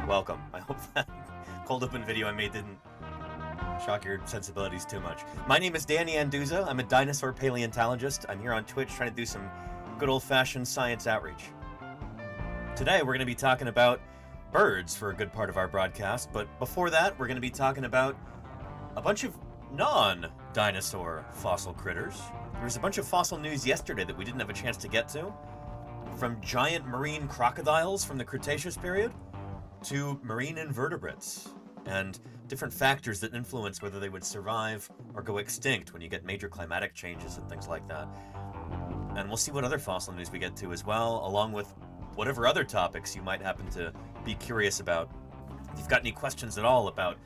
welcome. I hope that cold open video I made didn't shock your sensibilities too much. My name is Danny Anduza. I'm a dinosaur paleontologist. I'm here on Twitch trying to do some good old-fashioned science outreach. Today we're going to be talking about birds for a good part of our broadcast, but before that we're going to be talking about a bunch of non-dinosaur fossil critters. There was a bunch of fossil news yesterday that we didn't have a chance to get to, from giant marine crocodiles from the Cretaceous period to marine invertebrates and different factors that influence whether they would survive or go extinct when you get major climatic changes and things like that. And we'll see what other fossil news we get to as well, along with whatever other topics you might happen to be curious about. If you've got any questions at all about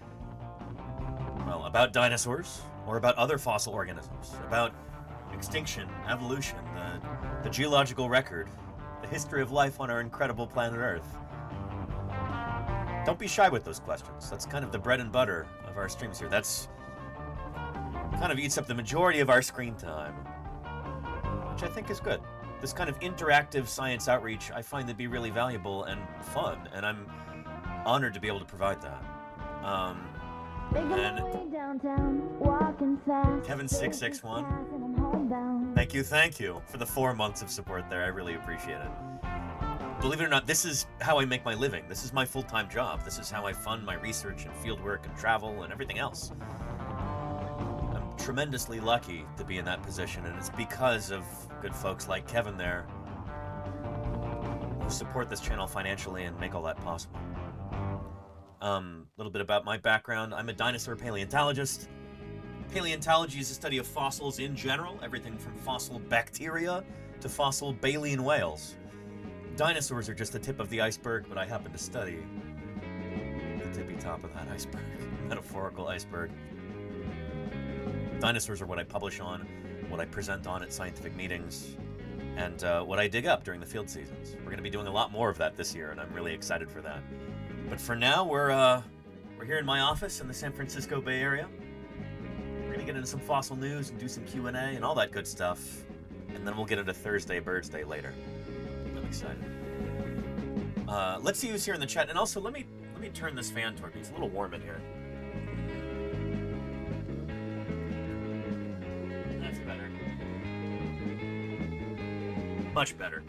dinosaurs or about other fossil organisms, about extinction, evolution, the geological record, the history of life on our incredible planet Earth, don't be shy with those questions. That's kind of the bread and butter of our streams here. That's kind of eats up the majority of our screen time, which I think is good. This kind of interactive science outreach I find to be really valuable and fun, and I'm honored to be able to provide that. And Kevin661, thank you for the 4 months of support there. I really appreciate it. Believe it or not, this is how I make my living. This is my full-time job. This is how I fund my research and fieldwork and travel and everything else. I'm tremendously lucky to be in that position, and it's because of good folks like Kevin there who support this channel financially and make all that possible. A little bit about my background. I'm a dinosaur paleontologist. Paleontology is the study of fossils in general, everything from fossil bacteria to fossil baleen whales. Dinosaurs are just the tip of the iceberg, but I happen to study the tippy top of that iceberg, metaphorical iceberg. Dinosaurs are what I publish on, what I present on at scientific meetings, and what I dig up during the field seasons. We're going to be doing a lot more of that this year, and I'm really excited for that. But for now, we're here in my office in the San Francisco Bay Area. We're going to get into some fossil news and do some Q&A and all that good stuff, and then we'll get into Thursday, Birds Day later. I'm excited. Let's see who's here in the chat, and also let me turn this fan toward me. It's a little warm in here. That's better. Much better.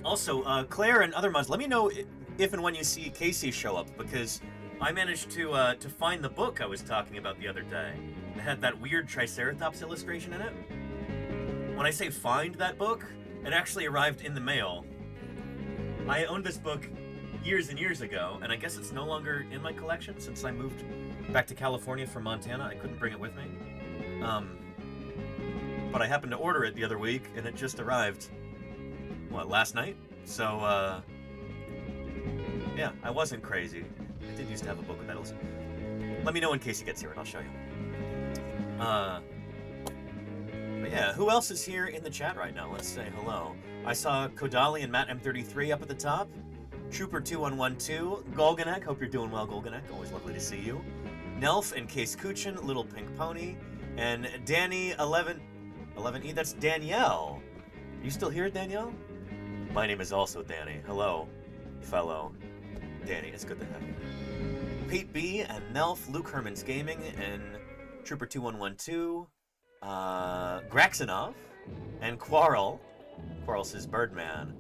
Also, Claire and other mods, let me know if and when you see Casey show up, because I managed to find the book I was talking about the other day. It had that weird Triceratops illustration in it. When I say find that book, it actually arrived in the mail. I owned this book years and years ago, and I guess it's no longer in my collection since I moved back to California from Montana. I couldn't bring it with me. But I happened to order it the other week, and it just arrived, last night? So, yeah, I wasn't crazy. I did used to have a book with that. Let me know when Casey gets here, and I'll show you. But yeah, who else is here in the chat right now? Let's say hello. I saw Kodali and Matt M33 up at the top. Trooper2112, Golganek, hope you're doing well, Golganek. Always lovely to see you. Nelf and Case Kuchin, Little Pink Pony, and Danny11E, that's Danielle. You still here, Danielle? My name is also Danny. Hello, fellow Danny. It's good to have you. Pete B and Nelf, Luke Herman's Gaming, and Trooper2112, Graxinov, and Quarrel. Quarrel says Birdman.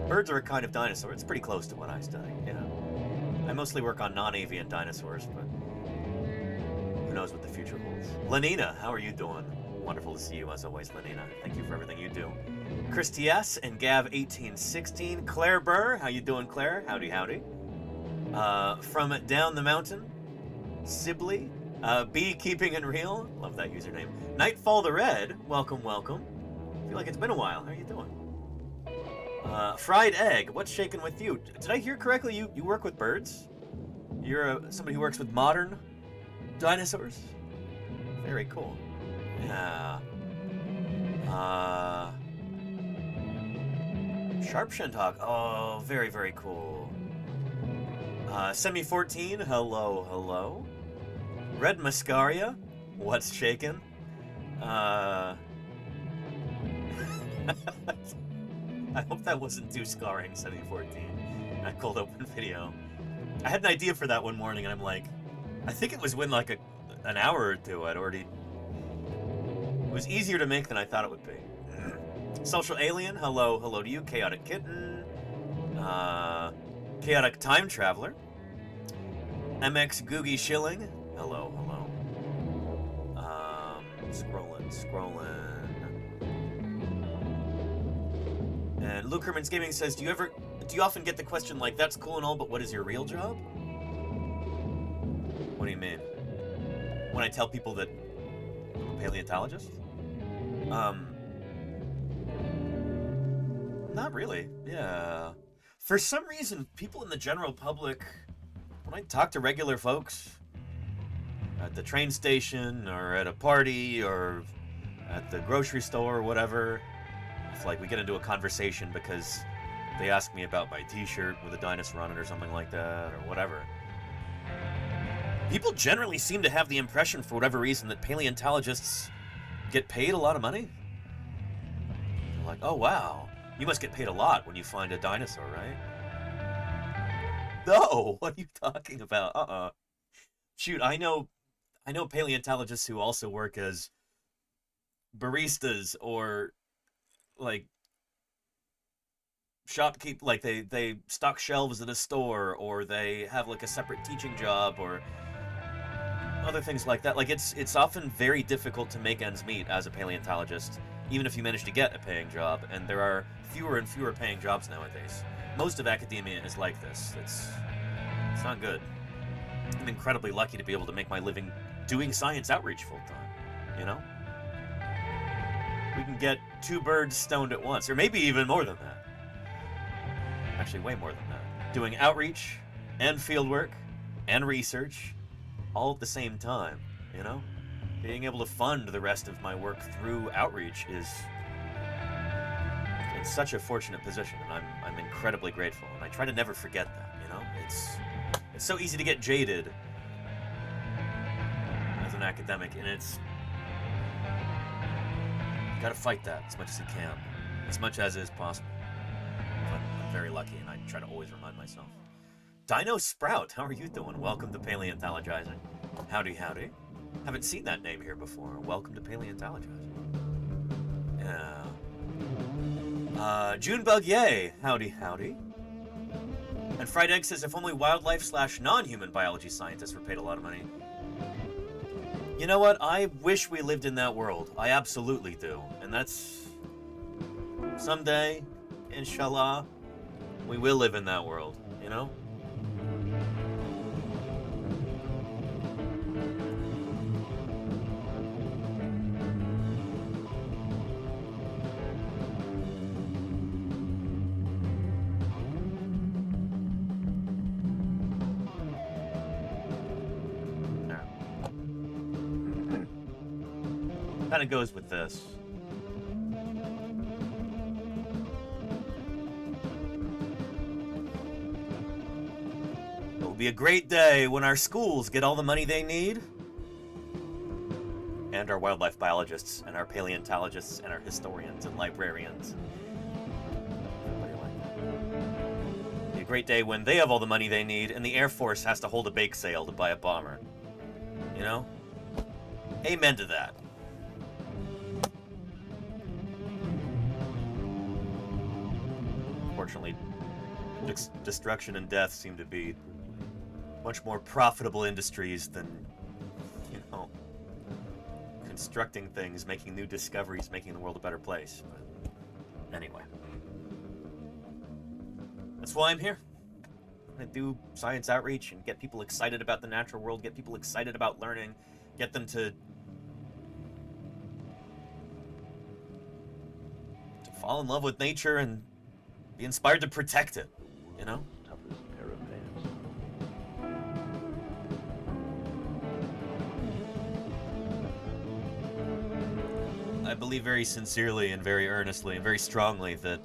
Birds are a kind of dinosaur. It's pretty close to what I study, yeah. I mostly work on non-avian dinosaurs, but who knows what the future holds. Lenina, how are you doing? Wonderful to see you as always, Lenina. Thank you for everything you do. Christy S. and Gav1816. Claire Burr, how you doing, Claire? Howdy, howdy. From Down the Mountain, Sibley, Beekeeping and Real, love that username. Nightfall the Red, welcome, welcome. I feel like it's been a while. How are you doing? Fried Egg, what's shaking with you? Did I hear correctly? You work with birds? You're somebody who works with modern dinosaurs? Very cool. Yeah. Sharp Shintalk. Oh, very, very cool. Semi14, hello, hello. Red Mascaria, what's shaking? I hope that wasn't too scarring, Semi14. that cold open video. I had an idea for that one morning, and I'm like, I think it was when like an hour or two I'd already. It was easier to make than I thought it would be. Social Alien, hello to you. Chaotic Kitten, Chaotic Time Traveler, MX Googie Shilling, hello. Scrolling. And Luke Herman's Gaming says, do you often get the question like, that's cool and all, but what is your real job? What do you mean? When I tell people that I'm a paleontologist? Not really, yeah. For some reason, people in the general public, when I talk to regular folks, at the train station, or at a party, or at the grocery store, or whatever, it's like we get into a conversation because they ask me about my t-shirt with a dinosaur on it or something like that, or whatever. People generally seem to have the impression, for whatever reason, that paleontologists get paid a lot of money. They're like, oh wow, you must get paid a lot when you find a dinosaur, right? No, what are you talking about? Shoot, I know paleontologists who also work as baristas or like shopkeep, like they stock shelves at a store, or they have like a separate teaching job, or other things like that. Like it's often very difficult to make ends meet as a paleontologist, even if you manage to get a paying job, and there are fewer and fewer paying jobs nowadays. Most of academia is like this. It's not good. I'm incredibly lucky to be able to make my living doing science outreach full-time, you know? We can get 2 birds stoned at once, or maybe even more than that. Actually, way more than that. Doing outreach, and fieldwork, and research, all at the same time, you know? Being able to fund the rest of my work through outreach is... It's such a fortunate position, and I'm incredibly grateful, and I try to never forget that, you know? It's so easy to get jaded as an academic, and it's... You gotta fight that as much as you can, as much as is possible. I'm very lucky, and I try to always remind myself. Dino Sprout, how are you doing? Welcome to Paleontologizing. Howdy. Haven't seen that name here before. Welcome to Paleontologizing. Yeah. Junebug Yay, howdy. And Fried Egg says, if only wildlife/non-human biology scientists were paid a lot of money. You know what? I wish we lived in that world. I absolutely do. And that's... Someday, inshallah, we will live in that world, you know? Kind of goes with this. It will be a great day when our schools get all the money they need, and our wildlife biologists, and our paleontologists, and our historians, and librarians. It'll be a great day when they have all the money they need, and the Air Force has to hold a bake sale to buy a bomber. You know? Amen to that. Unfortunately, destruction and death seem to be much more profitable industries than, you know, constructing things, making new discoveries, making the world a better place. But anyway, that's why I'm here. I do science outreach and get people excited about the natural world, get people excited about learning, get them to fall in love with nature and be inspired to protect it, you know? Toughest pair of pants. I believe very sincerely and very earnestly and very strongly that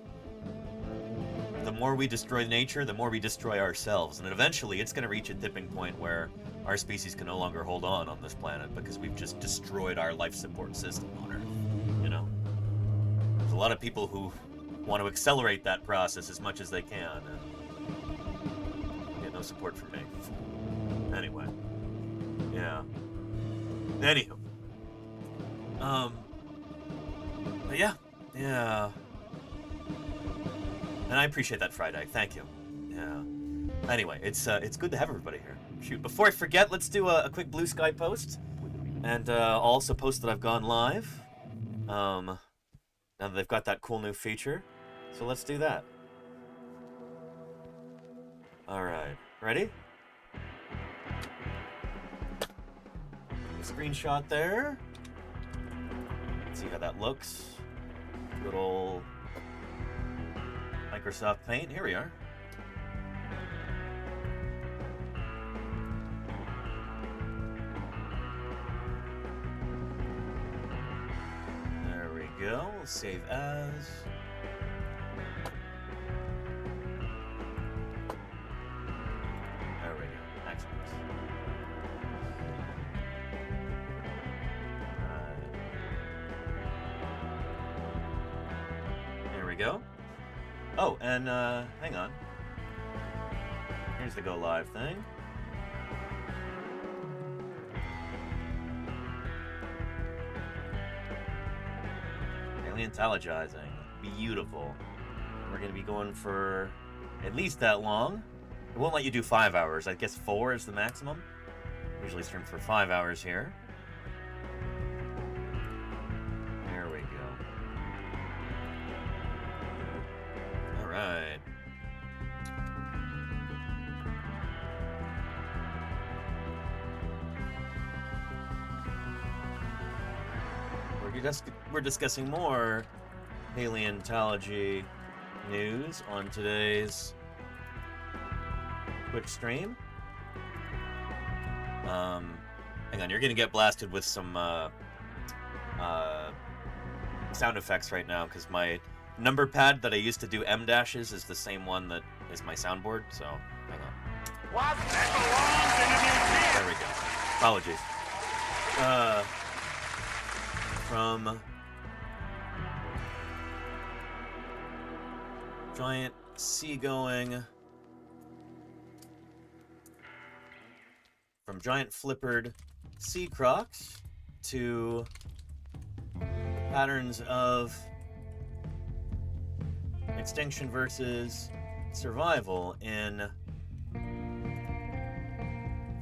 the more we destroy nature, the more we destroy ourselves. And eventually it's going to reach a tipping point where our species can no longer hold on this planet because we've just destroyed our life support system on Earth, you know? There's a lot of people who want to accelerate that process as much as they can. And No support from me. Anyway. Yeah. Anywho. But yeah. Yeah. And I appreciate that Friday. Thank you. Yeah. Anyway, it's good to have everybody here. Shoot, before I forget, let's do a quick Blue Sky post. And I'll also post that I've gone live. Now that they've got that cool new feature. So let's do that. Alright. Ready? Screenshot there. Let's see how that looks. Good old Microsoft Paint. Here we are. There we go. Save as. There we go. Excellent. There we go. Oh, and hang on. Here's the go live thing. Paleontologizing. Beautiful. We're going to be going for at least that long. It won't let you do 5 hours. I guess 4 is the maximum. Usually stream for 5 hours here. There we go. Alright. We're discussing more paleontology news on today's Twitch stream. Hang on, you're gonna get blasted with some sound effects right now because my number pad that I used to do M dashes is the same one that is my soundboard. So hang on. There we go. Apologies. From giant seagoing, from giant flippered sea crocs to patterns of extinction versus survival in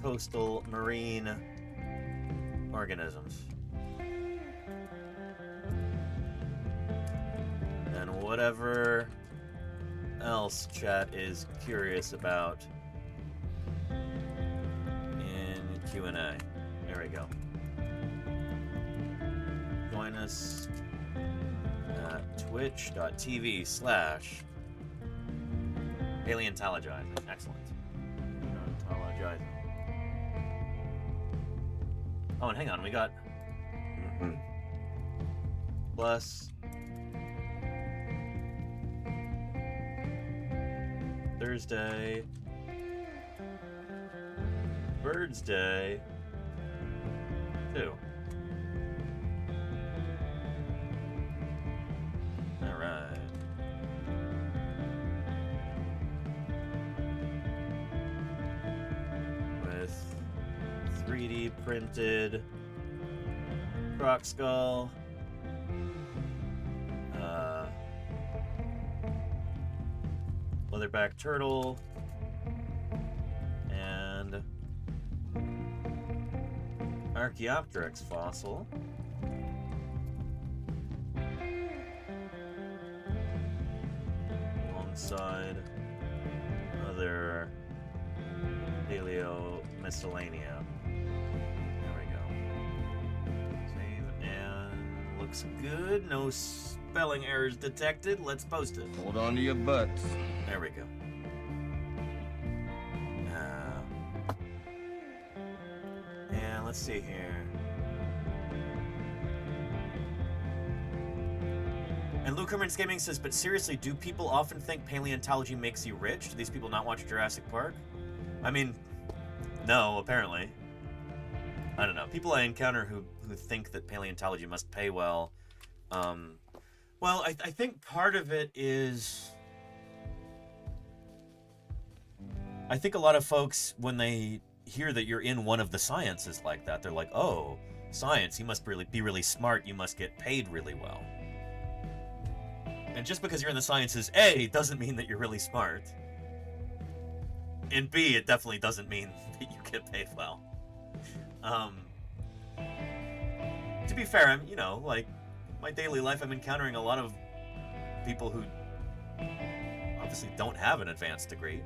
coastal marine organisms. And whatever else chat is curious about in Q&A. There we go. Join us at twitch.tv/paleontologizing. Excellent. Paleontologizing. Oh, and hang on, we got plus Thursday, Birds Day, too. All right. With 3D printed croc skull. Leatherback turtle, and Archaeopteryx fossil. Alongside other paleo miscellanea. There we go. Save and looks good. No spelling errors detected. Let's post it. Hold on to your butts. There we go. And let's see here. And Luke Herman's Gaming says, but seriously, do people often think paleontology makes you rich? Do these people not watch Jurassic Park? I mean, no, apparently. I don't know. People I encounter who think that paleontology must pay well. Well, I think part of it is... I think a lot of folks, when they hear that you're in one of the sciences like that, they're like, oh, science, you must really be really smart, you must get paid really well. And just because you're in the sciences, A, doesn't mean that you're really smart. And B, it definitely doesn't mean that you get paid well. To be fair, I'm, like, my daily life, I'm encountering a lot of people who obviously don't have an advanced degree.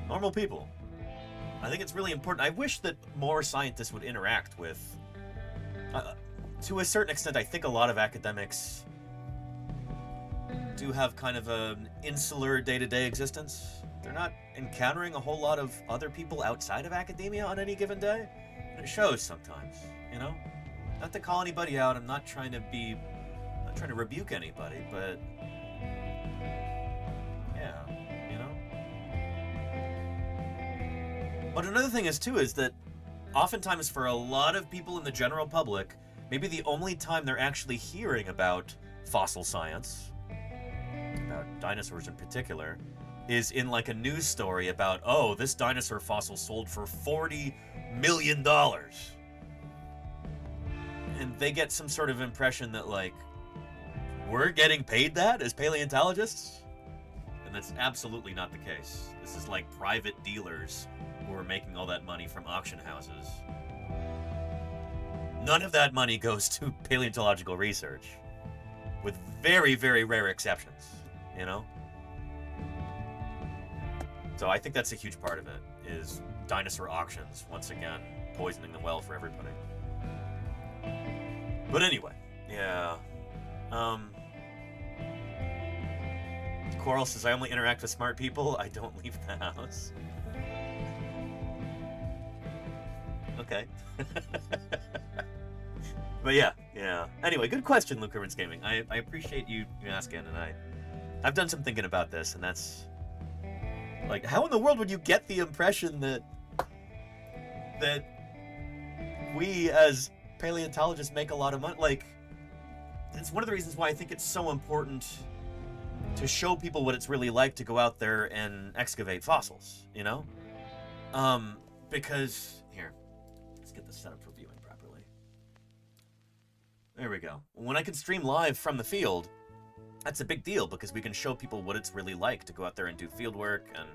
Normal people. I think it's really important. I wish that more scientists would interact with... to a certain extent, I think a lot of academics do have kind of an insular day-to-day existence. They're not encountering a whole lot of other people outside of academia on any given day. And it shows sometimes, Not to call anybody out, I'm not trying to rebuke anybody, but... But another thing is that oftentimes for a lot of people in the general public, maybe the only time they're actually hearing about fossil science, about dinosaurs in particular, is in like a news story about, oh, this dinosaur fossil sold for $40 million. And they get some sort of impression that, like, we're getting paid that as paleontologists? And that's absolutely not the case. This is like private dealers who are making all that money from auction houses. None of that money goes to paleontological research, with very, very rare exceptions, So I think that's a huge part of it, is dinosaur auctions, once again, poisoning the well for everybody. But anyway, yeah. Coral says, I only interact with smart people, I don't leave the house. Okay. But yeah. Anyway, good question, Luke Herman's Gaming. I appreciate you asking, and I've done some thinking about this, and that's... Like, how in the world would you get the impression that we as paleontologists make a lot of money? Like, it's one of the reasons why I think it's so important to show people what it's really like to go out there and excavate fossils, Because, here, let's get this set up for viewing properly. There we go. When I can stream live from the field, that's a big deal because we can show people what it's really like to go out there and do field work, and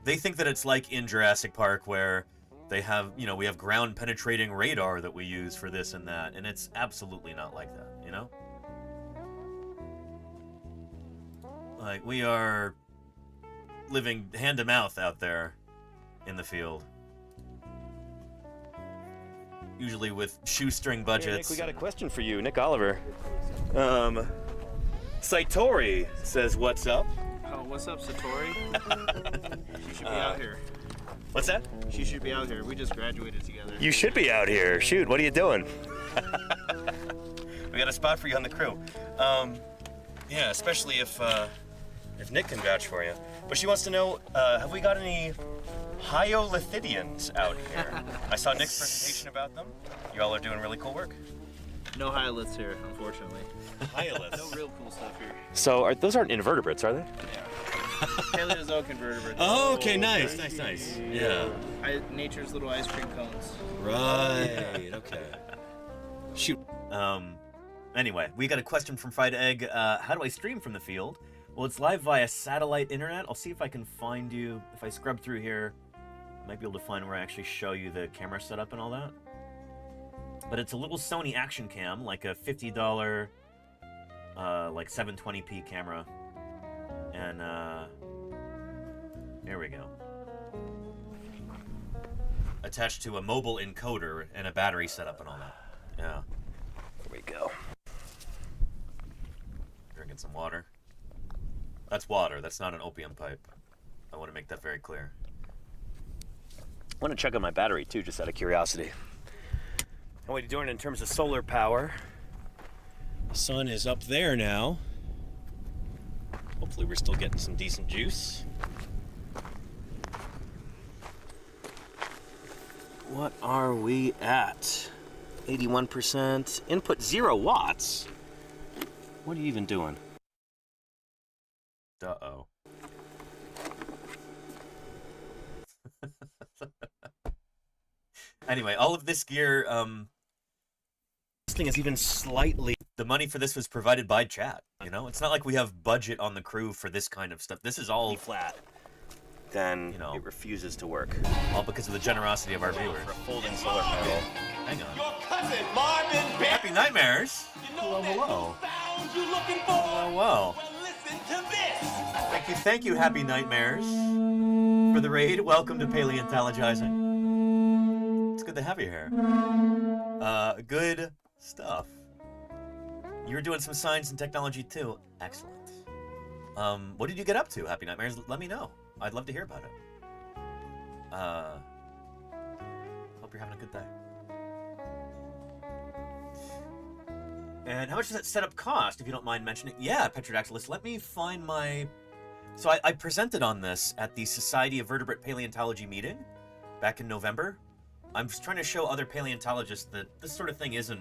they think that it's like in Jurassic Park where they have, we have ground penetrating radar that we use for this and that, and it's absolutely not like that, Like, we are living hand to mouth out there in the field. Usually with shoestring budgets. Hey, Nick, we got a question for you, Nick Oliver. Satori says, what's up? Oh, what's up, Satori? She should be out here. What's that? She should be out here. We just graduated together. You should be out here. Shoot, what are you doing? We got a spot for you on the crew. Yeah, especially if Nick can vouch for you. But she wants to know, have we got any Hyolithidians out here? I saw Nick's presentation about them. You all are doing really cool work. No hyoliths here, unfortunately. Hyoliths? No real cool stuff here. So, those aren't invertebrates, are they? Yeah. Paleozoic invertebrates. Oh, okay, nice. Yeah. Nature's little ice cream cones. Right, okay. Shoot. Anyway, we got a question from Fried Egg. How do I stream from the field? Well, it's live via satellite internet. I'll see if I can find you. If I scrub through here, I might be able to find where I actually show you the camera setup and all that. But it's a little Sony action cam, like a $50, like 720p camera. And, here we go. Attached to a mobile encoder and a battery setup and all that. Yeah. Here we go. Drinking some water. That's water. That's not an opium pipe. I want to make that very clear. I want to check on my battery, too, just out of curiosity. How are we doing in terms of solar power? The sun is up there now. Hopefully we're still getting some decent juice. What are we at? 81%. Input 0 watts. What are you even doing? Uh-oh. Anyway, all of this gear, this thing is even slightly... The money for this was provided by chat, you know? It's not like we have budget on the crew for this kind of stuff. This is all flat, then you know, it refuses to work. all because of the generosity of our viewers. For a folding solar panel. Hang on. Your cousin Marvin Beck. Happy nightmares! You know that hello. sound you looking for? Oh, well. Well, listen to this. Thank you, Happy Nightmares, for the raid. Welcome to Paleontologizing. It's good to have you here. Good stuff. You were doing some science and technology too. Excellent. What did you get up to, Happy Nightmares? Let me know. I'd love to hear about it. Hope you're having a good day. And how much does that setup cost, if you don't mind mentioning? Yeah, Petrodactylus, let me find my... So I presented on this at the Society of Vertebrate Paleontology meeting back in November. I'm just trying to show other paleontologists that this sort of thing it's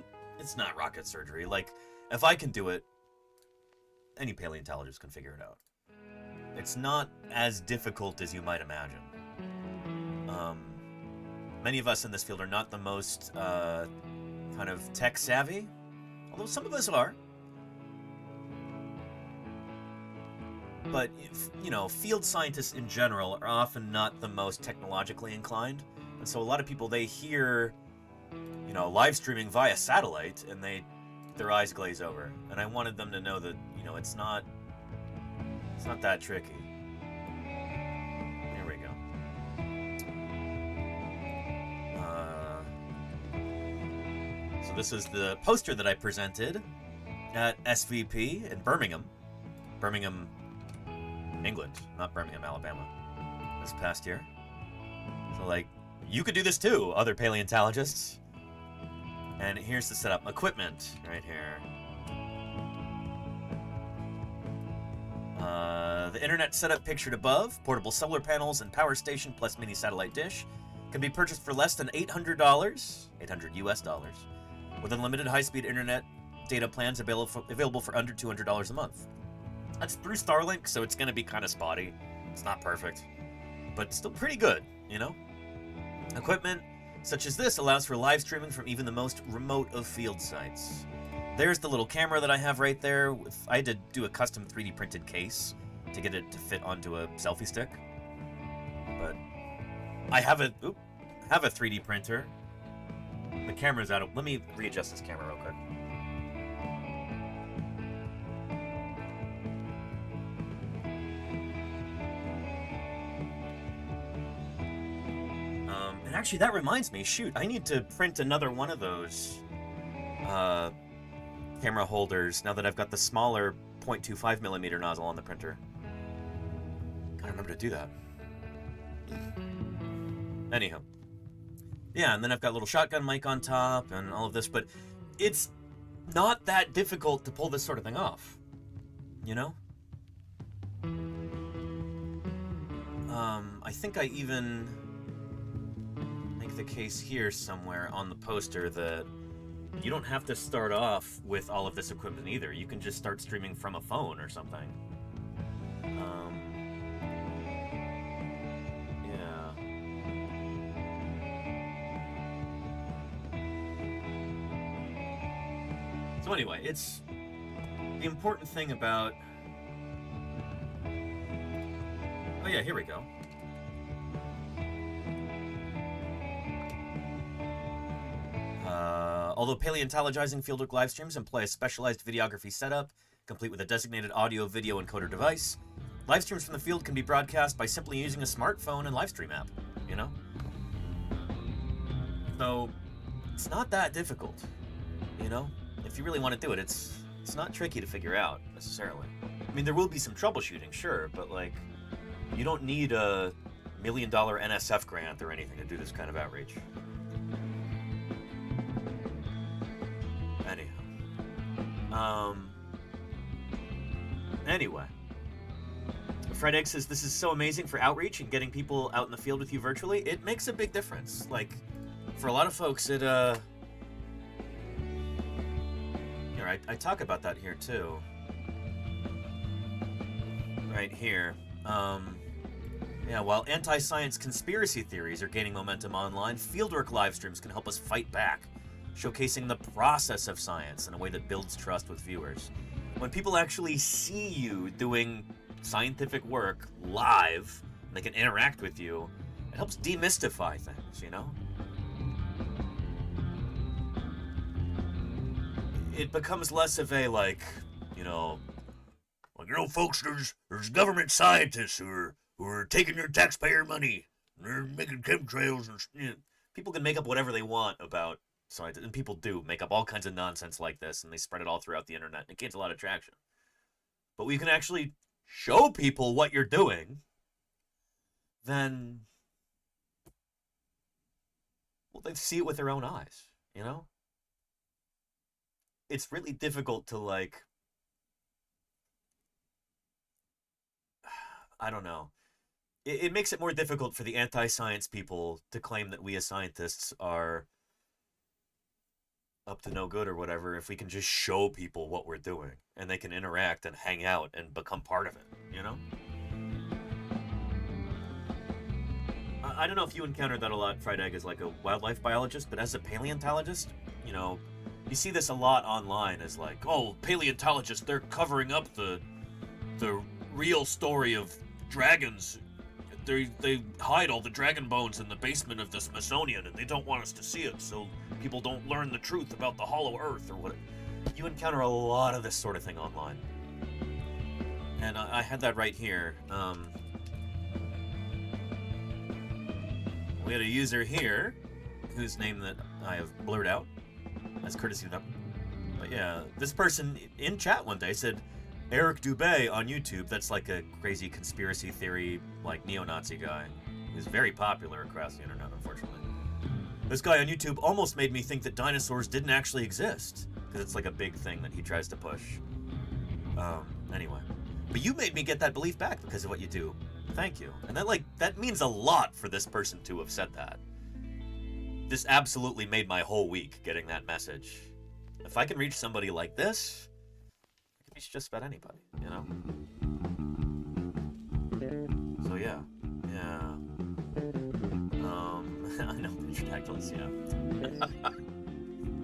not rocket surgery. Like, if I can do it, any paleontologist can figure it out. It's not as difficult as you might imagine. Many of us in this field are not the most kind of tech savvy, although some of us are. But, you know, field scientists in general are often not the most technologically inclined. And so a lot of people, they hear, you know, live streaming via satellite, and their eyes glaze over. And I wanted them to know that, you know, it's not that tricky. Here we go. So this is the poster that I presented at SVP in Birmingham, England, not Birmingham, Alabama, this past year. So, like, you could do this too, other paleontologists. And here's the setup. Equipment, right here. The internet setup pictured above, portable solar panels and power station plus mini satellite dish, can be purchased for less than $800, $800 US dollars, with unlimited high-speed internet data plans available for under $200 a month. That's through Starlink, so it's going to be kind of spotty. It's not perfect, but still pretty good, you know? Equipment such as this allows for live streaming from even the most remote of field sites. There's the little camera that I have right there. I had to do a custom 3D printed case to get it to fit onto a selfie stick. But I have a 3D printer. The camera's out of... Let me readjust this camera real quick. And actually, that reminds me, shoot, I need to print another one of those camera holders now that I've got the smaller 0.25 millimeter nozzle on the printer. Gotta remember to do that. Anyhow. Yeah, and then I've got a little shotgun mic on top and all of this, but it's not that difficult to pull this sort of thing off. You know? I think I even make the case here somewhere on the poster that you don't have to start off with all of this equipment either. You can just start streaming from a phone or something. Yeah. So anyway, it's the important thing about... Oh yeah, here we go. Although paleontologizing fieldwork live streams employ a specialized videography setup, complete with a designated audio-video encoder device, live streams from the field can be broadcast by simply using a smartphone and live stream app, you know? So, it's not that difficult, you know? If you really want to do it, it's not tricky to figure out, necessarily. I mean, there will be some troubleshooting, sure, but, like, you don't need a $1 million NSF grant or anything to do this kind of outreach. Anyway. Fred Egg says, this is so amazing for outreach and getting people out in the field with you virtually. It makes a big difference. Like, for a lot of folks, it, Here, I talk about that here, too. Right here. Yeah, while anti-science conspiracy theories are gaining momentum online, fieldwork live streams can help us fight back, showcasing the process of science in a way that builds trust with viewers. When people actually see you doing scientific work live, and they can interact with you, it helps demystify things, you know? It becomes less of a, like, folks, there's government scientists who are taking your taxpayer money. They're making chemtrails and people can make up whatever they want about science, and people do make up all kinds of nonsense like this, and they spread it all throughout the internet, and it gains a lot of traction. But when you can actually show people what you're doing, then, well, they see it with their own eyes, you know? It's really difficult to, like, I don't know. It makes it more difficult for the anti-science people to claim that we as scientists are up to no good or whatever if we can just show people what we're doing and they can interact and hang out and become part of it, you know? I don't know if you encountered that a lot, Fried Egg, as like a wildlife biologist, but as a paleontologist, you see this a lot online as like, oh, paleontologists, they're covering up the real story of dragons. They hide all the dragon bones in the basement of the Smithsonian, and they don't want us to see it, so people don't learn the truth about the hollow earth or what. You encounter a lot of this sort of thing online. And I had that right here. We had a user here, whose name that I have blurred out, as courtesy of them. But yeah, this person in chat one day said, Eric Dubé on YouTube, that's like a crazy conspiracy theory, like neo-Nazi guy, who's very popular across the internet, unfortunately. This guy on YouTube almost made me think that dinosaurs didn't actually exist, because it's like a big thing that he tries to push. Anyway. But you made me get that belief back because of what you do. Thank you. And that means a lot for this person to have said that. This absolutely made my whole week, getting that message. If I can reach somebody like this, I can reach just about anybody, you know? So yeah. I know, pterodactyls, yeah.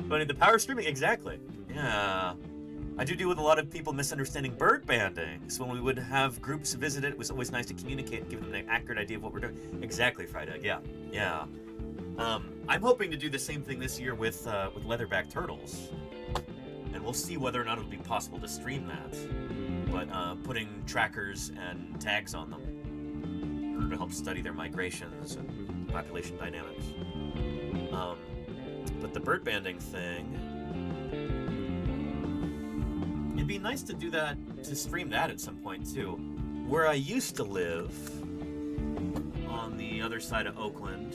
But the power streaming, exactly. Yeah. I do deal with a lot of people misunderstanding bird banding. So when we would have groups visit it was always nice to communicate and give them an accurate idea of what we're doing. Exactly, Fried Egg, yeah. I'm hoping to do the same thing this year with leatherback turtles. And we'll see whether or not it'll be possible to stream that. But putting trackers and tags on them to help study their migrations and population dynamics. But the bird banding thing, it'd be nice to do that, to stream that at some point too. Where I used to live, on the other side of Oakland,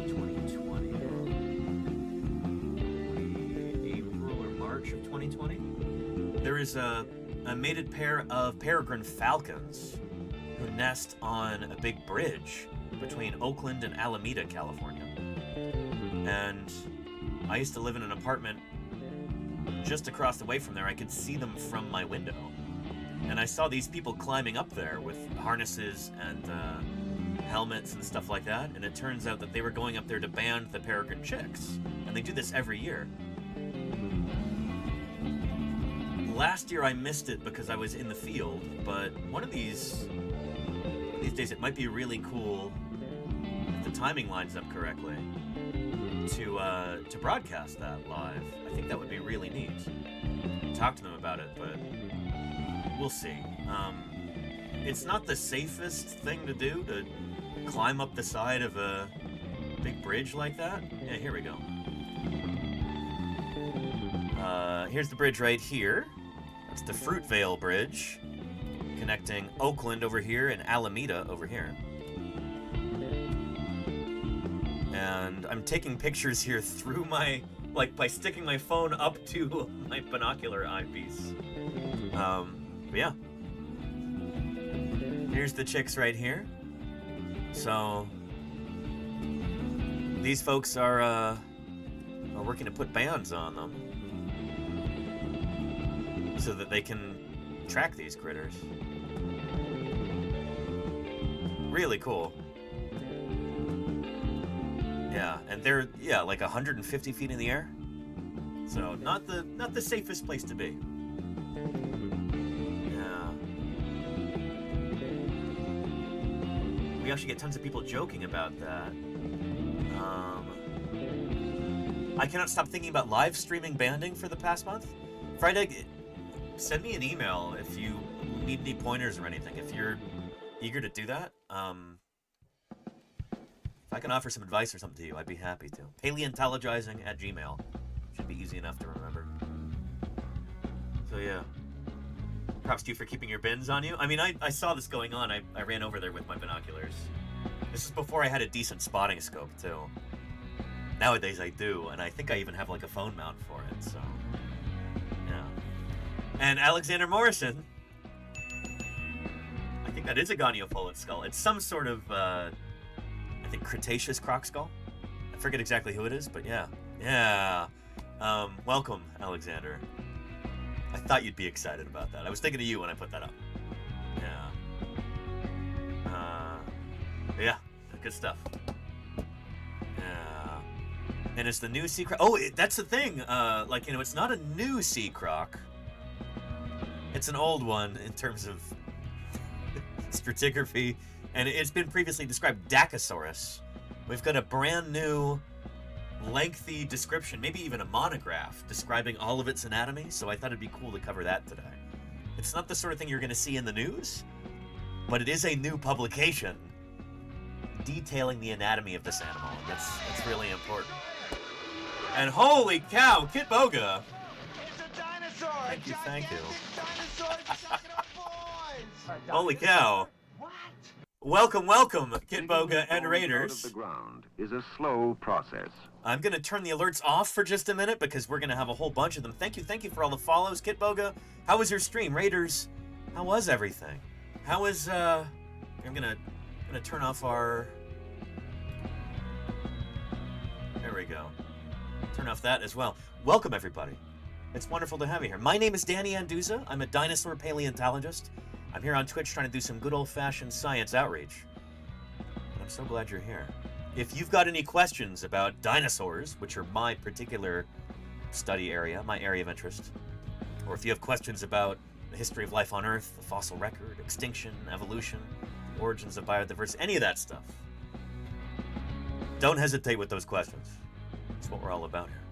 2020, April or March of 2020, there is a mated pair of peregrine falcons who nest on a big bridge between Oakland and Alameda, California. And I used to live in an apartment just across the way from there. I could see them from my window. And I saw these people climbing up there with harnesses and helmets and stuff like that. And it turns out that they were going up there to band the peregrine chicks. And they do this every year. Last year I missed it because I was in the field, but one of these days it might be really cool, if the timing lines up correctly, to broadcast that live. I think that would be really neat. Talk to them about it, but we'll see. It's not the safest thing to do, to climb up the side of a big bridge like that. Yeah, here we go. Here's the bridge right here. That's the Fruitvale Bridge, connecting Oakland over here and Alameda over here. And I'm taking pictures here through my, by sticking my phone up to my binocular eyepiece. But yeah. Here's the chicks right here. So, these folks are working to put bands on them, so that they can track these critters. Really cool. Yeah, and they're like 150 feet in the air. So not the safest place to be. Yeah. We actually get tons of people joking about that. I cannot stop thinking about live streaming banding for the past month. Friday, send me an email if you need any pointers or anything. If you're eager to do that, if I can offer some advice or something to you, I'd be happy to. Paleontologizing@gmail. Should be easy enough to remember. So yeah. Props to you for keeping your bins on you. I mean, I saw this going on. I ran over there with my binoculars. This is before I had a decent spotting scope, too. Nowadays I do, and I think I even have like a phone mount for it, so... Yeah. And Alexander Morrison. I think that is a goniophoid skull. It's some sort of, I think Cretaceous croc skull. I forget exactly who it is, but yeah. Yeah. Welcome, Alexander. I thought you'd be excited about that. I was thinking of you when I put that up. Yeah. Yeah, good stuff. Yeah. And it's the new sea croc. Oh, that's the thing. Like, you know, it's not a new sea croc. It's an old one in terms of stratigraphy. And it's been previously described Dacosaurus. We've got a brand new lengthy description, maybe even a monograph, describing all of its anatomy, so I thought it'd be cool to cover that today. It's not the sort of thing you're going to see in the news, but it is a new publication detailing the anatomy of this animal, and that's really important. And holy cow, Kit Boga! It's a dinosaur! Thank you. Dinosaur sucking up boys! Holy cow. What? Welcome, Kit Boga and Raiders. Out of the ground is a slow process. I'm going to turn the alerts off for just a minute because we're going to have a whole bunch of them. Thank you for all the follows, Kit Boga. How was your stream? Raiders, how was everything? How was, I'm going to turn off our... There we go. Turn off that as well. Welcome, everybody. It's wonderful to have you here. My name is Danny Anduza. I'm a dinosaur paleontologist. I'm here on Twitch trying to do some good old-fashioned science outreach. And I'm so glad you're here. If you've got any questions about dinosaurs, which are my particular study area, my area of interest, or if you have questions about the history of life on Earth, the fossil record, extinction, evolution, origins of biodiversity, any of that stuff, don't hesitate with those questions. That's what we're all about here.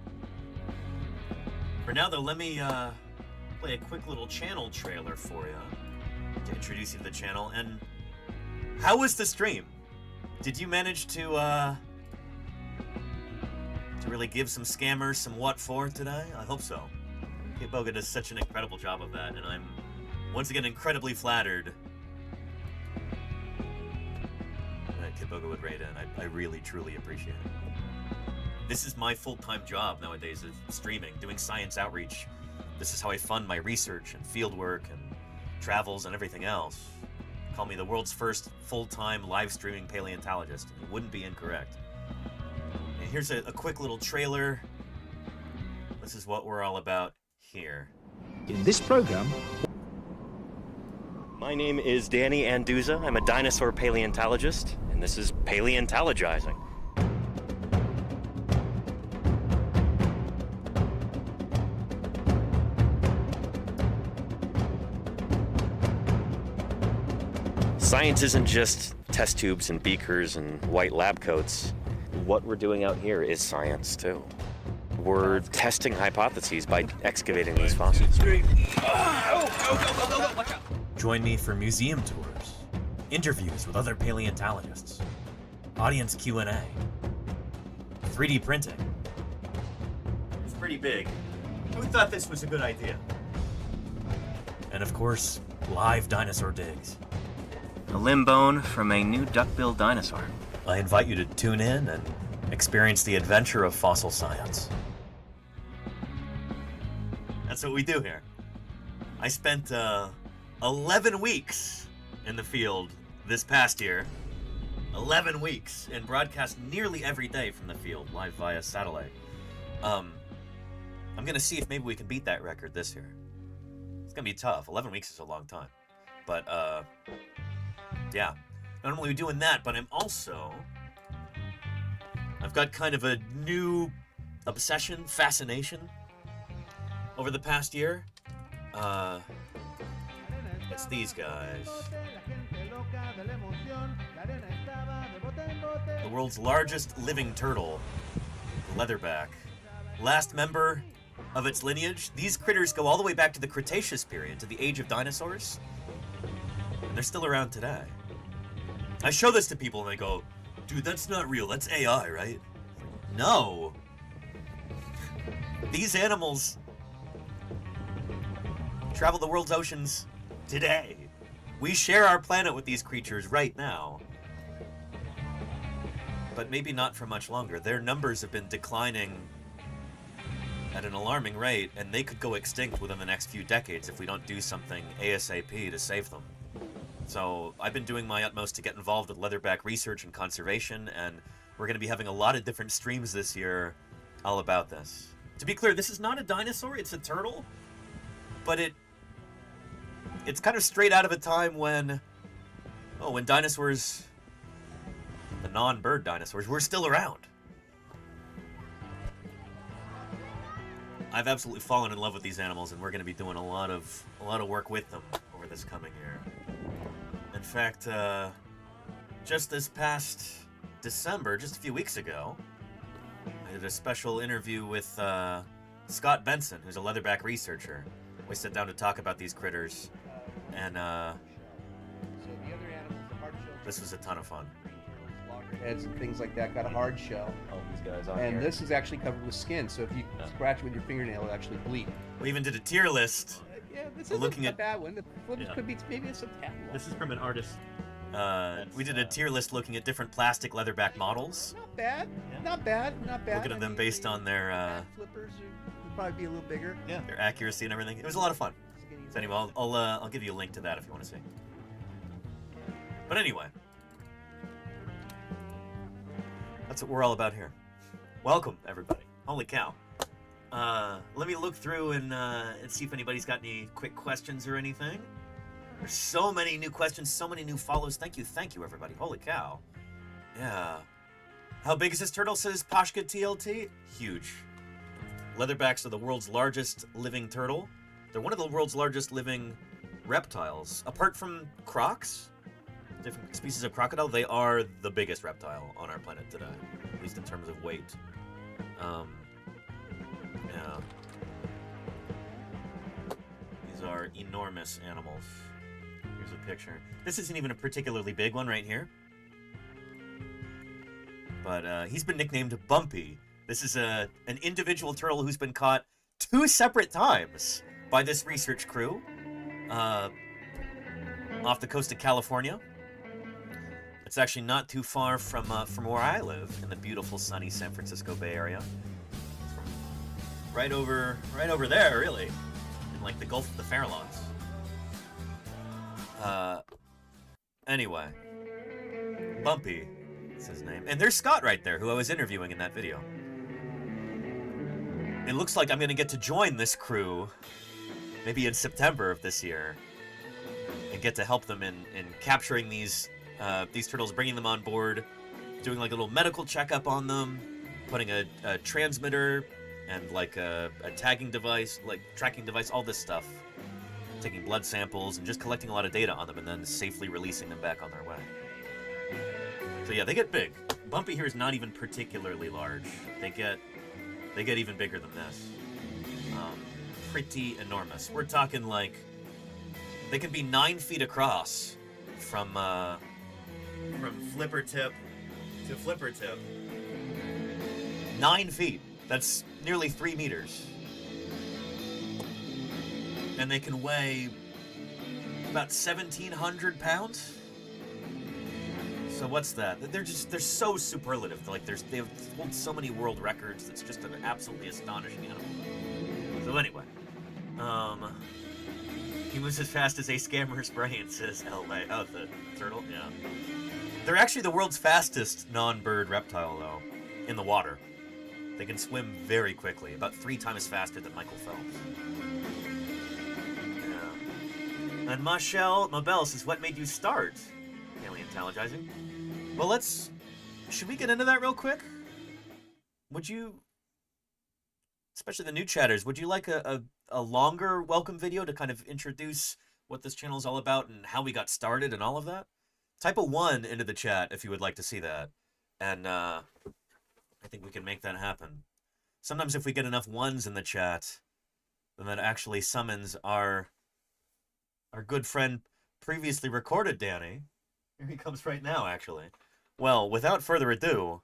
For now, though, let me play a quick little channel trailer for you to introduce you to the channel. And how was the stream? Did you manage to really give some scammers some what for today? I hope so. Kit Boga does such an incredible job of that, and I'm once again incredibly flattered that Kit Boga would raid in. I really, truly appreciate it. This is my full-time job nowadays, is streaming, doing science outreach. This is how I fund my research and field work and travels and everything else. Call me the world's first full-time live streaming paleontologist. You wouldn't be incorrect. And here's a quick little trailer. This is what we're all about here. In this program, My name is Danny Anduza. I'm a dinosaur paleontologist, and this is Paleontologizing. Science isn't just test tubes and beakers and white lab coats. What we're doing out here is science, too. We're testing hypotheses by excavating these fossils. Join me for museum tours, interviews with other paleontologists, audience Q&A, 3D printing. It's pretty big. Who thought this was a good idea? And of course, live dinosaur digs. A limb bone from a new duck-billed dinosaur. I invite you to tune in and experience the adventure of fossil science. That's what we do here. I spent 11 weeks in the field this past year. 11 weeks, and broadcast nearly every day from the field, live via satellite. I'm gonna see if maybe we can beat that record this year. It's gonna be tough. 11 weeks is a long time. But, yeah. Not only are we doing that, but I've got kind of a new obsession, fascination over the past year. It's these guys. The world's largest living turtle, the leatherback. Last member of its lineage. These critters go all the way back to the Cretaceous period, to the age of dinosaurs. And they're still around today. I show this to people and they go, dude, that's not real, that's AI, right? No. These animals travel the world's oceans today. We share our planet with these creatures right now. But maybe not for much longer. Their numbers have been declining at an alarming rate, and they could go extinct within the next few decades if we don't do something ASAP to save them. So I've been doing my utmost to get involved with leatherback research and conservation, and we're going to be having a lot of different streams this year all about this. To be clear, this is not a dinosaur, it's a turtle, but it's kind of straight out of a time when dinosaurs, the non-bird dinosaurs, were still around. I've absolutely fallen in love with these animals, and we're going to be doing a lot of work with them over this coming year. In fact, just this past December, just a few weeks ago, I did a special interview with Scott Benson, who's a leatherback researcher. We sat down to talk about these critters, and this was a ton of fun. Heads and things like that got a hard shell, Oh, these guys on and here. this is actually covered with skin. So if you scratch it with your fingernail, it'll actually bleed. We even did a tier list. Yeah, this We're is looking a at- bad one. The flippers Yeah. could be maybe it's a tad long. This is from an artist. We did a tier list looking at different plastic leatherback models. Not bad, not bad, not bad. Looking at them based on their flippers would probably be a little bigger. their accuracy and everything. It was a lot of fun. So anyway, I'll give you a link to that if you want to see. But anyway, that's what we're all about here. Welcome, everybody. Holy cow. Let me look through and see if anybody's got any quick questions or anything. There's so many new questions, so many new follows. Thank you, everybody. Holy cow. Yeah. How big is this turtle, says Pashka TLT? Huge. Leatherbacks are the world's largest living turtle. They're one of the world's largest living reptiles. Apart from crocs, different species of crocodile, they are the biggest reptile on our planet today, at least in terms of weight. Yeah. These are enormous animals. Here's a picture. This isn't even a particularly big one right here. But he's been nicknamed Bumpy. This is an individual turtle who's been caught 2 separate times by this research crew off the coast of California. It's actually not too far from where I live in the beautiful sunny San Francisco Bay Area. It's from right over there, really, in like the Gulf of the Farallones. Anyway, Bumpy is his name, and there's Scott right there, who I was interviewing in that video. It looks like I'm gonna get to join this crew maybe in September of this year and get to help them in capturing these turtles, bringing them on board, doing like a little medical checkup on them, putting a transmitter and like a tagging device, like tracking device, all this stuff, taking blood samples and just collecting a lot of data on them and then safely releasing them back on their way. So yeah, they get big. Bumpy here is not even particularly large. They get even bigger than this. Pretty enormous. We're talking like they can be 9 feet across from flipper tip to flipper tip. 9 feet. That's nearly 3 meters. And they can weigh about 1,700 pounds. So what's that? They're so superlative. Like they hold so many world records. It's just an absolutely astonishing animal. So anyway, he moves as fast as a scammer's brain, says LA. Oh, the turtle? Yeah. They're actually the world's fastest non-bird reptile, though, in the water. They can swim very quickly, about 3 times faster than Michael Phelps. Yeah. And Mabel says, what made you start Paleontologizing? Well, should we get into that real quick? Would you, especially the new chatters, would you like a longer welcome video to kind of introduce what this channel is all about and how we got started and all of that? Type a 1 into the chat if you would like to see that. And I think we can make that happen. Sometimes if we get enough 1s in the chat, then that actually summons our good friend, previously recorded Danny. Here he comes right now, actually. Well, without further ado,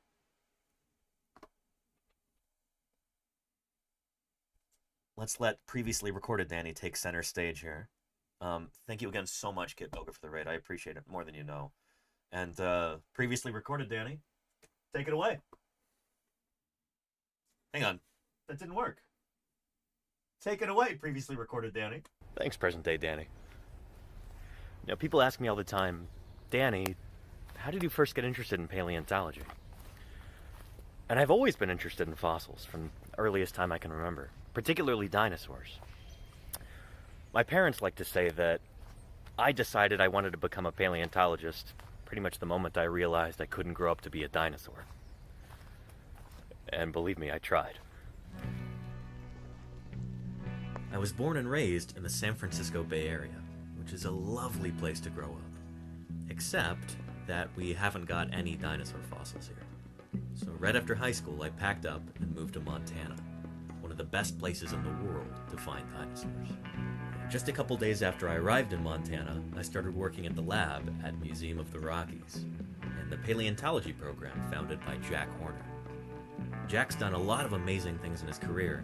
let's let previously recorded Danny take center stage here. Thank you again so much, Kid Boga, for the raid. I appreciate it more than you know. And previously recorded Danny, take it away. Hang on, that didn't work. Take it away, previously recorded Danny. Thanks, present day Danny. You know, people ask me all the time, Danny, how did you first get interested in paleontology? And I've always been interested in fossils from the earliest time I can remember, particularly dinosaurs. My parents like to say that I decided I wanted to become a paleontologist pretty much the moment I realized I couldn't grow up to be a dinosaur. And believe me, I tried. I was born and raised in the San Francisco Bay Area, which is a lovely place to grow up. Except that we haven't got any dinosaur fossils here. So right after high school, I packed up and moved to Montana, one of the best places in the world to find dinosaurs. Just a couple days after I arrived in Montana, I started working at the lab at Museum of the Rockies, and the paleontology program founded by Jack Horner. Jack's done a lot of amazing things in his career,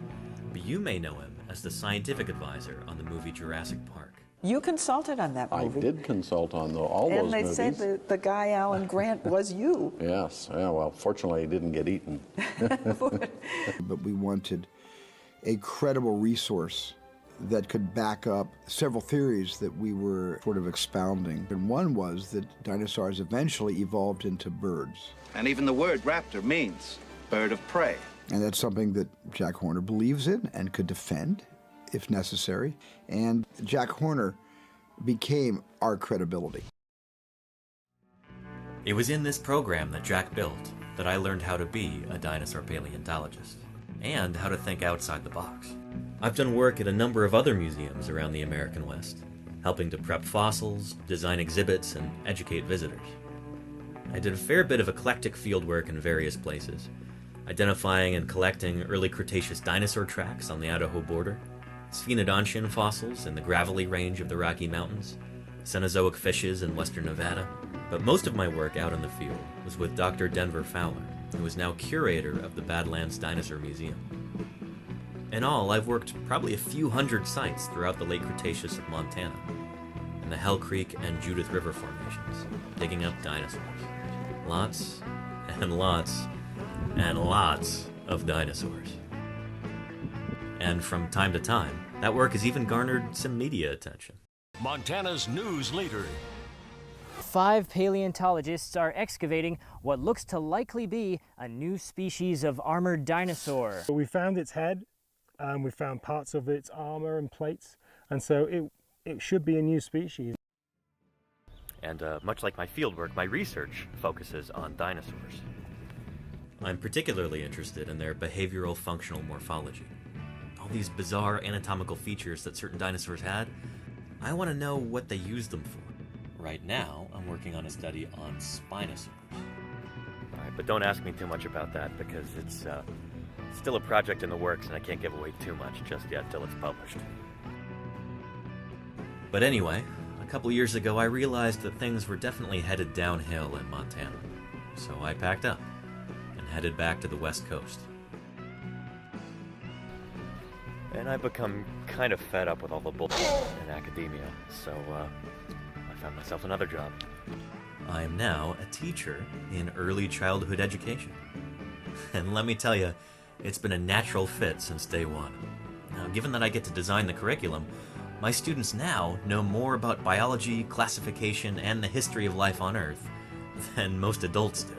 but you may know him as the scientific advisor on the movie Jurassic Park. You consulted on that movie. I did consult on all those movies. movies. And they said the guy, Alan Grant, was you. Yes, yeah, well, fortunately he didn't get eaten. But we wanted a credible resource that could back up several theories that we were sort of expounding. And one was that dinosaurs eventually evolved into birds. And even the word raptor means bird of prey. And that's something that Jack Horner believes in and could defend if necessary. And Jack Horner became our credibility. It was in this program that Jack built that I learned how to be a dinosaur paleontologist and how to think outside the box. I've done work at a number of other museums around the American West, helping to prep fossils, design exhibits, and educate visitors. I did a fair bit of eclectic fieldwork in various places, identifying and collecting early Cretaceous dinosaur tracks on the Idaho border, Sphenodontian fossils in the gravelly range of the Rocky Mountains, Cenozoic fishes in western Nevada. But most of my work out in the field was with Dr. Denver Fowler, who is now curator of the Badlands Dinosaur Museum. In all, I've worked probably a few hundred sites throughout the late Cretaceous of Montana, and the Hell Creek and Judith River formations, digging up dinosaurs. Lots and lots and lots of dinosaurs. And from time to time, that work has even garnered some media attention. Montana's news leader. 5 paleontologists are excavating what looks to likely be a new species of armored dinosaur. We found its head, and we found parts of its armor and plates, and so it should be a new species. And much like my fieldwork, my research focuses on dinosaurs. I'm particularly interested in their behavioral functional morphology. All these bizarre anatomical features that certain dinosaurs had, I want to know what they used them for. Right now, I'm working on a study on spinosaurs. All right, but don't ask me too much about that because it's still a project in the works and I can't give away too much just yet till it's published. But anyway, a couple years ago I realized that things were definitely headed downhill in Montana. So I packed up and headed back to the West Coast. And I've become kind of fed up with all the bullshit in academia, so I found myself another job. I am now a teacher in early childhood education. And let me tell you, it's been a natural fit since day one. Now, given that I get to design the curriculum, my students now know more about biology, classification, and the history of life on Earth than most adults do.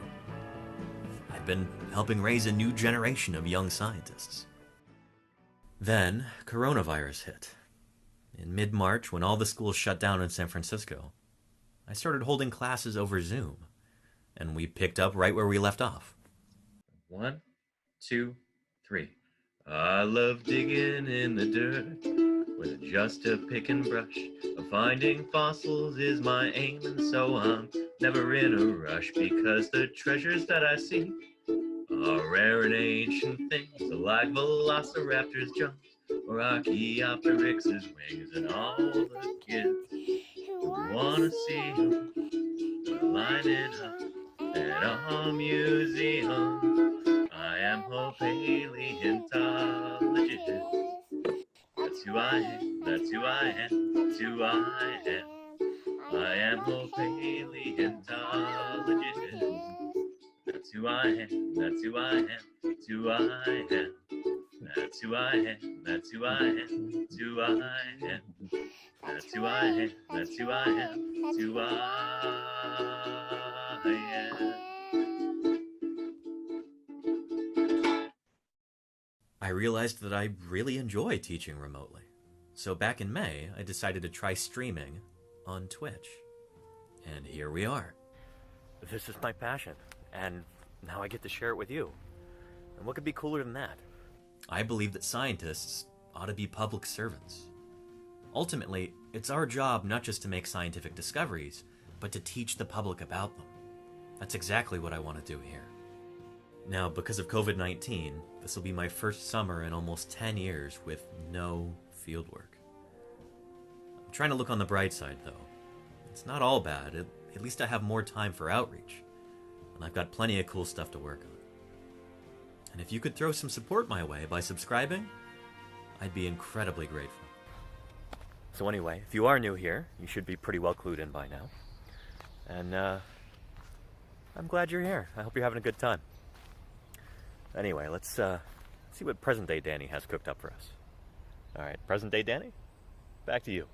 I've been helping raise a new generation of young scientists. Then, coronavirus hit. In mid-March, when all the schools shut down in San Francisco, I started holding classes over Zoom, and we picked up right where we left off. 1, 2, 3. I love digging in the dirt with just a pick and brush. Finding fossils is my aim, and so I'm never in a rush, because the treasures that I see are rare and ancient things, like velociraptors' jumps or Archaeopteryx's wings, and all the kids who wanna see them lining up at our museum. I am a paleontologist. That's who I am, that's who I am, that's who I am. I am a paleontologist. That's who I am, that's who I am, that's who I am. That's who I am, that's who I am, that's who I am. That's who I am, that's who I am, that's who I am. I realized that I really enjoy teaching remotely. So back in May, I decided to try streaming on Twitch. And here we are. This is my passion, and now I get to share it with you. And what could be cooler than that? I believe that scientists ought to be public servants. Ultimately, it's our job not just to make scientific discoveries, but to teach the public about them. That's exactly what I want to do here. Now, because of COVID-19, this will be my first summer in almost 10 years with no fieldwork. I'm trying to look on the bright side, though. It's not all bad. At least I have more time for outreach, and I've got plenty of cool stuff to work on. And if you could throw some support my way by subscribing, I'd be incredibly grateful. So anyway, if you are new here, you should be pretty well clued in by now. And I'm glad you're here. I hope you're having a good time. Anyway, let's see what present-day Danny has cooked up for us. All right, present-day Danny, back to you.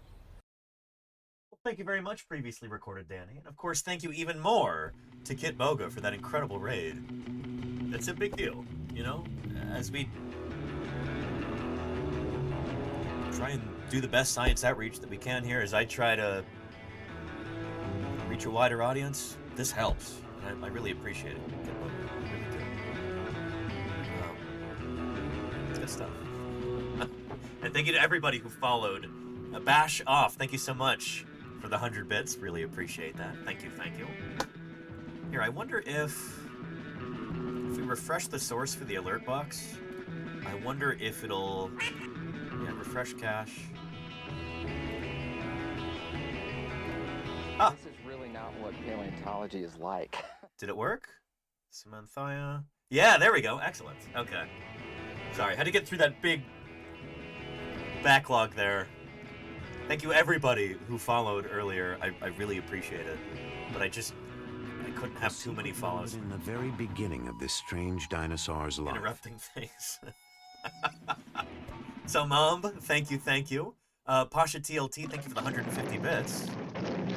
Well, thank you very much, previously recorded Danny. And of course, thank you even more to Kit Moga for that incredible raid. It's a big deal, you know, as we try and do the best science outreach that we can here, as I try to reach a wider audience. This helps, and I really appreciate it. Kit Moga, I really do. It's good stuff. And thank you to everybody who followed. Bash Off, thank you so much for the 100 bits. Really appreciate that. Thank you, thank you. Here, I wonder if we refresh the source for the alert box, I wonder if it'll... Yeah, refresh cache. This is really not what paleontology is like. Did it work? Samanthia. Yeah, there we go. Excellent. Okay. Sorry, had to get through that big backlog there. Thank you everybody who followed earlier. I really appreciate it. But I couldn't have too many follows. In the very beginning of this strange dinosaur's life. Interrupting things. So Mom, thank you, thank you. Pasha TLT, thank you for the 150 bits.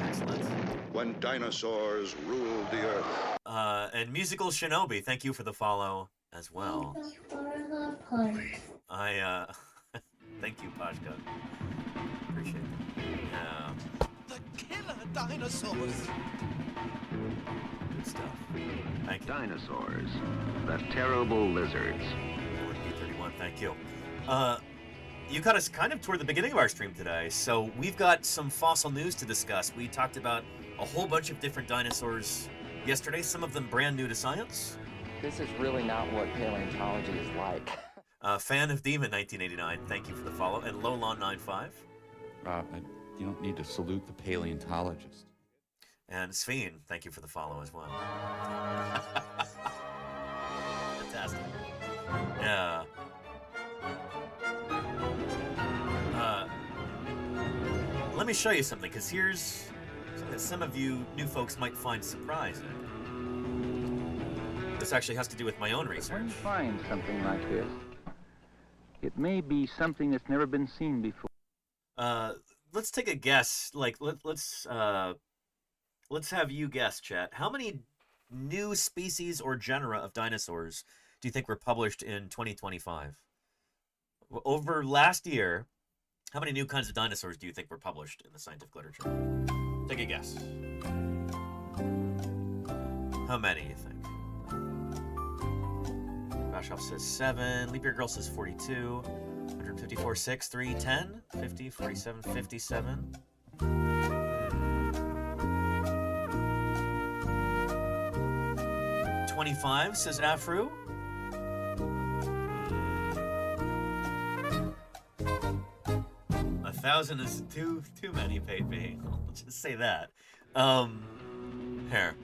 Excellent. When dinosaurs ruled the earth. And Musical Shinobi, thank you for the follow as well. Thank you, Pashka. Appreciate it. Yeah. The killer dinosaurs. Good stuff. Thank you. Dinosaurs, the terrible lizards. 31, thank you. You got us kind of toward the beginning of our stream today, so we've got some fossil news to discuss. We talked about a whole bunch of different dinosaurs yesterday, some of them brand new to science. This is really not what paleontology is like. Fan of Demon 1989, thank you for the follow, and Lolon95. You don't need to salute the paleontologist. And Sphene, thank you for the follow as well. Fantastic. Yeah. Let me show you something, because here's something that some of you new folks might find surprising. This actually has to do with my own research. When you find something like this, it may be something that's never been seen before. Let's take a guess. Like, let's have you guess, chat. How many new species or genera of dinosaurs do you think were published in 2025? Over last year, How many new kinds of dinosaurs do you think were published in the scientific literature? Take a guess. How many, you think? Bashoff says 7. Leap Year Girl says 42. 154, 6, 3, 10, 50, 47, 57. 25, says Afru. 1,000 is too many, Pepe. I'll just say that. Here.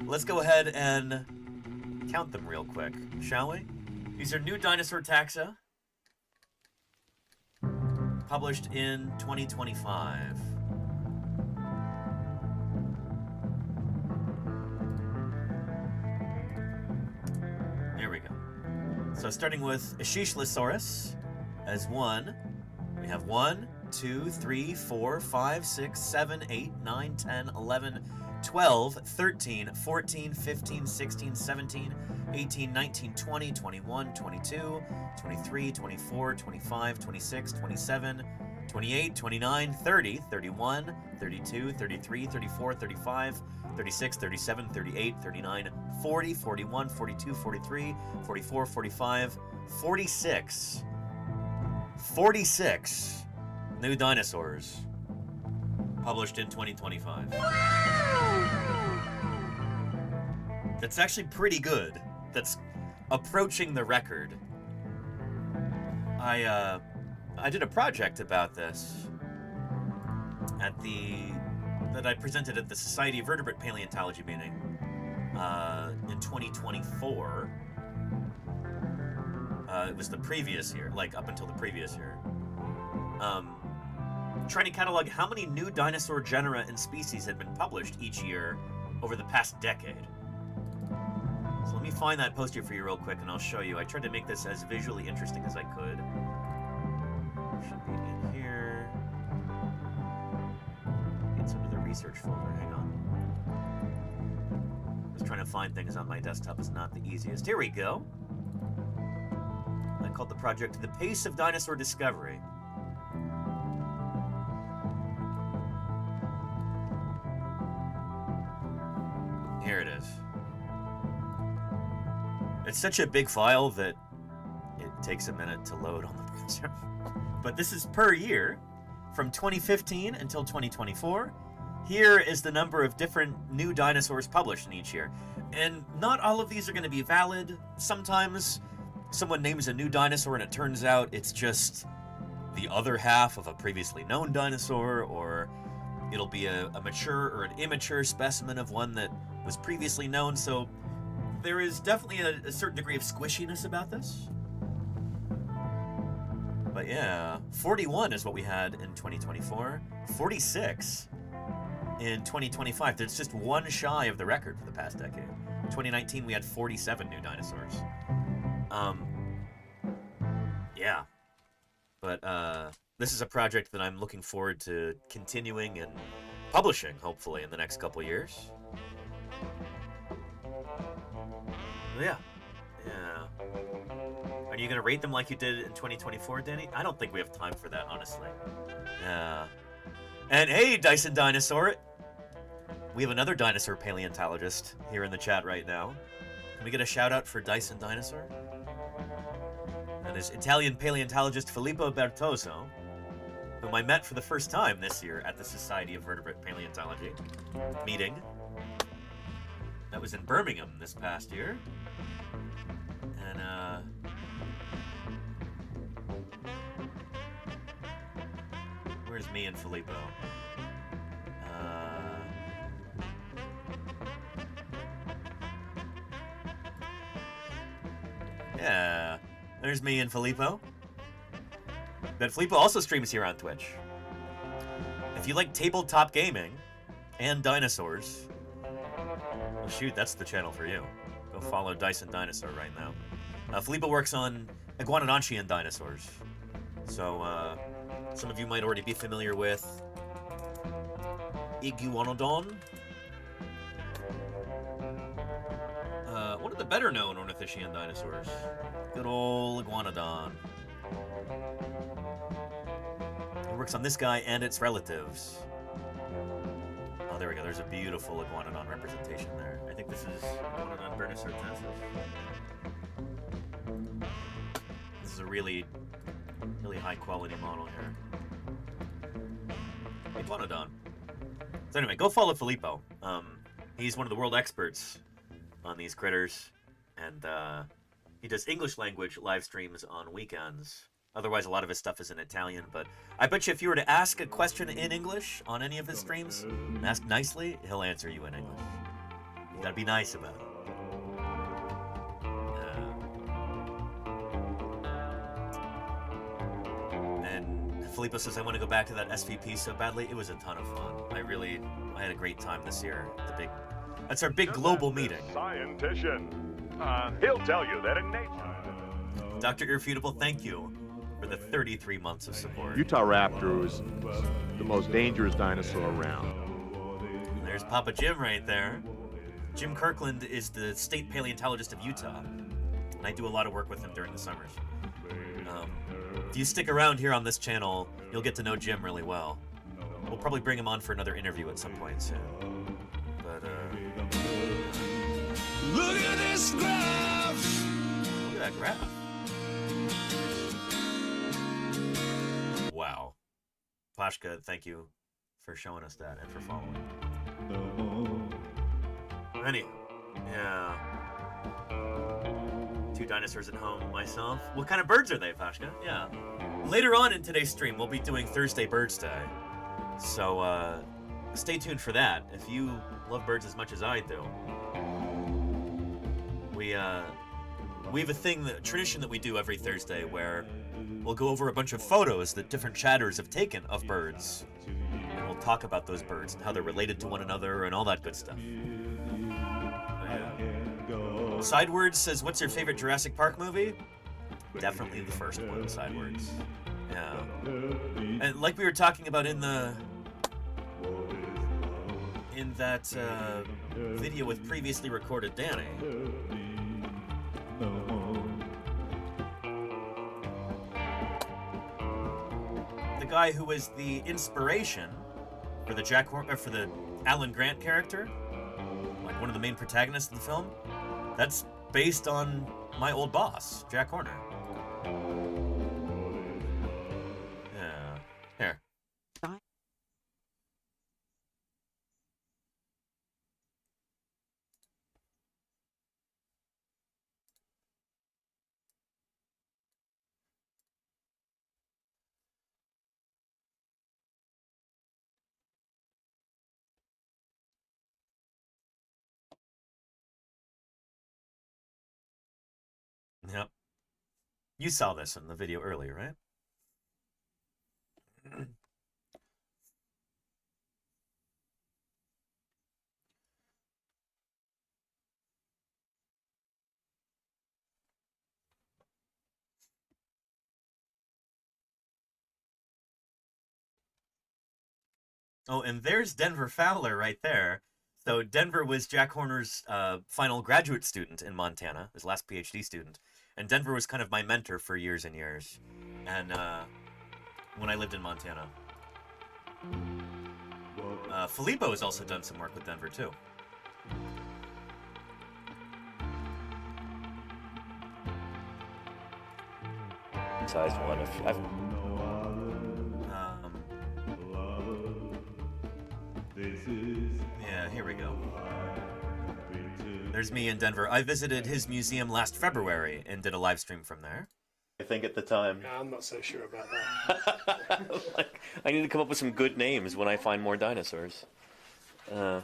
Let's go ahead and count them real quick, shall we? These are new dinosaur taxa, published in 2025. Here we go. So starting with Ashishlosaurus as 1, we have 1, 2, 3, 4, 5, 6, 7, 8, 9, 10, 11, 12, 13, 14, 15, 16, 17, 18, 19, 20, 21, 22, 23, 24, 25, 26, 27, 28, 29, 30, 31, 32, 33, 34, 35, 36, 37, 38, 39, 40, 41, 42, 43, 44, 45, 46. 46 new dinosaurs published in 2025. That's actually pretty good. That's approaching the record. I did a project about this that I presented at the Society of Vertebrate Paleontology meeting in 2024. It was the previous year, like up until the previous year. Trying to catalog how many new dinosaur genera and species had been published each year over the past decade. So let me find that poster for you real quick and I'll show you. I tried to make this as visually interesting as I could. Should be in here. It's under the research folder, hang on. Just trying to find things on my desktop is not the easiest. Here we go. I called the project The Pace of Dinosaur Discovery. Here it is. It's such a big file that it takes a minute to load on the browser. But this is per year, from 2015 until 2024. Here is the number of different new dinosaurs published in each year. And not all of these are going to be valid. Sometimes someone names a new dinosaur and it turns out it's just the other half of a previously known dinosaur, or it'll be a mature or an immature specimen of one that was previously known. So there is definitely a certain degree of squishiness about this. But yeah, 41 is what we had in 2024, 46 in 2025. There's just one shy of the record for the past decade. In 2019, we had 47 new dinosaurs. Yeah. But this is a project that I'm looking forward to continuing and publishing, hopefully, in the next couple years. Yeah. Are you going to rate them like you did in 2024, Danny? I don't think we have time for that, honestly. Yeah. And hey, Dyson Dinosaur! We have another dinosaur paleontologist here in the chat right now. Can we get a shout out for Dyson Dinosaur? And his Italian paleontologist Filippo Bertoso, whom I met for the first time this year at the Society of Vertebrate Paleontology meeting. That was in Birmingham this past year. And, where's me and Filippo? Yeah, there's me and Filippo. But Filippo also streams here on Twitch. If you like tabletop gaming and dinosaurs, well, shoot, that's the channel for you. Go follow Dyson Dinosaur right now. Filippo works on iguanodontian dinosaurs. So, some of you might already be familiar with Iguanodon. One of the better known ornithischian dinosaurs. Good old Iguanodon. works on this guy and its relatives. Oh, there we go. There's a beautiful iguanodon representation there. I think this is Iguanodon bernicertensis. This is a really high quality model here. Iguanodon. So anyway, go follow Filippo. He's one of the world experts on these critters, and he does English language live streams on weekends. Otherwise, a lot of his stuff is in Italian, but I bet you if you were to ask a question in English on any of his streams, and ask nicely, he'll answer you in English. You gotta be nice about it. And Filippo says, I want to go back to that SVP so badly. It was a ton of fun. I had a great time this year. That's our big global meeting. Scientician. He'll tell you that in nature. Dr. Irrefutable, thank you for the 33 months of support. Utah raptor is the most dangerous dinosaur around. There's Papa Jim right there. Jim Kirkland is the state paleontologist of Utah, and I do a lot of work with him during the summers. If you stick around here on this channel, you'll get to know Jim really well. We'll probably bring him on for another interview at some point soon. But, Look at this graph! Look at that graph. Wow. Pashka, thank you for showing us that and for following. Yeah. 2 dinosaurs at home myself. What kind of birds are they, Pashka? Yeah. Later on in today's stream, we'll be doing Thursday Birds Day. So, stay tuned for that. If you love birds as much as I do, we have a tradition that we do every Thursday where we'll go over a bunch of photos that different chatters have taken of birds. And we'll talk about those birds and how they're related to one another and all that good stuff. Sidewards says, what's your favorite Jurassic Park movie? Definitely the first one, Sidewards. Yeah. And like we were talking about in that video with previously recorded Danny, the guy who was the inspiration for the Alan Grant character, like one of the main protagonists of the film, that's based on my old boss, Jack Horner. Yeah. Here. Yep. You saw this in the video earlier, right? Oh, and there's Denver Fowler right there. So Denver was Jack Horner's final graduate student in Montana, his last PhD student. And Denver was kind of my mentor for years and years. And when I lived in Montana. Filippo has also done some work with Denver, too. Sized one. Yeah, here we go. There's me in Denver. I visited his museum last February and did a live stream from there. I think at the time. Yeah, I'm not so sure about that. Like, I need to come up with some good names when I find more dinosaurs. Yeah.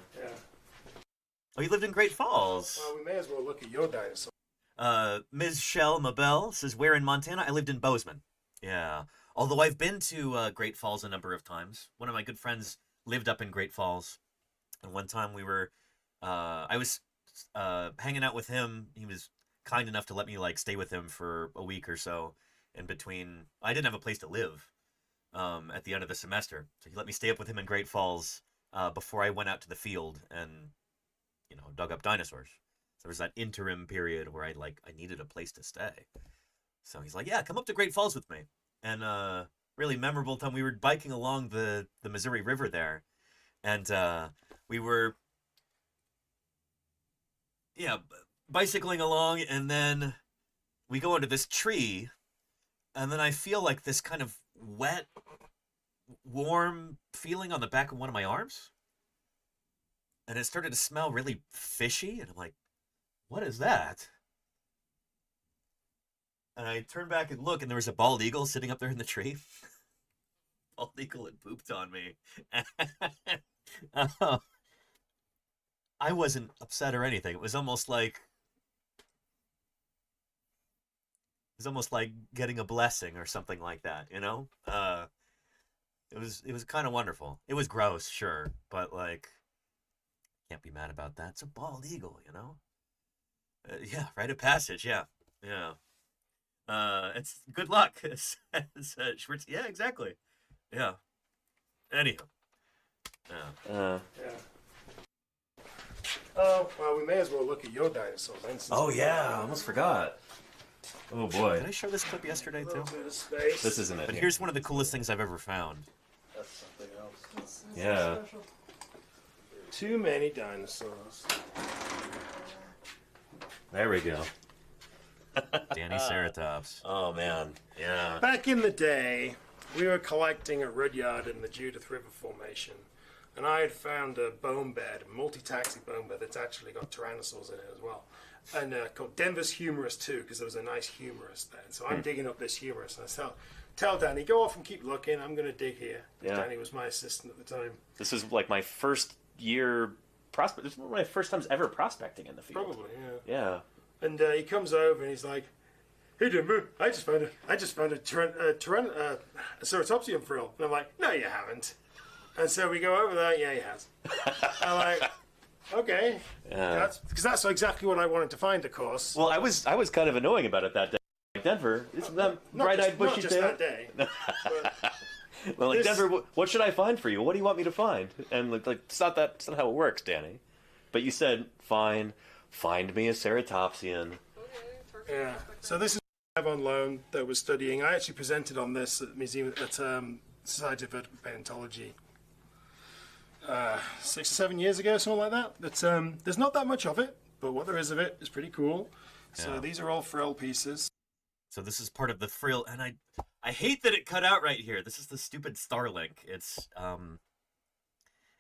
Oh, you lived in Great Falls. Well, we may as well look at your dinosaur. Ms. Shell Mabel says, where in Montana? I lived in Bozeman. Yeah. Although I've been to Great Falls a number of times. One of my good friends lived up in Great Falls. And one time we were, I was hanging out with him. He was kind enough to let me stay with him for a week or so in between. I didn't have a place to live at the end of the semester. So he let me stay up with him in Great Falls before I went out to the field and, dug up dinosaurs. So there was that interim period where I needed a place to stay. So he's like, yeah, come up to Great Falls with me. And really memorable time. We were biking along the Missouri River there, and we were, bicycling along, and then we go into this tree, and then I feel like this kind of wet, warm feeling on the back of one of my arms, and it started to smell really fishy, and I'm like, what is that? And I turned back and look, and there was a bald eagle sitting up there in the tree. Bald eagle had pooped on me. I wasn't upset or anything. It was almost like getting a blessing or something like that, you know? It was kind of wonderful. It was gross, sure, but like, can't be mad about that. It's a bald eagle, you know? Yeah, rite of passage. Yeah. It's good luck. Schwartz. Yeah, exactly. Yeah. Anyhow. Oh, well, we may as well look at your dinosaurs then. Oh yeah, I almost forgot. Oh boy. Did I show this clip yesterday too? This isn't it. But here's one of the coolest things I've ever found. That's something else. Yeah. Too many dinosaurs. There we go. Danny Ceratops. Oh man. Yeah. Back in the day, we were collecting at Rudyard in the Judith River Formation, and I had found a bone bed, a multi-taxi bone bed that's actually got tyrannosaurs in it as well, and called Denver's Humerus too, because there was a nice humerus there. So I'm digging up this humerus, and I tell Danny, go off and keep looking. I'm going to dig here. Yeah. Danny was my assistant at the time. This is like my first year prospect. This is one of my first times ever prospecting in the field. Probably, yeah. Yeah. And he comes over and he's like, "Hey, Denver, I just found a ceratopsian frill." And I'm like, "No, you haven't." And so we go over there. Yeah, he has. I'm like, okay, because that's exactly what I wanted to find, of course. Well, I was kind of annoying about it that day. Denver, isn't that bright-eyed, bushy tail? Not just that day. Well, like, Denver, what should I find for you? What do you want me to find? And like it's not how it works, Danny. But you said, fine, find me a ceratopsian. Yeah. So this is what I have on loan that we're studying. I actually presented on this at museum at Society of Vertebrate Paleontology 6 or 7 years ago, something like that. But there's not that much of it, but what there is of it is pretty cool. So these are all frill pieces. So this is part of the frill, and I hate that it cut out right here. This is the stupid Starlink. It's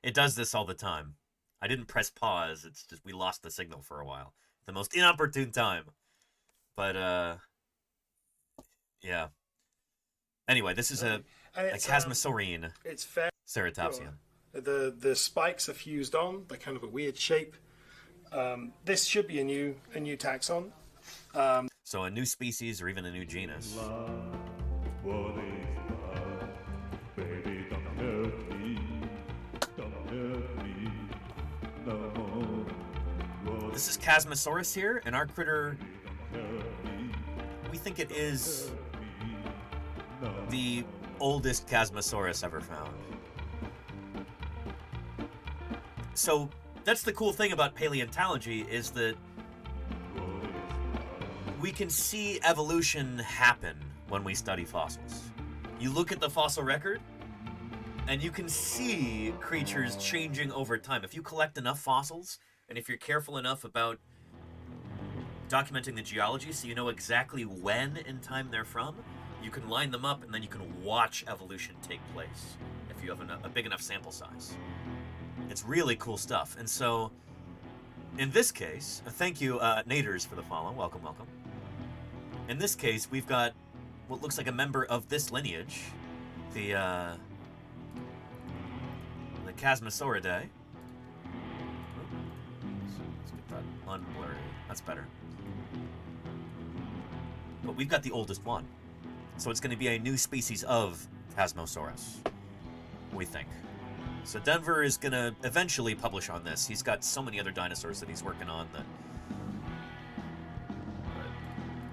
it does this all the time. I didn't press pause. It's just we lost the signal for a while. The most inopportune time. But yeah. Anyway, this is a chasmosaurine it's fair ceratopsian. The spikes are fused on. They're kind of a weird shape. This should be a new taxon. So a new species or even a new genus. This is Chasmosaurus here, and our critter, we think it is the oldest Chasmosaurus ever found. So that's the cool thing about paleontology, is that we can see evolution happen when we study fossils. You look at the fossil record, and you can see creatures changing over time. If you collect enough fossils, and if you're careful enough about documenting the geology so you know exactly when in time they're from, you can line them up and then you can watch evolution take place if you have a big enough sample size. It's really cool stuff. And so, in this case, thank you, Naders, for the follow. Welcome, welcome. In this case, we've got what looks like a member of this lineage, the Chasmosauridae. Let's get that unblurry. That's better. But we've got the oldest one. So it's going to be a new species of Chasmosaurus, we think. So Denver is going to eventually publish on this. He's got so many other dinosaurs that he's working on that...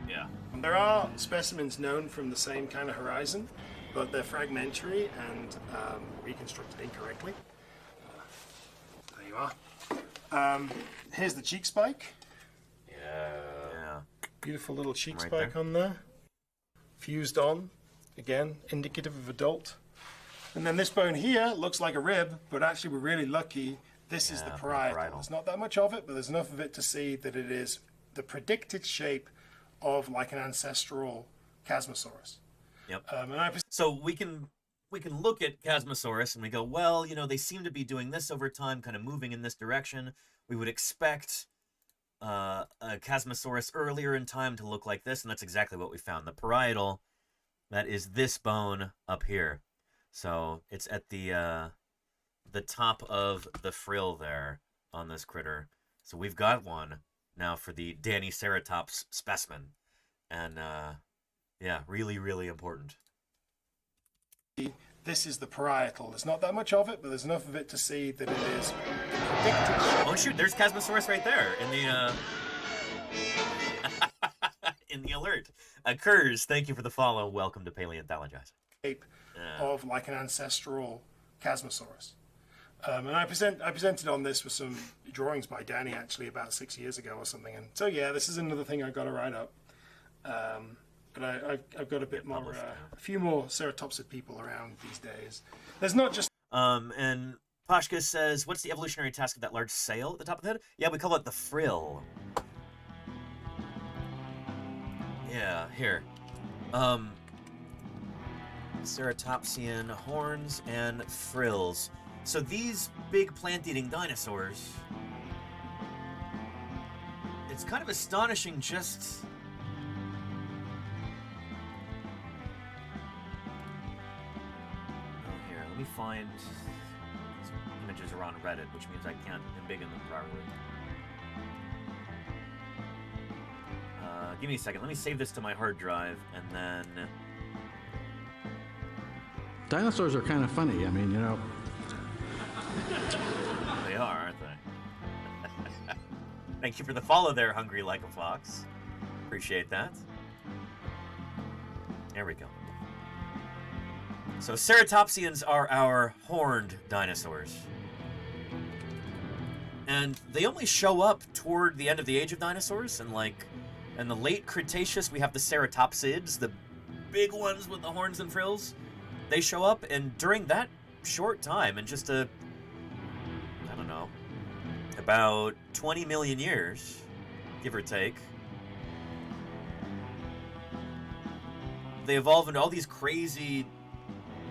yeah. There are specimens known from the same kind of horizon, but they're fragmentary and reconstructed incorrectly. There you are. Here's the cheek spike. Yeah. Beautiful little cheek Right spike there. on there. Fused on. again, indicative of adult. And then this bone here looks like a rib, but actually we're really lucky. This is the parietal. There's not that much of it, but there's enough of it to see that it is the predicted shape of like an ancestral Chasmosaurus. Yep. So we can look at Chasmosaurus and we go, well, you know, they seem to be doing this over time, kind of moving in this direction. We would expect a Chasmosaurus earlier in time to look like this, and that's exactly what we found. The parietal, that is this bone up here. So it's at the top of the frill there on this critter. So we've got one now for the Daniceratops specimen. And yeah, really, really important. This is the parietal. There's not that much of it, but there's enough of it to see that it is predicted. Oh shoot, there's Chasmosaurus right there in the in the alert. Thurs, thank you for the follow. Welcome to Paleontologizing. Shape of like an ancestral Chasmosaurus. And I presented on this with some drawings by Danny actually about 6 years ago or something. And so yeah, this is another thing I got to write up. But I've got a bit more, a few more ceratopsid people around these days. There's not just. And Pashka says, what's the evolutionary task of that large sail at the top of the head? Yeah, we call it the frill. Yeah, here. Ceratopsian horns and frills. So these big plant-eating dinosaurs, it's kind of astonishing just... Oh, here, let me find... These images are on Reddit, which means I can't embiggen them properly. Give me a second. Let me save this to my hard drive, and then... Dinosaurs are kind of funny. I mean, you know... They are, aren't they? Thank you for the follow there, Hungry Like a Fox. Appreciate that. There we go. So ceratopsians are our horned dinosaurs. And they only show up toward the end of the age of dinosaurs, and like in the late Cretaceous we have the ceratopsids, the big ones with the horns and frills. They show up, and during that short time, in just I don't know, about 20 million years, give or take, they evolve into all these crazy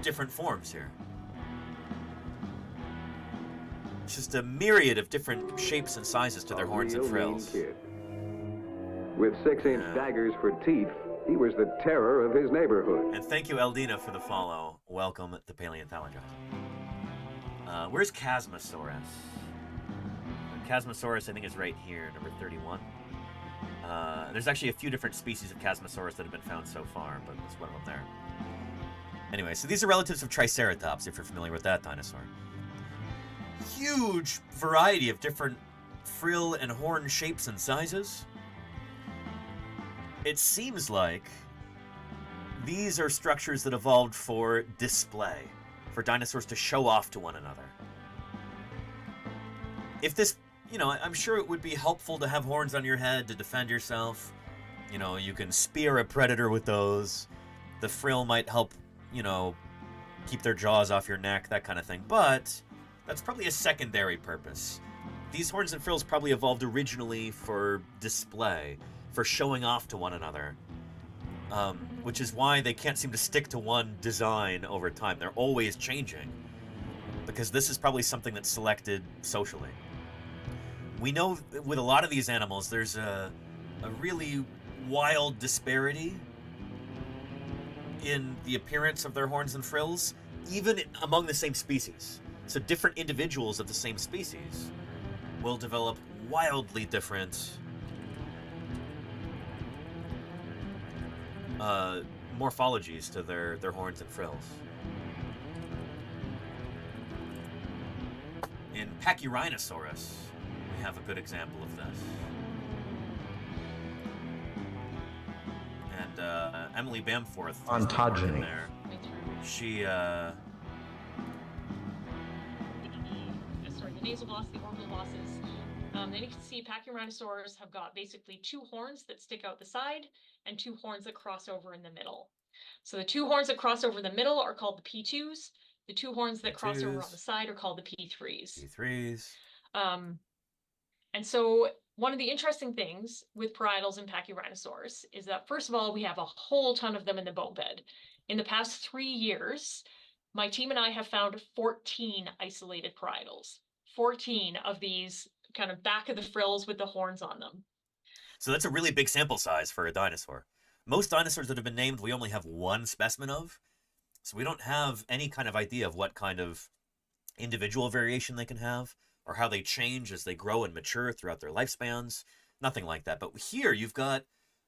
different forms here. It's just a myriad of different shapes and sizes to their horns and frills. With 6-inch daggers for teeth, he was the terror of his neighborhood. And thank you, Eldina, for the follow. Welcome to Paleontologizing. Where's Chasmosaurus? Chasmosaurus, I think, is right here, number 31. There's actually a few different species of Chasmosaurus that have been found so far, but there's one of them there. Anyway, so these are relatives of Triceratops, if you're familiar with that dinosaur. Huge variety of different frill and horn shapes and sizes. It seems like these are structures that evolved for display, for dinosaurs to show off to one another. If this, you know, I'm sure it would be helpful to have horns on your head to defend yourself. You know, you can spear a predator with those. The frill might help, you know, keep their jaws off your neck, that kind of thing. But that's probably a secondary purpose. These horns and frills probably evolved originally for display, for showing off to one another, which is why they can't seem to stick to one design over time. They're always changing, because this is probably something that's selected socially. We know with a lot of these animals, there's a really wild disparity in the appearance of their horns and frills, even among the same species. So different individuals of the same species will develop wildly different morphologies to their horns and frills. In Pachyrhinosaurus, we have a good example of this. And Emily Bamforth, ontogeny. There, she the nasal gloss, the orbital glosses. Then you can see Pachyrhinosaurs have got basically two horns that stick out the side and two horns that cross over in the middle. So the two horns that cross over the middle are called the P2s. The two horns that cross over on the side are called the P3s. P3s. And so one of the interesting things with parietals and pachyrhinosaurs is that, first of all, we have a whole ton of them in the bone bed. In the past 3 years, my team and I have found 14 isolated parietals. 14 of these kind of back of the frills with the horns on them. So that's a really big sample size for a dinosaur. Most dinosaurs that have been named, we only have one specimen of. So we don't have any kind of idea of what kind of individual variation they can have, or how they change as they grow and mature throughout their lifespans. Nothing like that. But here you've got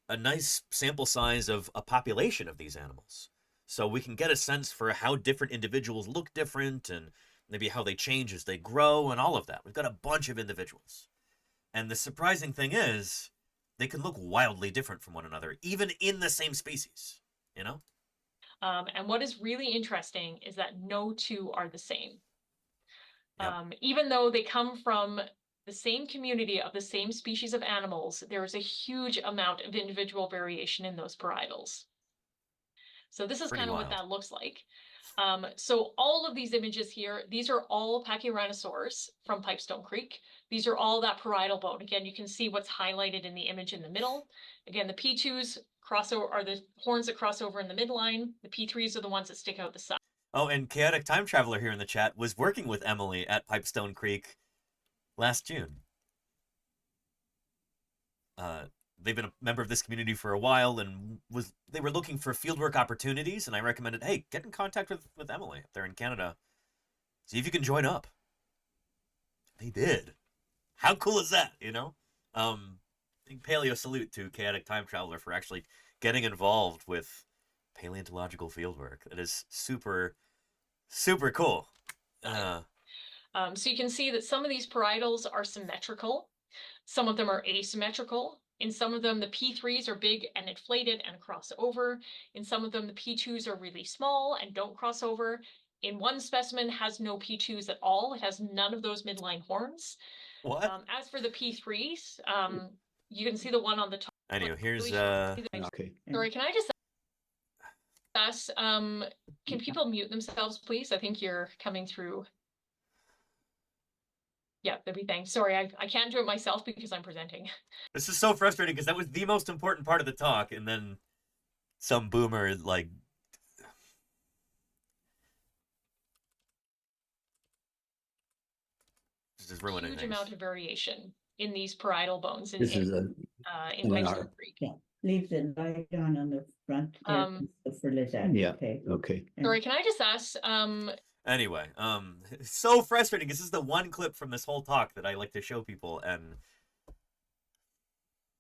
a nice sample size of a population of these animals. So we can get a sense for how different individuals look different, and maybe how they change as they grow, and all of that. We've got a bunch of individuals. And the surprising thing is, they can look wildly different from one another, even in the same species, you know? And what is really interesting is that no two are the same. Yep. Even though they come from the same community of the same species of animals, there is a huge amount of individual variation in those parietals. So this is kind of what that looks like. So all of these images here, these are all pachyrhinosaurs from Pipestone Creek. These are all that parietal bone. Again, you can see what's highlighted in the image in the middle. Again, the P2s are the horns that cross over in the midline. The P3s are the ones that stick out the side. Oh, and Chaotic Time Traveler here in the chat was working with Emily at Pipestone Creek last June. They've been a member of this community for a while, and they were looking for fieldwork opportunities, and I recommended, hey, get in contact with Emily if they're in Canada. See if you can join up. They did. How cool is that, you know? Paleo salute to Chaotic Time Traveler for actually getting involved with paleontological fieldwork. That is super, super cool. So you can see that some of these parietals are symmetrical. Some of them are asymmetrical. In some of them, the P3s are big and inflated and cross over. In some of them, the P2s are really small and don't cross over. In one specimen, has no P2s at all. It has none of those midline horns. What? As for the P3s, you can see the one on the top. Anyway, here's Okay. Sorry, can I just ask, can people mute themselves, please? I think you're coming through. Yeah, that'd be thanks. Sorry, I can't do it myself because I'm presenting. This is so frustrating because that was the most important part of the talk, and then some boomer, like... This is ruining Huge things. amount of variation in these parietal bones in Pipestone Creek. Yeah, leave the light on the front there for Lizette. Yeah, okay. Sorry, can I just ask, Anyway, it's so frustrating. This is the one clip from this whole talk that I like to show people, and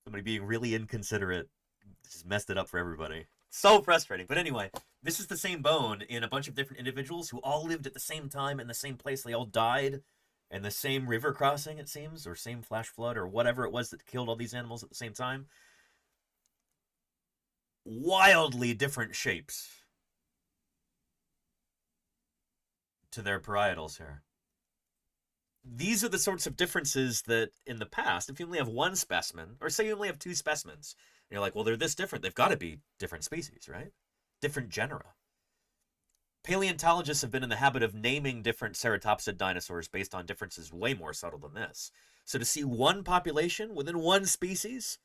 somebody being really inconsiderate just messed it up for everybody. So frustrating. But anyway, this is the same bone in a bunch of different individuals who all lived at the same time in the same place. They all died in the same river crossing, it seems, or same flash flood, or whatever it was that killed all these animals at the same time. Wildly different shapes to their parietals here. These are the sorts of differences that in the past, if you only have one specimen, or say you only have two specimens, and you're like, well, they're this different, they've got to be different species, right? Different genera. Paleontologists have been in the habit of naming different ceratopsid dinosaurs based on differences way more subtle than this. So to see one population within one species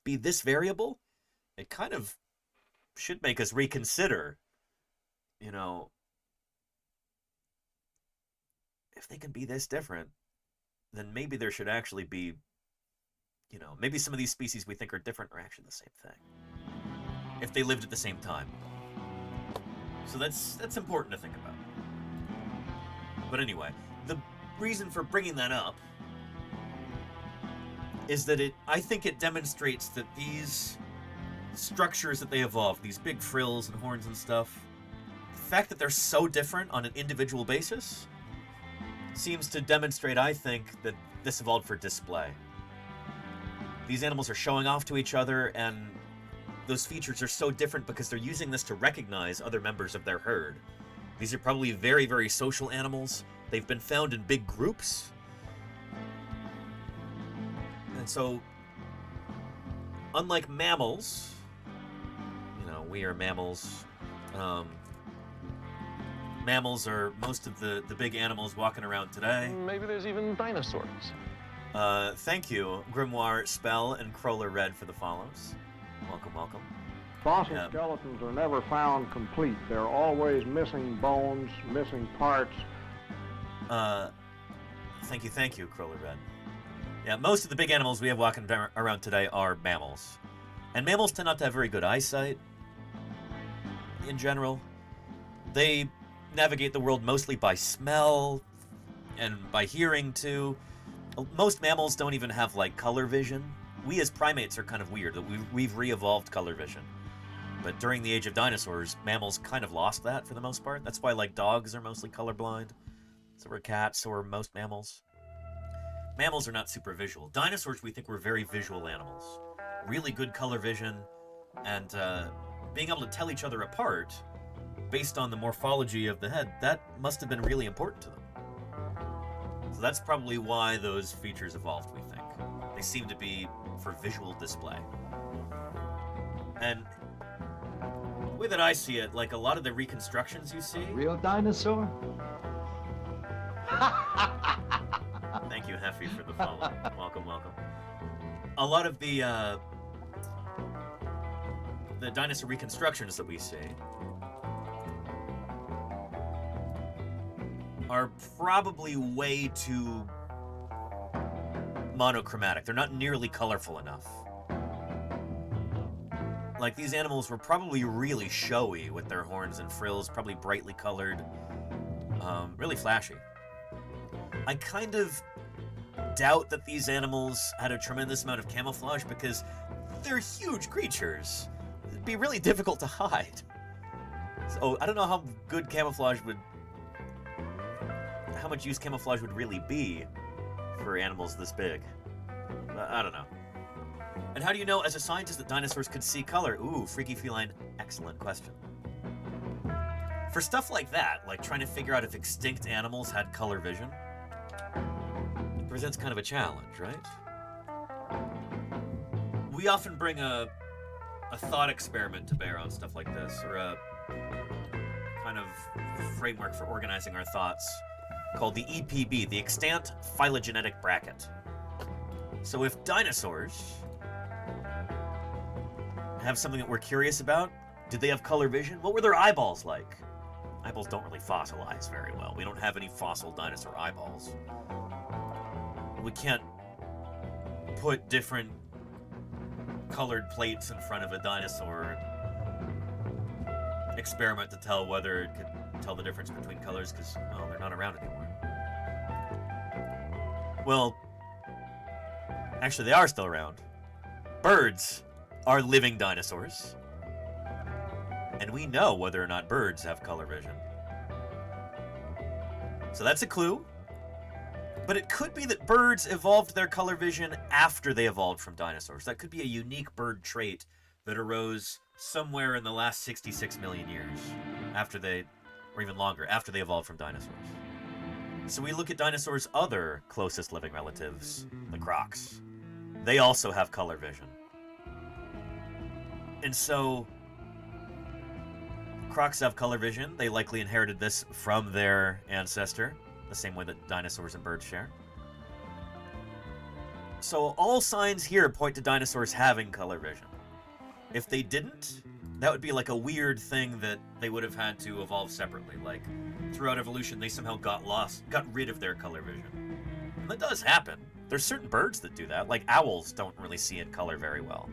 be this variable, it kind of should make us reconsider, you know, if they can be this different, then maybe there should actually be, you know, maybe some of these species we think are different are actually the same thing, if they lived at the same time. So that's important to think about. But anyway, the reason for bringing that up is that I think it demonstrates that these structures that they evolved, these big frills and horns and stuff, the fact that they're so different on an individual basis seems to demonstrate, I think, that this evolved for display. These animals are showing off to each other, and those features are so different because they're using this to recognize other members of their herd. These are probably very, very social animals. They've been found in big groups. And so, unlike mammals, you know, we are mammals, Mammals are most of the big animals walking around today. Maybe there's even dinosaurs. Thank you, Grimoire Spell and Crawler Red, for the follows. Welcome, welcome. Fossil skeletons are never found complete. They're always missing bones, missing parts. Thank you, Crawler Red. Yeah, most of the big animals we have walking around today are mammals. And mammals tend not to have very good eyesight, in general. They navigate the world mostly by smell and by hearing, too. Most mammals don't even have, like, color vision. We as primates are kind of weird, that we've re-evolved color vision. But during the age of dinosaurs, mammals kind of lost that for the most part. That's why, like, dogs are mostly colorblind. So are cats, so are most mammals. Mammals are not super visual. Dinosaurs, we think, were very visual animals. Really good color vision, and being able to tell each other apart based on the morphology of the head, that must have been really important to them. So that's probably why those features evolved, we think. They seem to be for visual display. And the way that I see it, like a lot of the reconstructions you see... Real dinosaur? Thank you, Heffy, for the follow. Welcome, welcome. A lot of the dinosaur reconstructions that we see are probably way too monochromatic. They're not nearly colorful enough. Like, these animals were probably really showy with their horns and frills, probably brightly colored, really flashy. I kind of doubt that these animals had a tremendous amount of camouflage because they're huge creatures. It'd be really difficult to hide. So I don't know how good camouflage would... how much use camouflage would really be for animals this big. I don't know. And how do you know, as a scientist, that dinosaurs could see color? Ooh, freaky feline, excellent question. For stuff like that, like trying to figure out if extinct animals had color vision, it presents kind of a challenge, right? We often bring a thought experiment to bear on stuff like this, or a kind of framework for organizing our thoughts, called the EPB, the Extant Phylogenetic Bracket. So if dinosaurs have something that we're curious about, did they have color vision? What were their eyeballs like? Eyeballs don't really fossilize very well. We don't have any fossil dinosaur eyeballs. We can't put different colored plates in front of a dinosaur and experiment to tell whether it could tell the difference between colors, because, well, they're not around anymore. Well, actually, they are still around. Birds are living dinosaurs. And we know whether or not birds have color vision. So that's a clue. But it could be that birds evolved their color vision after they evolved from dinosaurs. That could be a unique bird trait that arose somewhere in the last 66 million years, after they, or even longer, after they evolved from dinosaurs. So we look at dinosaurs' other closest living relatives, the crocs. They also have color vision. And so crocs have color vision. They likely inherited this from their ancestor, the same way that dinosaurs and birds share. So all signs here point to dinosaurs having color vision. If they didn't, that would be like a weird thing that they would have had to evolve separately. Like, throughout evolution, they somehow got rid of their color vision. And that does happen. There's certain birds that do that, like owls don't really see in color very well.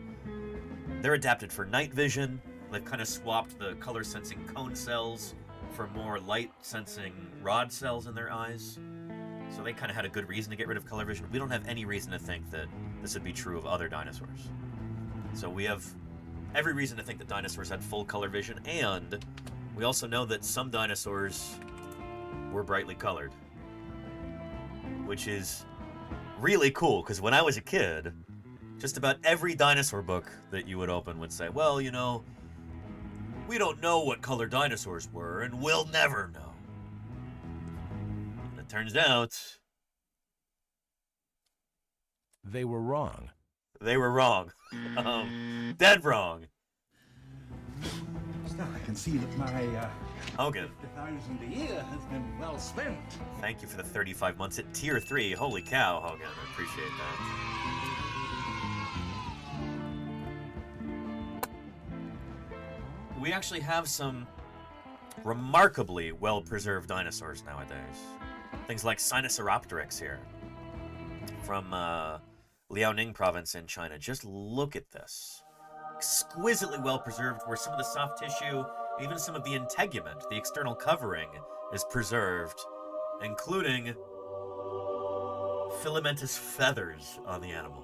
They're adapted for night vision. They've kind of swapped the color-sensing cone cells for more light-sensing rod cells in their eyes. So they kind of had a good reason to get rid of color vision. We don't have any reason to think that this would be true of other dinosaurs. So we have every reason to think that dinosaurs had full color vision, and we also know that some dinosaurs were brightly colored, which is really cool, because when I was a kid, just about every dinosaur book that you would open would say, well, you know, we don't know what color dinosaurs were, and we'll never know. And it turns out they were wrong. They were wrong. Dead wrong. I can see that my Hogan, 50,000 a year has been well spent. thank you for the 35 months at Tier 3. Holy cow, Hogan. I appreciate that. We actually have some remarkably well-preserved dinosaurs nowadays. Things like Sinosauropteryx here from Liaoning province in China. Just look at this. Exquisitely well-preserved, where some of the soft tissue, even some of the integument, the external covering, is preserved, including filamentous feathers on the animal.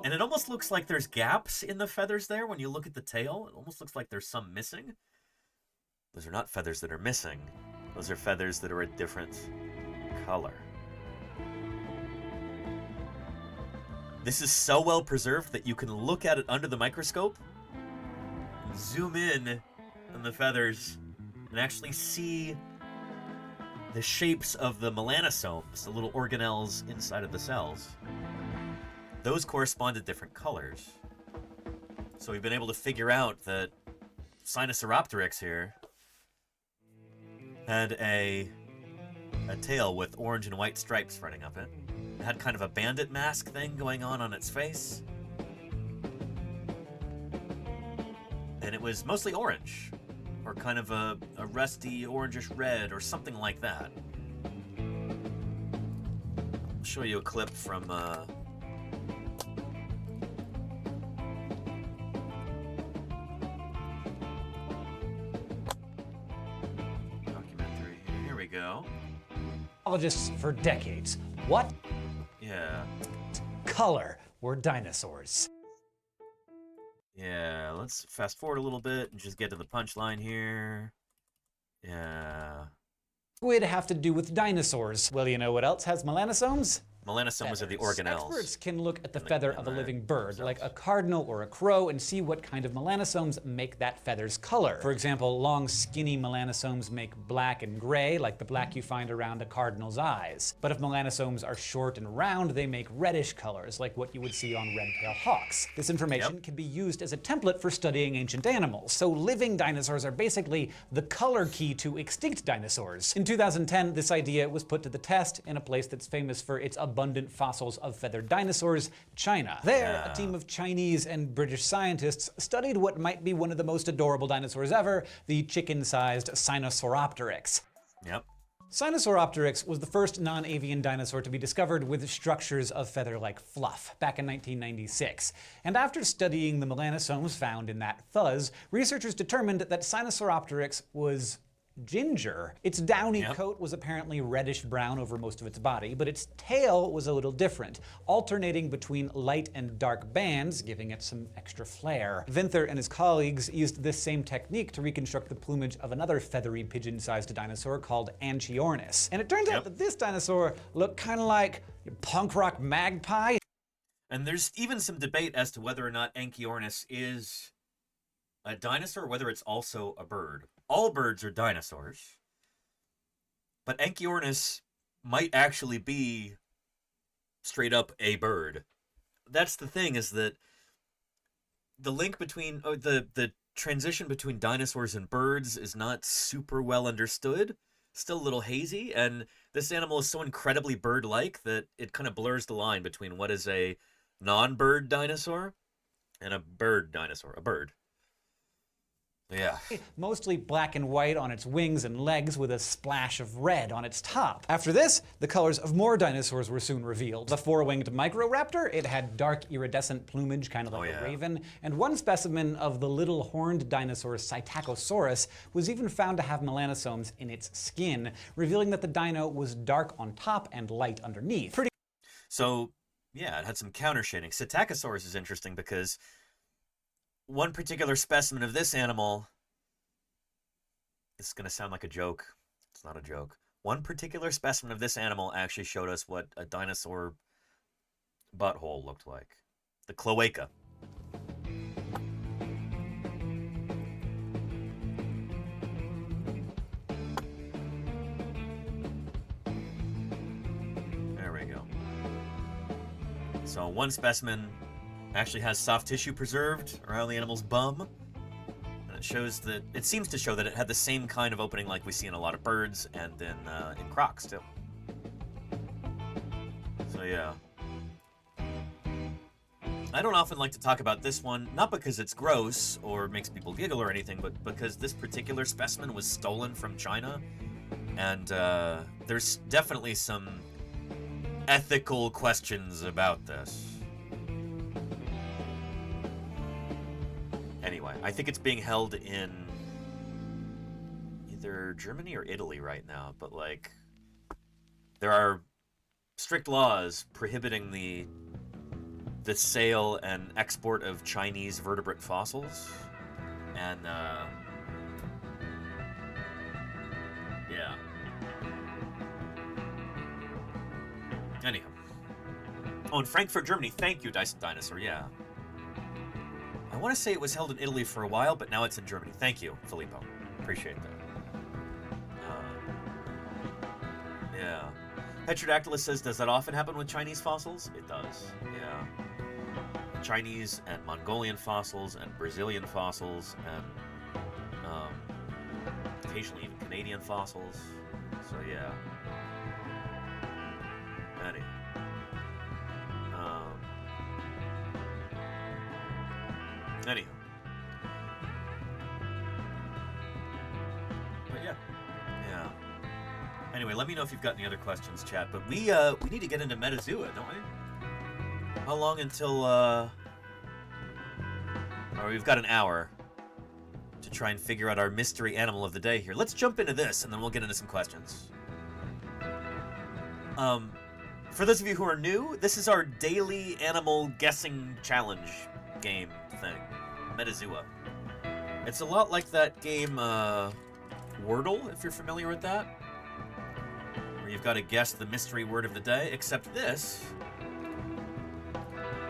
And it almost looks like there's gaps in the feathers there when you look at the tail. It almost looks like there's some missing. Those are not feathers that are missing. Those are feathers that are a different color. This is so well preserved that you can look at it under the microscope, zoom in on the feathers, and actually see the shapes of the melanosomes, the little organelles inside of the cells. Those correspond to different colors. So we've been able to figure out that Sinosauropteryx here had a tail with orange and white stripes running up it. It had kind of a bandit mask thing going on its face. And it was mostly orange, or kind of a rusty orangish red, or something like that. I'll show you a clip from documentary. Here we go. Biologists for decades. What Yeah. color were dinosaurs? Yeah, let's fast forward a little bit and just get to the punchline here. Yeah. Squid have to do with dinosaurs. Well, you know what else has melanosomes? Melanosomes are the organelles. Experts can look at the feather of a living bird, like a cardinal or a crow, and see what kind of melanosomes make that feather's color. For example, long, skinny melanosomes make black and gray, like the black you find around a cardinal's eyes. But if melanosomes are short and round, they make reddish colors, like what you would see on red-tailed hawks. This information can be used as a template for studying ancient animals. So living dinosaurs are basically the color key to extinct dinosaurs. In 2010, this idea was put to the test in a place that's famous for its abundant fossils of feathered dinosaurs, China. There, a team of Chinese and British scientists studied what might be one of the most adorable dinosaurs ever, the chicken-sized Sinosauropteryx. Yep. Sinosauropteryx was the first non-avian dinosaur to be discovered with structures of feather-like fluff back in 1996. And after studying the melanosomes found in that fuzz, researchers determined that Sinosauropteryx was ginger. Its downy coat was apparently reddish-brown over most of its body, but its tail was a little different, alternating between light and dark bands, giving it some extra flair. Vinther and his colleagues used this same technique to reconstruct the plumage of another feathery pigeon-sized dinosaur called Anchiornis. And it turns out that this dinosaur looked kind of like a punk rock magpie. And there's even some debate as to whether or not Anchiornis is a dinosaur or whether it's also a bird. All birds are dinosaurs, but Anchiornis might actually be straight up a bird. That's the thing, is that the link between, the transition between dinosaurs and birds is not super well understood, still a little hazy, and this animal is so incredibly bird-like that it kind of blurs the line between what is a non-bird dinosaur and a bird dinosaur, a bird. Yeah. Mostly black and white on its wings and legs with a splash of red on its top. After this, the colors of more dinosaurs were soon revealed. The four-winged Microraptor, it had dark iridescent plumage, kind of like a raven, and one specimen of the little horned dinosaur Psittacosaurus was even found to have melanosomes in its skin, revealing that the dino was dark on top and light underneath. So, yeah, it had some counter shading. Psittacosaurus is interesting because one particular specimen of this animal, this is going to sound like a joke. It's not a joke. One particular specimen of this animal actually showed us what a dinosaur butthole looked like. The cloaca. There we go. So one specimen actually has soft tissue preserved around the animal's bum, and it shows that it seems to show that it had the same kind of opening like we see in a lot of birds and in crocs too. So yeah. I don't often like to talk about this one, not because it's gross or makes people giggle or anything, but because this particular specimen was stolen from China, and there's definitely some ethical questions about this. Anyway, I think it's being held in either Germany or Italy right now, but like, there are strict laws prohibiting the sale and export of Chinese vertebrate fossils, and yeah. Anyhow. Oh, in Frankfurt, Germany. Thank you, Dyson Dinosaur. Yeah. I want to say it was held in Italy for a while, but now it's in Germany. Thank you, Filippo. Appreciate that. Yeah. Petrodactylus says, does that often happen with Chinese fossils? It does, yeah. Chinese and Mongolian fossils and Brazilian fossils and occasionally even Canadian fossils. So yeah. Anyway. Anyhow. But yeah. Yeah. Anyway, let me know if you've got any other questions, chat. But we need to get into Metazoa, don't we? How long until or we've got an hour to try and figure out our mystery animal of the day here. Let's jump into this and then we'll get into some questions. For those of you who are new, this is our daily animal guessing challenge game thing, Metazoa. It's a lot like that game Wordle, if you're familiar with that, where you've got to guess the mystery word of the day, except this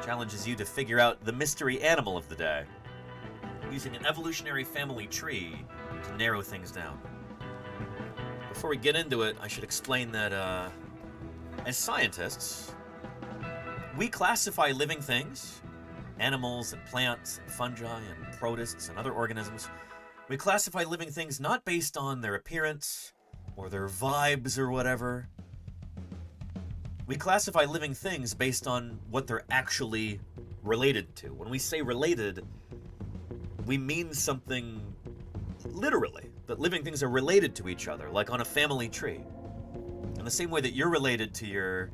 challenges you to figure out the mystery animal of the day using an evolutionary family tree to narrow things down. Before we get into it, I should explain that as scientists, we classify living things, animals and plants and fungi and protists and other organisms. We classify living things not based on their appearance or their vibes or whatever. We classify living things based on what they're actually related to. When we say related, we mean something literally, that living things are related to each other, like on a family tree. In the same way that you're related to your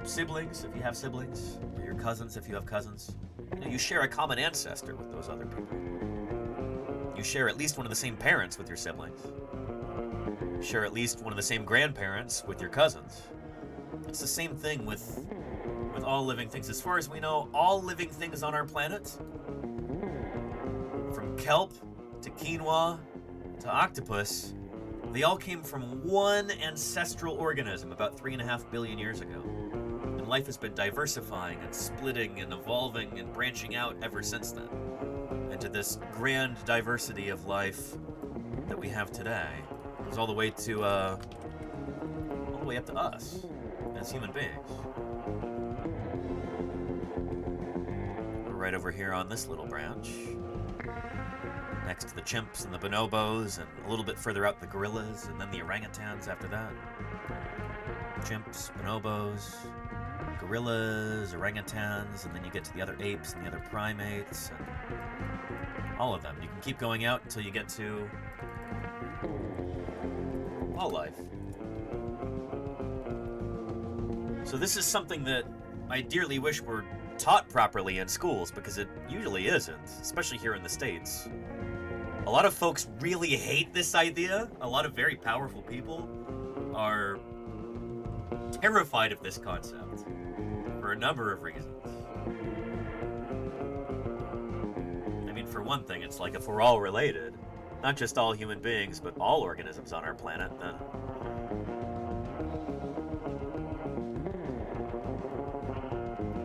siblings, if you have siblings, or your cousins, if you have cousins. You share a common ancestor with those other people. You share at least one of the same parents with your siblings. You share at least one of the same grandparents with your cousins. It's the same thing with all living things. As far as we know, all living things on our planet, from kelp to quinoa to octopus, they all came from one ancestral organism about 3.5 billion years ago. And life has been diversifying and splitting and evolving and branching out ever since then into this grand diversity of life that we have today. It goes all the way to all the way up to us as human beings. We're right over here on this little branch, next to the chimps and the bonobos, and a little bit further out the gorillas, and then the orangutans after that. Chimps, bonobos, gorillas, orangutans, and then you get to the other apes and the other primates, and all of them. You can keep going out until you get to all life. So this is something that I dearly wish were taught properly in schools, because it usually isn't, especially here in the States. A lot of folks really hate this idea. A lot of very powerful people are terrified of this concept for a number of reasons. I mean, for one thing, it's like if we're all related, not just all human beings, but all organisms on our planet, then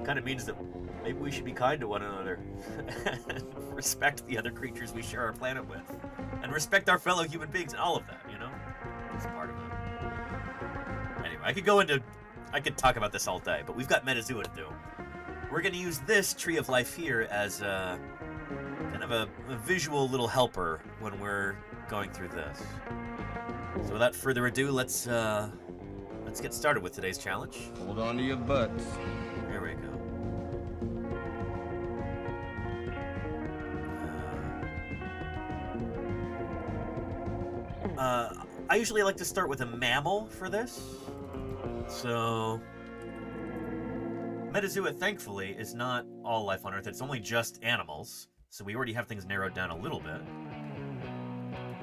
kind of means that maybe we should be kind to one another and respect the other creatures we share our planet with, and respect our fellow human beings and all of that, you know? It's part of it. Anyway, I could talk about this all day, but we've got Metazoa to do. We're going to use this tree of life here as kind of a visual little helper when we're going through this. So without further ado, let's get started with today's challenge. Hold on to your butts. There we go. I usually like to start with a mammal for this. So, Metazoa, thankfully, is not all life on Earth. It's only just animals. So we already have things narrowed down a little bit.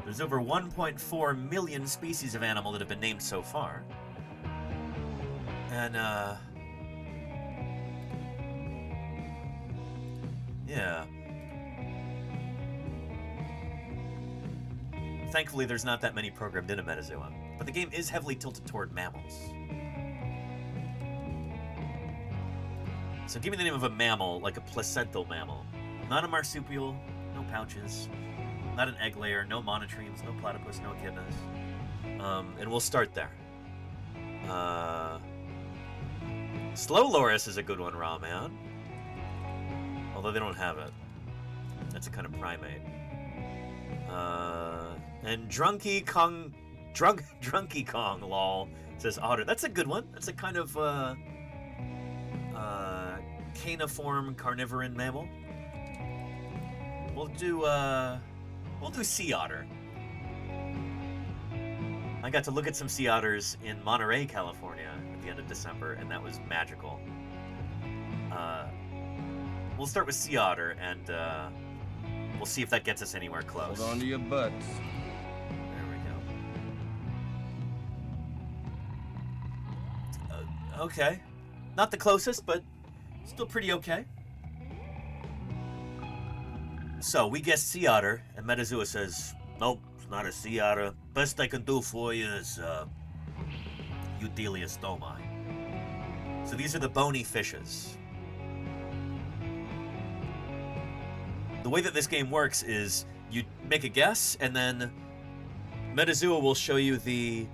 There's over 1.4 million species of animal that have been named so far. And, yeah. Thankfully, there's not that many programmed into Metazoa, but the game is heavily tilted toward mammals. So give me the name of a mammal, like a placental mammal. Not a marsupial, no pouches, not an egg layer, no monotremes, no platypus, no echidnas. And we'll start there. Slow loris is a good one, Raw Man. Although they don't have it. That's a kind of primate. And Drunky Kong, lol, says otter. That's a good one. That's a kind of caniform carnivoran mammal. We'll do sea otter. I got to look at some sea otters in Monterey, California at the end of December, and that was magical. We'll start with sea otter, and we'll see if that gets us anywhere close. Hold on to your butts. There we go. Okay. Not the closest, but still pretty okay. So, we guessed sea otter, and Metazoa says, nope, it's not a sea otter. Best I can do for you is, Eutheliostomai. So these are the bony fishes. The way that this game works is you make a guess, and then Metazoa will show you the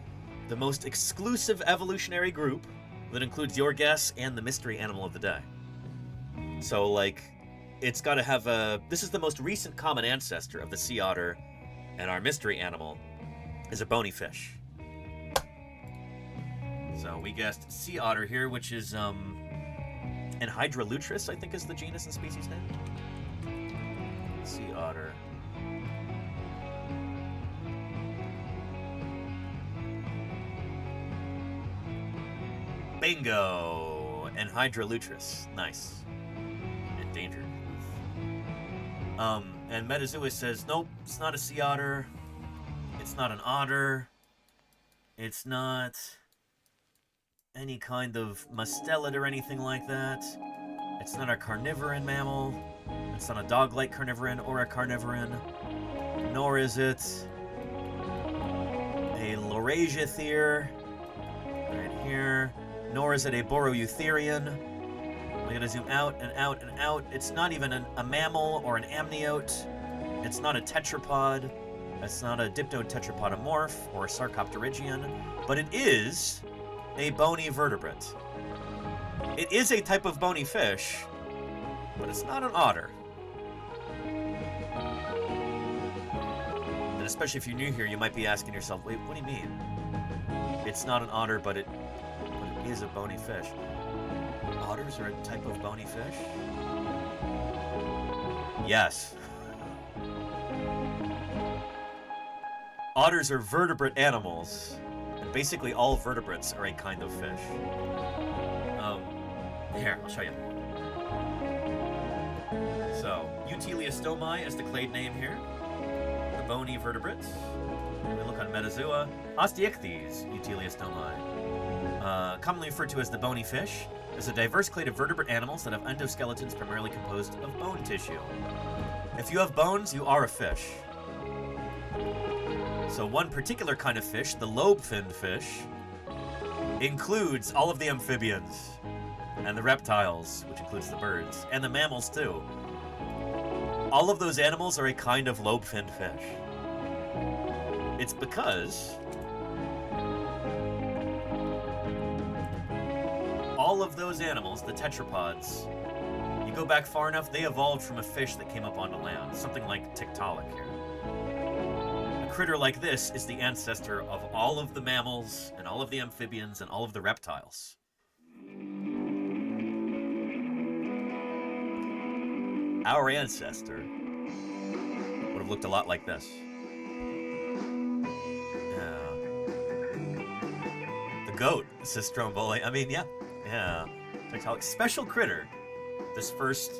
most exclusive evolutionary group that includes your guess and the mystery animal of the day. So, like, it's got to have this is the most recent common ancestor of the sea otter, and our mystery animal is a bony fish. So we guessed sea otter here, which is Anhydrolutris, I think is the genus and species name. Sea otter. Bingo! Anhydrolutris. Nice. Endangered. And Metazoa says, nope, it's not a sea otter. It's not an otter. It's not any kind of mustelid or anything like that. It's not a carnivoran mammal. It's not a dog-like carnivoran or a carnivoran. Nor is it a Laurasiathere, right here. Nor is it a Boroeutherian. We're gonna zoom out and out and out. It's not even a mammal or an amniote. It's not a tetrapod. It's not a dipnotetrapodomorph or a sarcopterygian, but it is a bony vertebrate. It is a type of bony fish, but it's not an otter. And especially if you're new here, you might be asking yourself, wait, what do you mean? It's not an otter, but it is a bony fish. Otters are a type of bony fish? Yes. Otters are vertebrate animals, and basically all vertebrates are a kind of fish. Here, I'll show you. So, Eutheliostomai is the clade name here. The bony vertebrates. We look on Metazoa. Osteichthyes Eutheliostomai. Commonly referred to as the bony fish, is a diverse clade of vertebrate animals that have endoskeletons primarily composed of bone tissue. If you have bones, you are a fish. So one particular kind of fish, the lobe-finned fish, includes all of the amphibians and the reptiles, which includes the birds, and the mammals too. All of those animals are a kind of lobe-finned fish. It's because all of those animals, the tetrapods, you You go back far enough, they evolved from a fish that came up onto land, something like Tiktaalik here. A critter like this is the ancestor of all of the mammals and all of the amphibians and all of the reptiles. Our ancestor would have looked a lot like this. Yeah. The goat, says Stromboli. I mean, yeah. Tiktaalik. Special critter. This first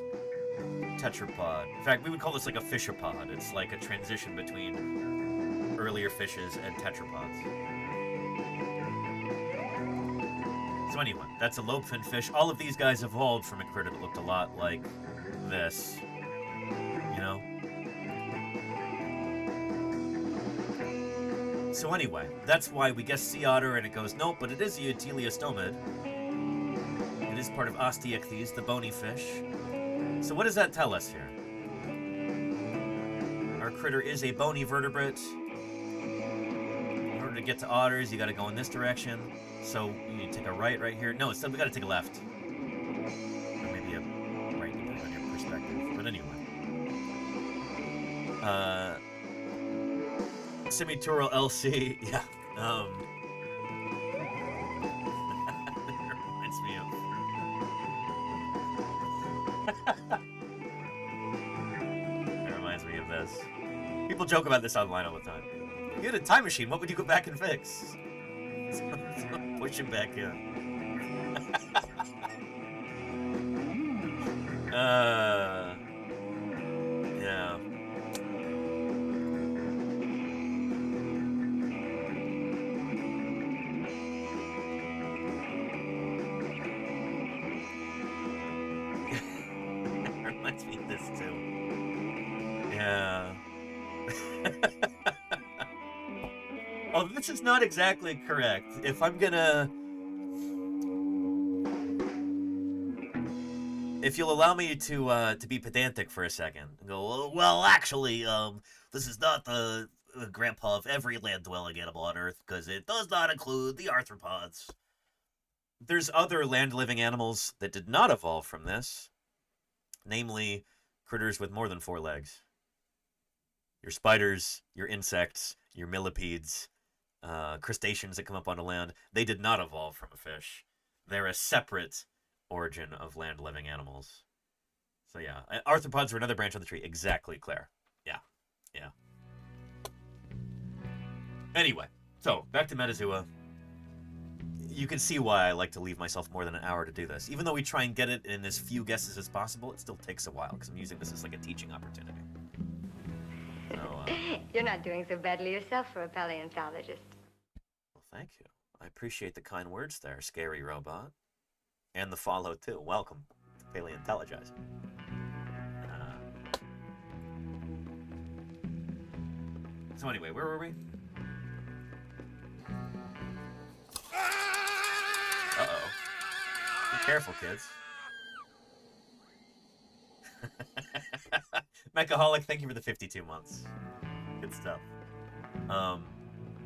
tetrapod. In fact, we would call this like a fishapod. It's like a transition between earlier fishes and tetrapods. So anyway, that's a lobe-finned fish. All of these guys evolved from a critter that looked a lot like this. You know? So anyway, that's why we guess sea otter, and it goes, nope, but it is a Euteliostomid. It is part of Osteichthyes, the bony fish. So what does that tell us here? Our critter is a bony vertebrate. In order to get to otters, you gotta go in this direction. So you take a right here. No, we gotta take a left. Or maybe a right, depending on your perspective. But anyway. Semitural LC, yeah. That reminds me of... That reminds me of this. People joke about this online all the time. If you had a time machine, what would you go back and fix? Push him back in. Yeah. Reminds me of this too. Yeah. Oh, this is not exactly correct. If I'm gonna... If you'll allow me to be pedantic for a second, and go, well, actually, this is not the grandpa of every land-dwelling animal on Earth, because it does not include the arthropods. There's other land-living animals that did not evolve from this, namely critters with more than 4 legs. Your spiders, your insects, your millipedes, crustaceans that come up onto land, they did not evolve from a fish. They're a separate origin of land-living animals. So yeah, arthropods are another branch on the tree. Exactly, Claire. Yeah. Anyway, so back to Metazoa. You can see why I like to leave myself more than an hour to do this. Even though we try and get it in as few guesses as possible, it still takes a while, because I'm using this as like a teaching opportunity. So, You're not doing so badly yourself for a paleontologist. well, thank you. I appreciate the kind words there, scary robot. And the follow, too. Welcome to Paleontologizing. So anyway, where were we? Uh-oh. Be careful, kids. Mechaholic, thank you for the 52 months. Good stuff.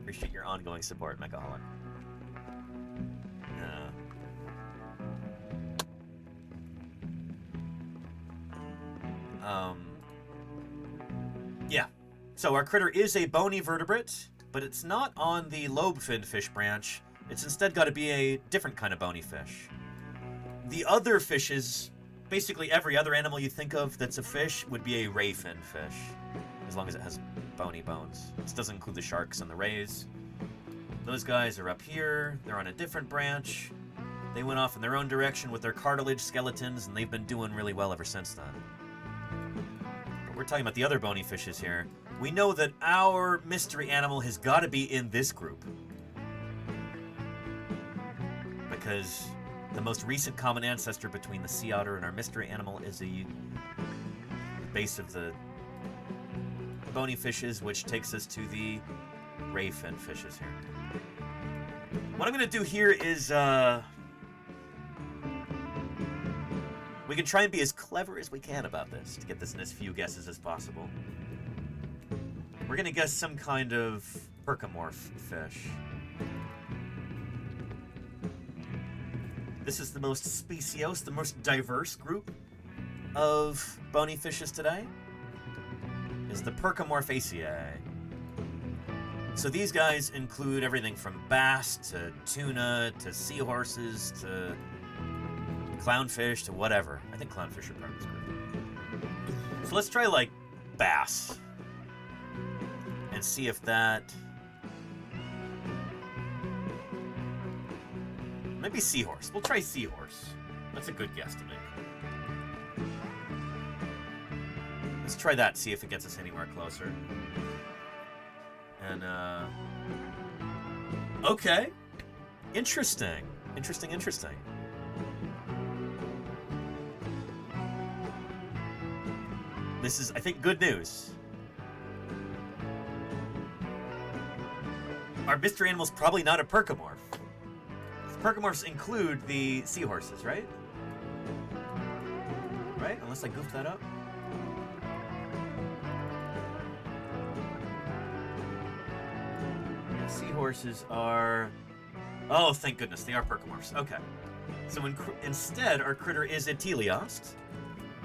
Appreciate your ongoing support, Mechaholic. Yeah. So our critter is a bony vertebrate, but it's not on the lobe-finned fish branch. It's instead got to be a different kind of bony fish. The other fishes, basically every other animal you think of that's a fish, would be a ray-finned fish, as long as it has bony bones. This doesn't include the sharks and the rays. Those guys are up here. They're on a different branch. They went off in their own direction with their cartilage skeletons, and they've been doing really well ever since then. But we're talking about the other bony fishes here. We know that our mystery animal has got to be in this group, because the most recent common ancestor between the sea otter and our mystery animal is the base of the bony fishes, which takes us to the ray-finned fishes here. What I'm going to do here is, we can try and be as clever as we can about this to get this in as few guesses as possible. We're going to guess some kind of percomorph fish. This is the most speciose, the most diverse group of bony fishes today is the Percomorphaceae. So these guys include everything from bass to tuna to seahorses to clownfish to whatever. I think clownfish are part of this group. So let's try like bass and see if that... Maybe seahorse. We'll try seahorse. That's a good guesstimate. Let's try that, see if it gets us anywhere closer. And, okay. Interesting. Interesting. This is, I think, good news. Our mystery animal's probably not a percomorph. Percomorphs include the seahorses, right? Right? Unless I goofed that up. Yeah, seahorses are... Oh, thank goodness, they are percomorphs. Okay. So instead, our critter is a teleost.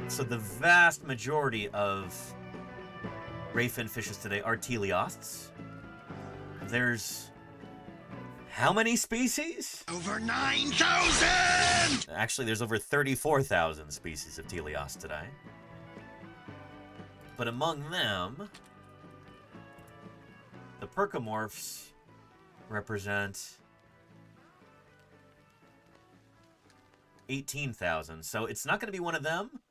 So the vast majority of ray fin fishes today are teleosts. There's... How many species? Over 9,000! Actually, there's over 34,000 species of teleosts today. But among them, the percomorphs represent 18,000. So it's not going to be one of them.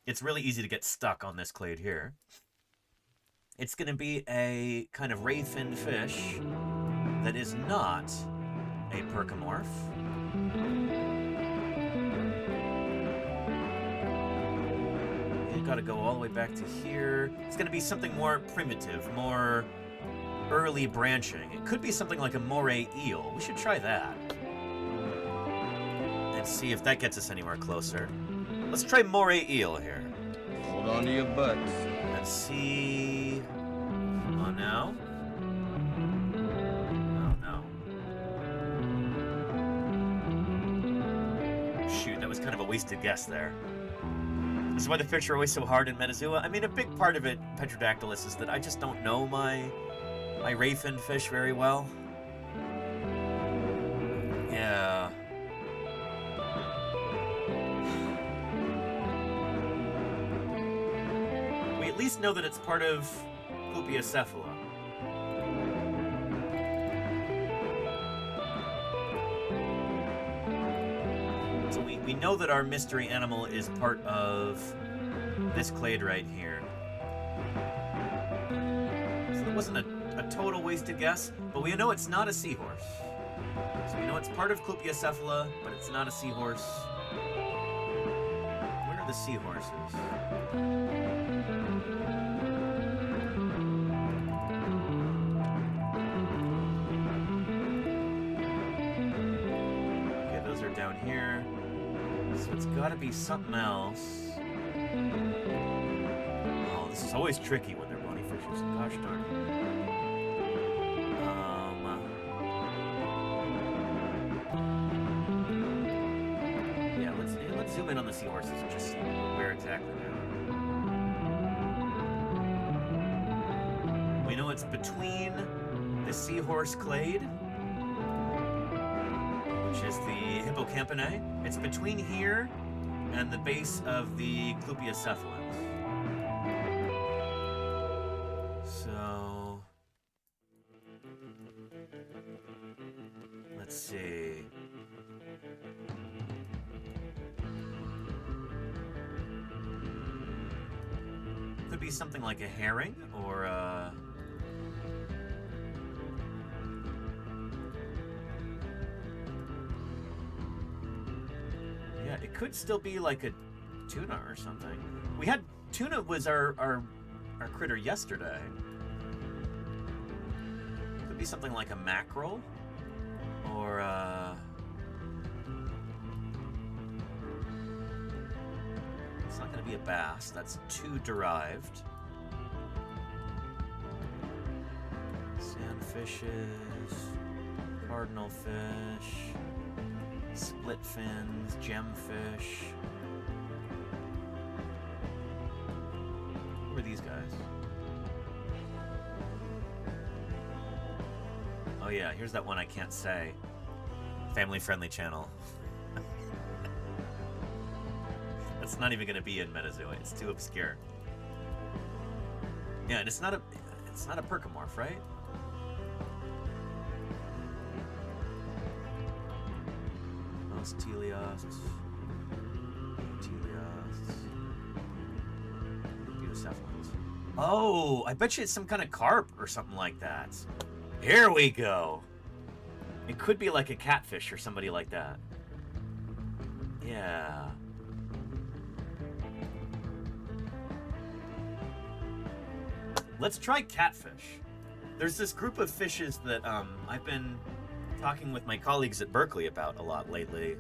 It's really easy to get stuck on this clade here. It's going to be a kind of ray fin fish that is not a percomorph. You gotta go all the way back to here. It's gonna be something more primitive, more early branching. It could be something like a moray eel. We should try that. And see if that gets us anywhere closer. Let's try moray eel here. Hold on to your butts. Let's see. Oh, no. Kind of a wasted guess there. This is why the fish are always so hard in Metazoa. I mean, a big part of it, Petrodactylus, is that I just don't know my ray fin fish very well. Yeah. We at least know that it's part of Clupiocephala. We know that our mystery animal is part of this clade right here. So it wasn't a total wasted guess, but we know it's not a seahorse. So we know it's part of Clupiocephala, but it's not a seahorse. Where are the seahorses? Okay, those are down here. So it's got to be something else. Oh, this is always tricky when they're bony fishes. Gosh darn it. Yeah, let's zoom in on the seahorses and just see where exactly they are. We know it's between the seahorse clade, which is the hippocampinae. It's between here and the base of the Clupiocephalans. So let's see. Could be something like a herring or a... It could still be like a tuna or something. We had tuna was our critter yesterday. Could be something like a mackerel or it's not going to be a bass. That's too derived. Sandfishes, cardinal fish. Split fins, gemfish. are these guys? Oh yeah, here's that one I can't say. Family-friendly channel. That's not even gonna be in Metazoa. It's too obscure. Yeah, and it's not a percomorph, right? Most teleosts. Butocephalans. Oh, I bet you it's some kind of carp or something like that. Here we go. It could be like a catfish or somebody like that. Yeah. Let's try catfish. There's this group of fishes that I've been talking with my colleagues at Berkeley about a lot lately.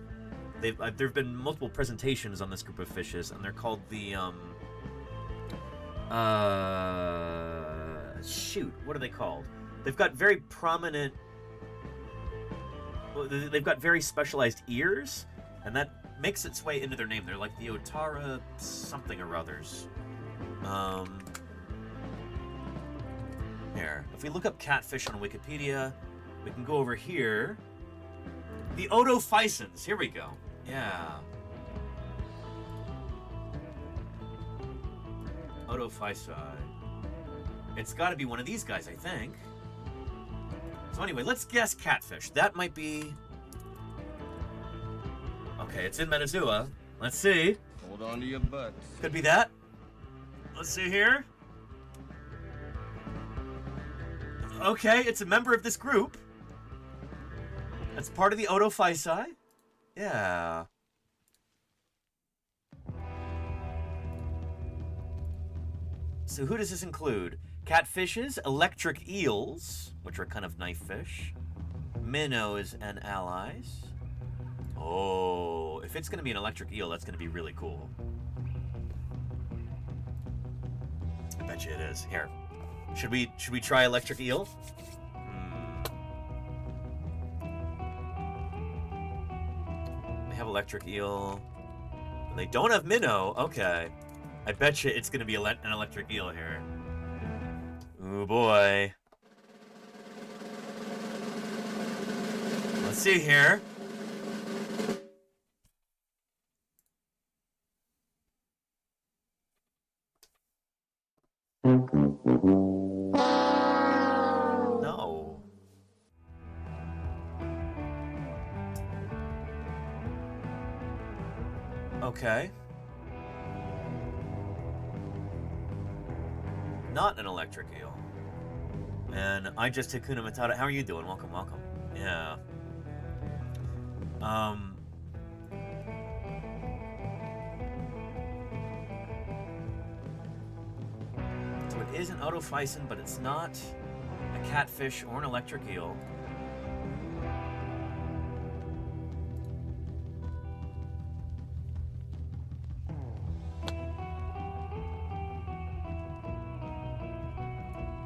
There've been multiple presentations on this group of fishes, and they're called the shoot, what are they called? They've got very prominent. Well, they've got very specialized ears, and that makes its way into their name. They're like the Otara something or others. Here, if we look up catfish on Wikipedia, we can go over here. The Odophysons. Here we go. Yeah. Odophysi. It's got to be one of these guys, I think. So anyway, let's guess catfish. That might be... Okay, it's in Metazoa. Let's see. Hold on to your butts. Could be that. Let's see here. Okay, it's a member of this group. That's part of the Odophysi. Yeah. So who does this include? Catfishes, electric eels, which are kind of knife fish, minnows and allies. Oh, if it's going to be an electric eel, that's going to be really cool. I bet you it is. Here. Should we try electric eel? They have electric eel. They don't have minnow. Okay. I bet you it's going to be an electric eel here. Oh boy. Let's see here. No. Okay. Not an electric eel. And I just Hakuna Matata. How are you doing? Welcome, welcome. Yeah. So it is an Odophyson, but it's not a catfish or an electric eel.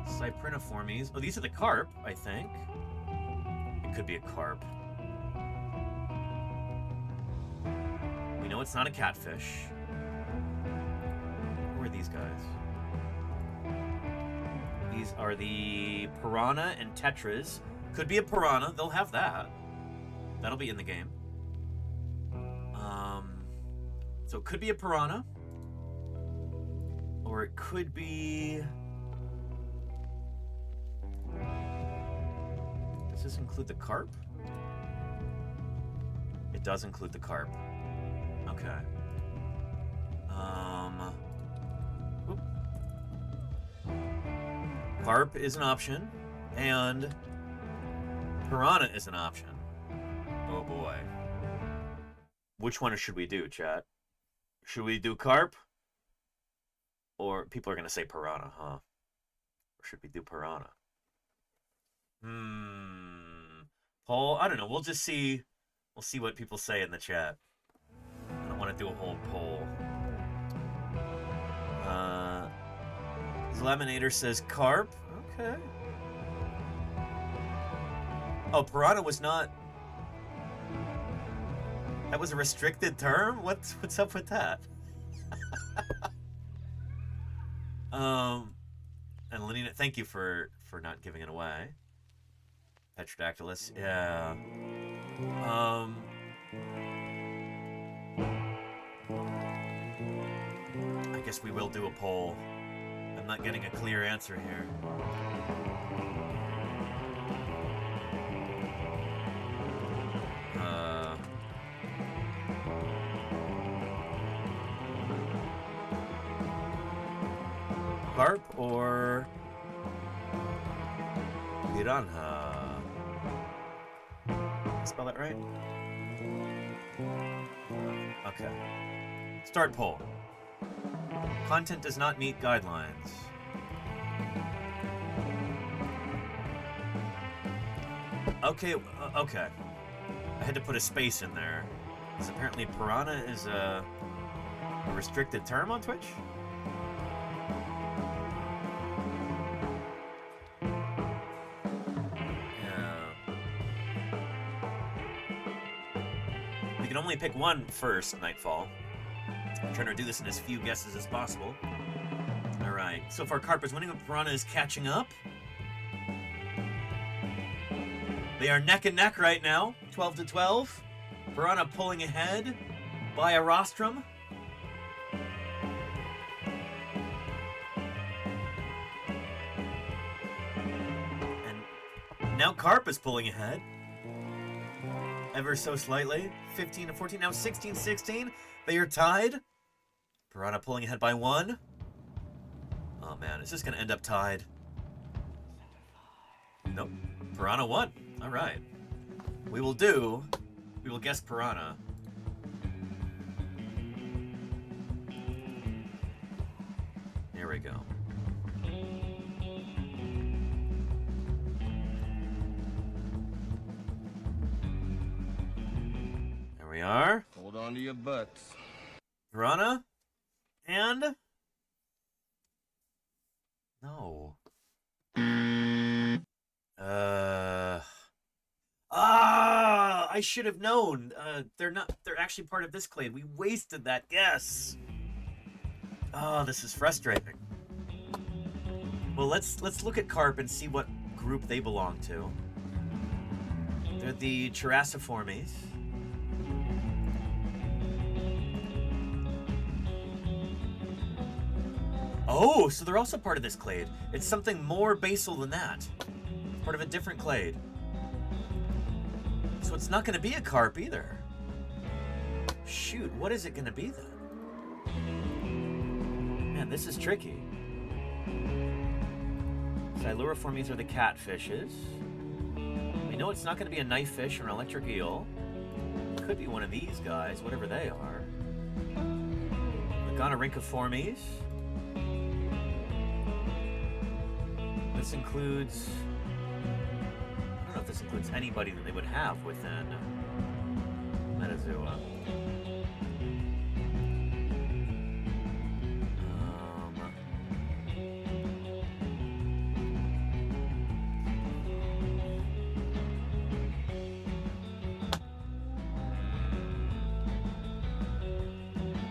Cypriniformes. Oh, these are the carp, I think. It could be a carp. We know it's not a catfish. Who are these guys? These are the piranha and tetras. Could be a piranha. They'll have that. That'll be in the game. So it could be a piranha. Or it could be... Does this include the carp? It does include the carp. Okay. Whoop. Carp is an option, and piranha is an option. Oh boy. Which one should we do, chat? Should we do carp? Or people are going to say piranha, huh? Or should we do piranha? Poll? I don't know. We'll just see. We'll see what people say in the chat. I don't want to do a whole poll. Laminator says carp. Okay. Oh, piranha was not... That was a restricted term? What's up with that? And Lenina, thank you for not giving it away. Petrodactylus, yeah. I guess we will do a poll. I'm not getting a clear answer here. Carp or piranha? Spell that right? Okay. Start poll. Content does not meet guidelines. Okay, okay. I had to put a space in there. Because apparently piranha is a restricted term on Twitch? You can only pick one first, Nightfall. I'm trying to do this in as few guesses as possible. Alright, so far Carp is winning, but Piranha is catching up. They are neck and neck right now, 12-12. Piranha pulling ahead by a rostrum. And now Carp is pulling ahead. Ever so slightly. 15-14, now 16-16. They are tied. Piranha pulling ahead by 1. Oh man, is this going to end up tied? Nope. Piranha won. All right. We will guess Piranha. Here we go. There we are. Hold on to your butts. Piranha. And... no. I should have known. They're actually part of this clade. We wasted that guess. Oh, this is frustrating. Well, let's look at Carp and see what group they belong to. They're the Characiformes. Oh, so they're also part of this clade. It's something more basal than that. Part of a different clade. So it's not going to be a carp either. Shoot, what is it going to be then? Man, this is tricky. Siluriformes are the catfishes. We know it's not going to be a knife fish or an electric eel. It could be one of these guys, whatever they are. The Gonorhynchiformes. This includes... I don't know if this includes anybody that they would have within Metazoa.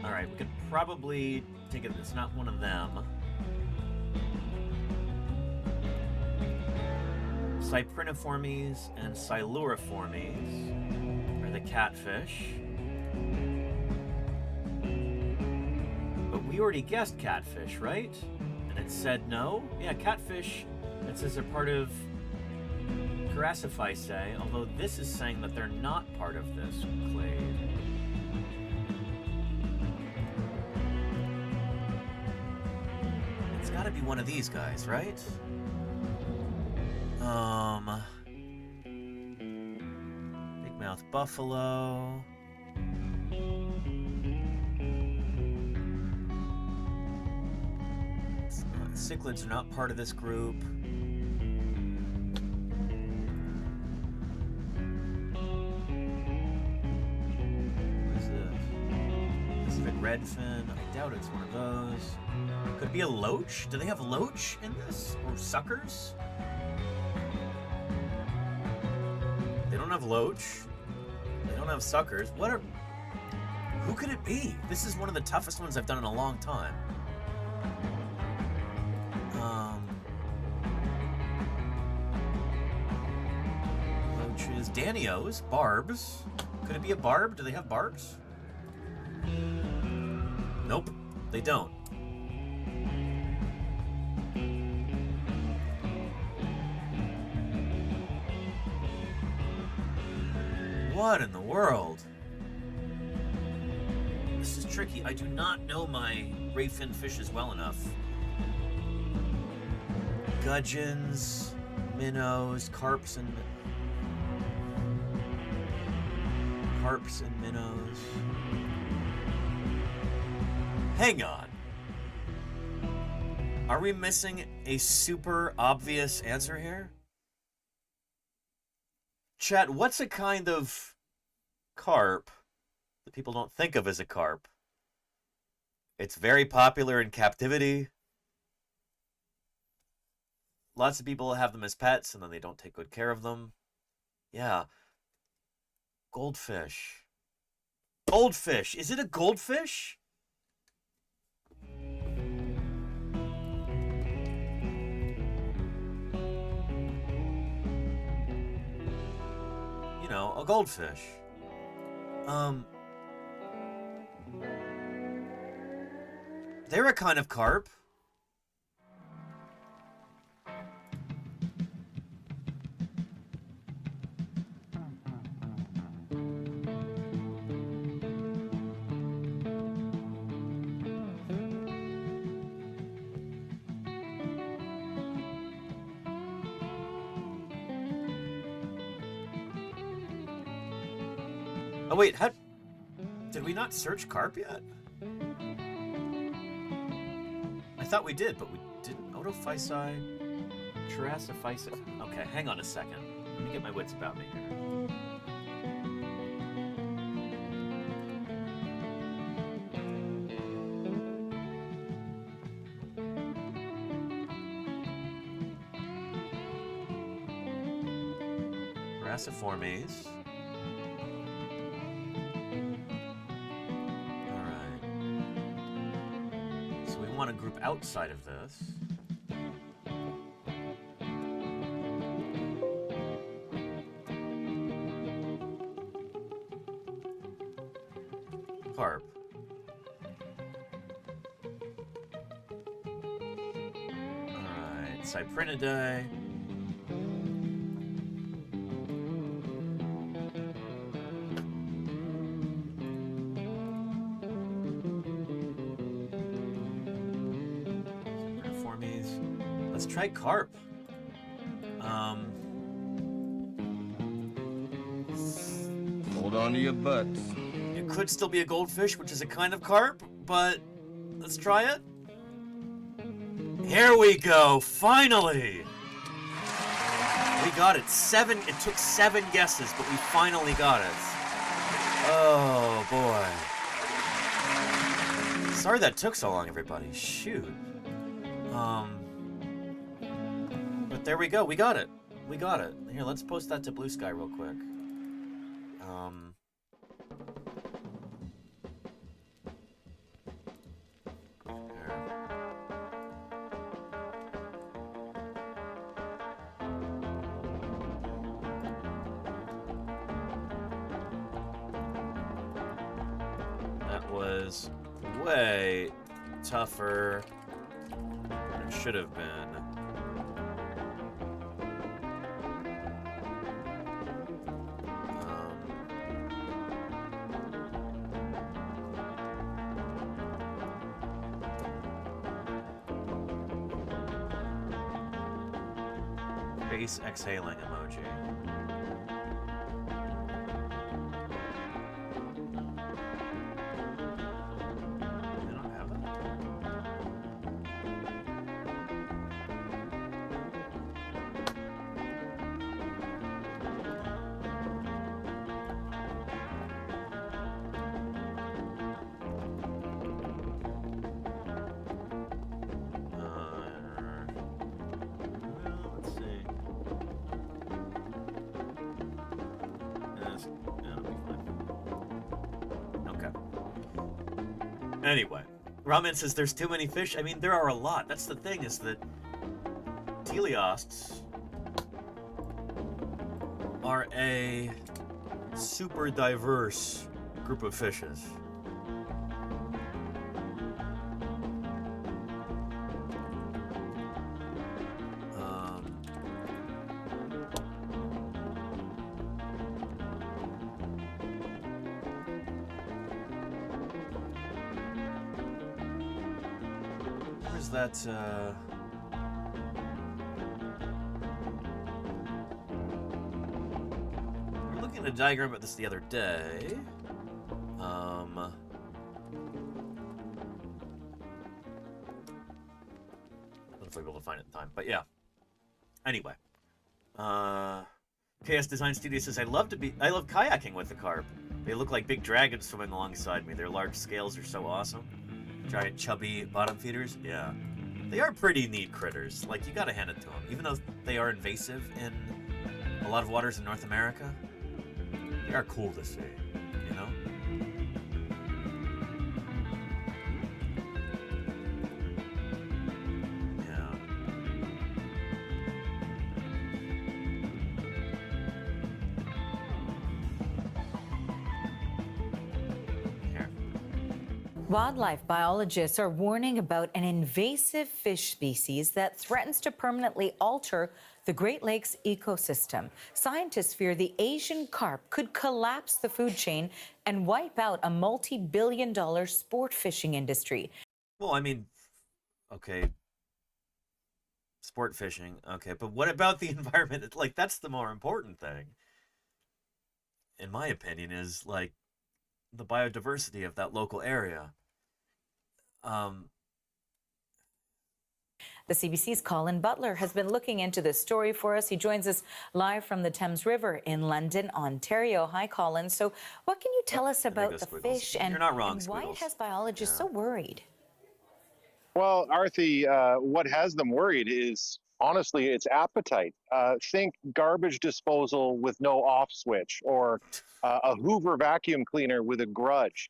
Alright, we could probably take it, it's not one of them. Cypriniformes and Siluriformes are the catfish. But we already guessed catfish, right? And it said no? Yeah, catfish, it says they're part of Characiformes, although this is saying that they're not part of this clade. It's gotta be one of these guys, right? Big mouth buffalo. Cichlids are not part of this group. What is this? Pacific redfin. I doubt it's one of those. Could it be a loach? Do they have loach in this? Or suckers? They don't have loach. They don't have suckers. Who could it be? This is one of the toughest ones I've done in a long time. says Danios, barbs. Could it be a barb? Do they have barbs? Nope, they don't. What in the world? This is tricky. I do not know my rayfin fishes well enough. Gudgeons, minnows, carps and minnows. Hang on. Are we missing a super obvious answer here? Chat, what's a kind of carp that people don't think of as a carp? It's very popular in captivity. Lots of people have them as pets, and then they don't take good care of them. Yeah. Goldfish. Goldfish. Is it a goldfish? You know, a goldfish. They're a kind of carp. Oh wait, how did we not search carp yet? I thought we did, but we didn't. Otophysi, Chirasophysi. Okay, hang on a second. Let me get my wits about me here. Chirasiformes. Want a group outside of this. Carp. Alright, Cyprinidae. Let's try carp. Hold on to your butts. It could still be a goldfish, which is a kind of carp, but let's try it. Here we go, finally! We got it. It took 7 guesses, but we finally got it. Oh, boy. Sorry that took so long, everybody. Shoot. But there we go. We got it. We got it. Here, let's post that to Blue Sky real quick. That was way tougher than it should have been. Face exhaling emoji. They don't have it. Let's see. That'll be fine. Okay. Anyway, Ramen says there's too many fish. I mean, there are a lot. That's the thing, is that teleosts are a super diverse group of fishes. Where's that, we were looking at a diagram about this the other day. Hopefully we'll be able to find it in time, but yeah. Anyway. KS Design Studio says, I love kayaking with the carp. They look like big dragons swimming alongside me. Their large scales are so awesome. Giant chubby bottom feeders, yeah. They are pretty neat critters. Like, you gotta hand it to them. Even though they are invasive in a lot of waters in North America, they are cool to see, you know? Wildlife biologists are warning about an invasive fish species that threatens to permanently alter the Great Lakes ecosystem. Scientists fear the Asian carp could collapse the food chain and wipe out a multi-billion-dollar sport fishing industry. Well, I mean, okay, sport fishing, okay, but what about the environment? Like, that's the more important thing, in my opinion, is, like, the biodiversity of that local area. The CBC's Colin Butler has been looking into this story for us. He joins us live from the Thames River in London, Ontario. Hi, Colin. So what can you tell us about the fish and, You're not wrong, and why it Squiggles. has biologists so worried? Well, Arthi, what has them worried is, honestly, its appetite. Think garbage disposal with no off switch, or a Hoover vacuum cleaner with a grudge.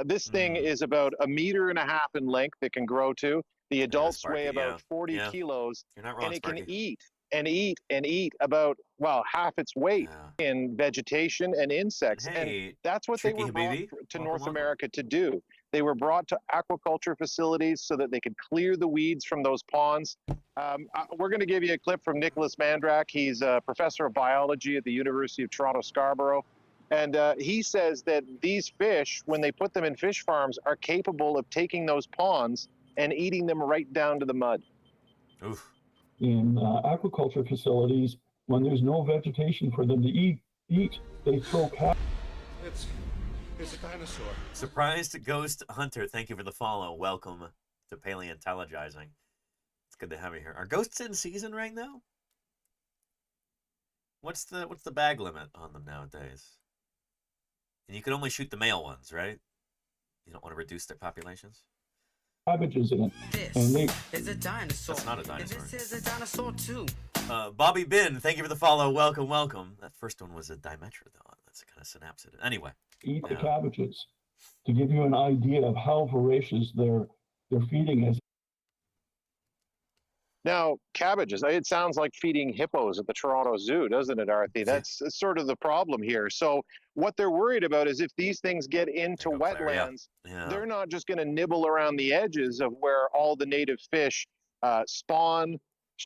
This thing is about 1.5 meters in length it can grow to. The adults weigh about 40 kilos, You're not wrong, and it Sparky. can eat and eat and eat about, well, half its weight in vegetation and insects. Hey, and that's what they were brought baby. to North America to do. They were brought to aquaculture facilities so that they could clear the weeds from those ponds. We're going to give you a clip from Nicholas Mandrak. He's a professor of biology at the University of Toronto, Scarborough. And he says that these fish, when they put them in fish farms, are capable of taking those ponds and eating them right down to the mud. Oof. In aquaculture facilities, when there's no vegetation for them to eat, they throw It's a dinosaur. Surprised Ghost Hunter, thank you for the follow. Welcome to Paleontologizing. It's good to have you here. Are ghosts in season right now? What's the bag limit on them nowadays? And you can only shoot the male ones, right? You don't want to reduce their populations? cabbages in it. This is a dinosaur. That's not a dinosaur. This is a dinosaur too. Bobby Bin, thank you for the follow. Welcome, welcome. That first one was a dimetrodon. That's a kind of synapsid. Anyway. Eat the cabbages to give you an idea of how voracious their feeding is. Now, cabbages, it sounds like feeding hippos at the Toronto Zoo, doesn't it, Arthi? That's sort of the problem here. So what they're worried about is if these things get into wetlands, they're not just going to nibble around the edges of where all the native fish spawn,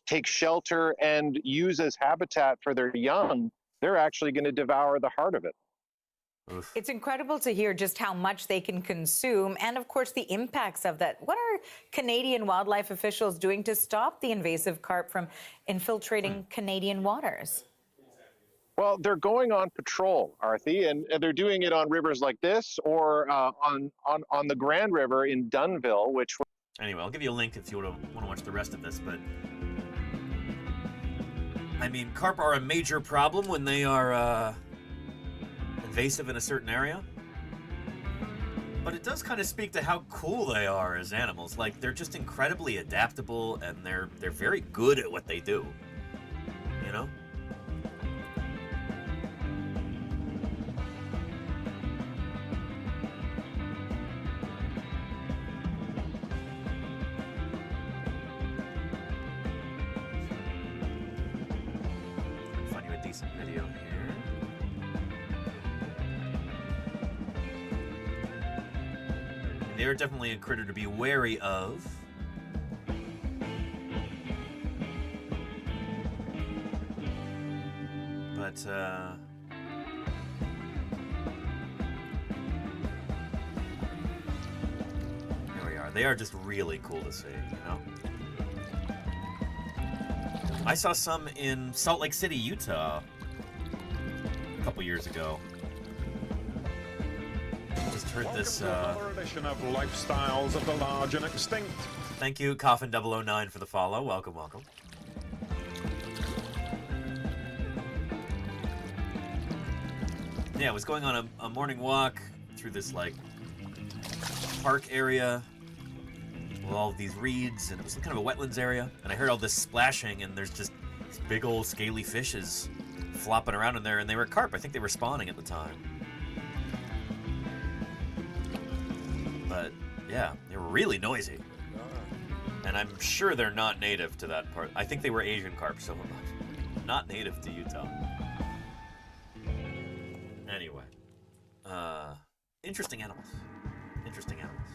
take shelter, and use as habitat for their young. They're actually going to devour the heart of it. It's incredible to hear just how much they can consume and, of course, the impacts of that. What are Canadian wildlife officials doing to stop the invasive carp from infiltrating Canadian waters? Well, they're going on patrol, Arthi, and they're doing it on rivers like this or on the Grand River in Dunnville, which... Anyway, I'll give you a link if you want to watch the rest of this, but... I mean, carp are a major problem when they are... invasive in a certain area, but it does kind of speak to how cool they are as animals. Like, they're just incredibly adaptable, and they're very good at what they do, you know? Find you a decent video here. They're definitely a critter to be wary of. But, here we are. They are just really cool to see, you know? I saw some in Salt Lake City, Utah, a couple years ago. Just heard this, another edition of Lifestyles of the Large and Extinct. Thank you, Coffin009, for the follow. Welcome, welcome. Yeah, I was going on a morning walk through this, like, park area with all of these reeds, and it was kind of a wetlands area, and I heard all this splashing, and there's just these big old scaly fishes flopping around in there, and they were carp. I think they were spawning at the time. But, yeah, they were really noisy. And I'm sure they're not native to that part. I think they were Asian carp, so not native to Utah. Anyway, interesting animals. Interesting animals.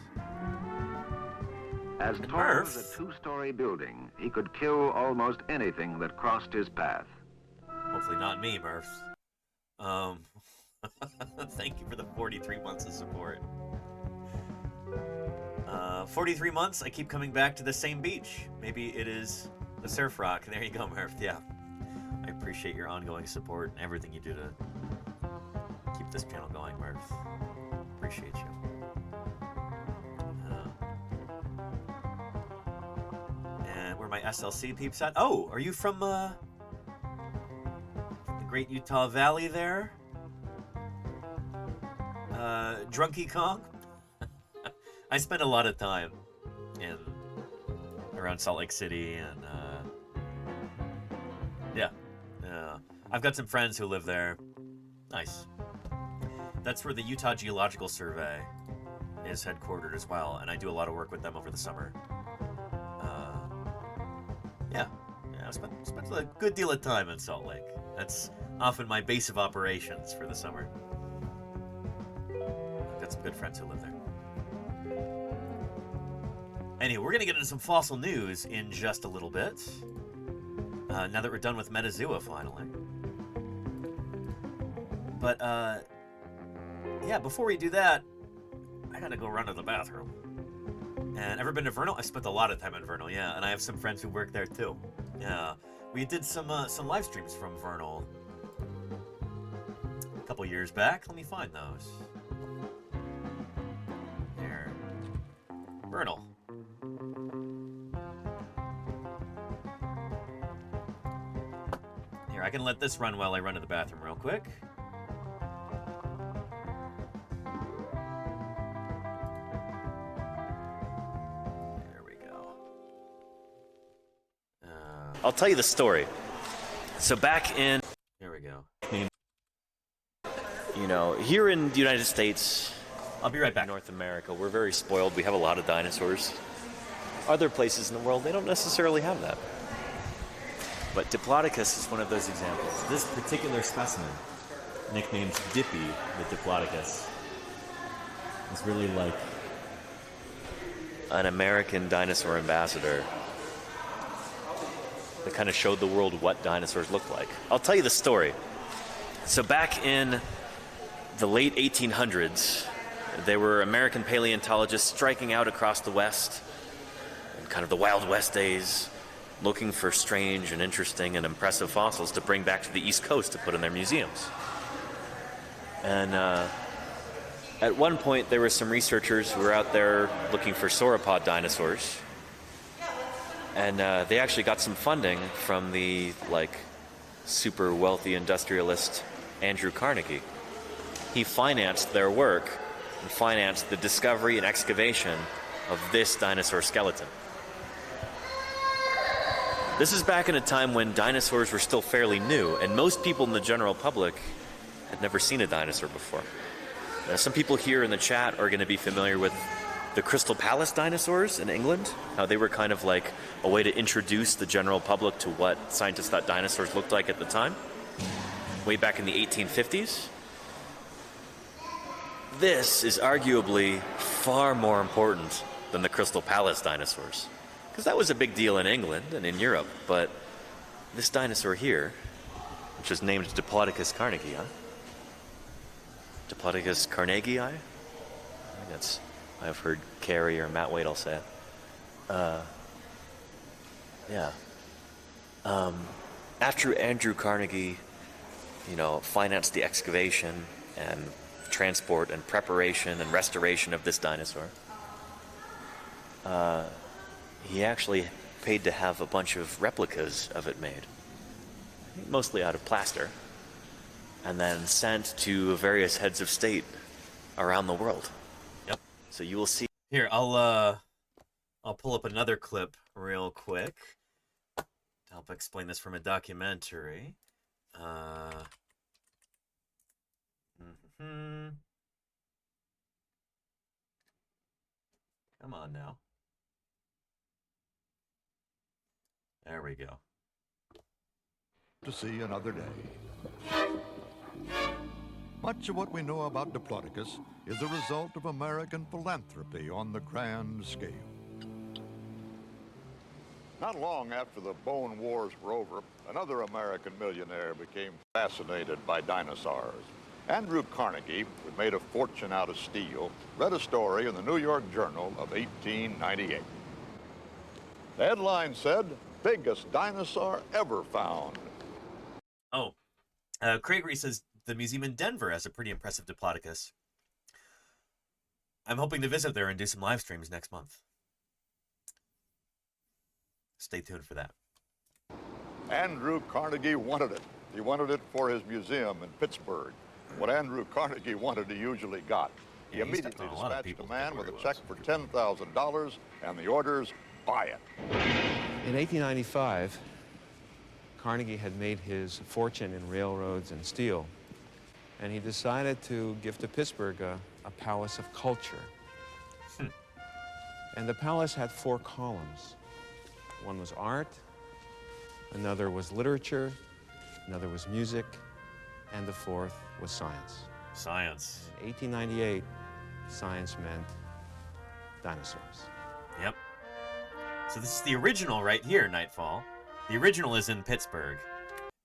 As tall as a two-story building, he could kill almost anything that crossed his path. Hopefully not me, Murph. Thank you for the 43 months of support. 43 months, I keep coming back to the same beach. Maybe it is the surf rock. There you go, Murph. Yeah. I appreciate your ongoing support and everything you do to keep this channel going, Murph. Appreciate you. And where my SLC peeps at? Oh, are you from the Great Utah Valley there? Drunky Kong? I spent a lot of time around Salt Lake City, and yeah, I've got some friends who live there. Nice. That's where the Utah Geological Survey is headquartered as well, and I do a lot of work with them over the summer. Yeah, I spent a good deal of time in Salt Lake. That's often my base of operations for the summer. I've got some good friends who live there. Anyway, we're going to get into some fossil news in just a little bit. Now that we're done with Metazoa, finally. But, yeah, before we do that, I gotta go run to the bathroom. And ever been to Vernal? I spent a lot of time in Vernal, yeah, and I have some friends who work there, too. Yeah, we did some live streams from Vernal a couple years back. Let me find those. Here. Vernal. Here, I can let this run while I run to the bathroom real quick. There we go. I'll tell you the story. So back in... There we go. You know, here in the United States... I'll be right back. North America, we're very spoiled. We have a lot of dinosaurs. Other places in the world, they don't necessarily have that. But Diplodocus is one of those examples. This particular specimen, nicknamed Dippy the Diplodocus, is really like an American dinosaur ambassador that kind of showed the world what dinosaurs looked like. I'll tell you the story. So back in the late 1800s, there were American paleontologists striking out across the West in kind of the Wild West days, looking for strange and interesting and impressive fossils to bring back to the East Coast to put in their museums. And at one point, there were some researchers who were out there looking for sauropod dinosaurs. And they actually got some funding from the, super wealthy industrialist Andrew Carnegie. He financed their work and financed the discovery and excavation of this dinosaur skeleton. This is back in a time when dinosaurs were still fairly new, and most people in the general public had never seen a dinosaur before. Now, some people here in the chat are going to be familiar with the Crystal Palace dinosaurs in England, how they were kind of like a way to introduce the general public to what scientists thought dinosaurs looked like at the time, way back in the 1850s. this is arguably far more important than the Crystal Palace dinosaurs. Because that was a big deal in England and in Europe, but this dinosaur here, which was named Diplodocus carnegii, Diplodocus carnegii? I think that's, I've heard Carrie or Matt Waitall say it. Yeah. After Andrew Carnegie, you know, financed the excavation and transport and preparation and restoration of this dinosaur, he actually paid to have a bunch of replicas of it made, mostly out of plaster, and then sent to various heads of state around the world. Yep. So you will see. Here, I'll pull up another clip real quick to help explain this from a documentary. Come on now. There we go. To see another day. Much of what we know about Diplodocus is a result of American philanthropy on the grand scale. Not long after the bone wars were over, another American millionaire became fascinated by dinosaurs. Andrew Carnegie, who made a fortune out of steel, read a story in the New York Journal of 1898. The headline said, "Biggest dinosaur ever found." Oh, Craigery says the museum in Denver has a pretty impressive Diplodocus. I'm hoping to visit there and do some live streams next month. Stay tuned for that. Andrew Carnegie wanted it. He wanted it for his museum in Pittsburgh. What Andrew Carnegie wanted, he usually got. He immediately dispatched a man with a check for $10,000 and the orders, buy it. In 1895, Carnegie had made his fortune in railroads and steel, and he decided to give to Pittsburgh a palace of culture. And the palace had 4 columns. One was art, another was literature, another was music, and the 4th was science. Science. In 1898, science meant dinosaurs. Yep. So this is the original right here, Nightfall. The original is in Pittsburgh.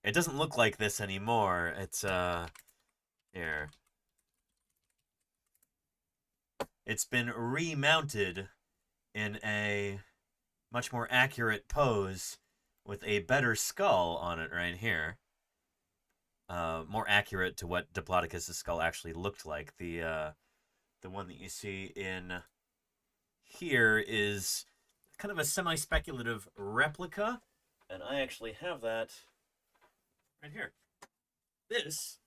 It doesn't look like this anymore. It's, here. It's been remounted in a much more accurate pose with a better skull on it right here. More accurate to what Diplodocus' skull actually looked like. The one that you see in here is kind of a semi-speculative replica, and I actually have that right here. This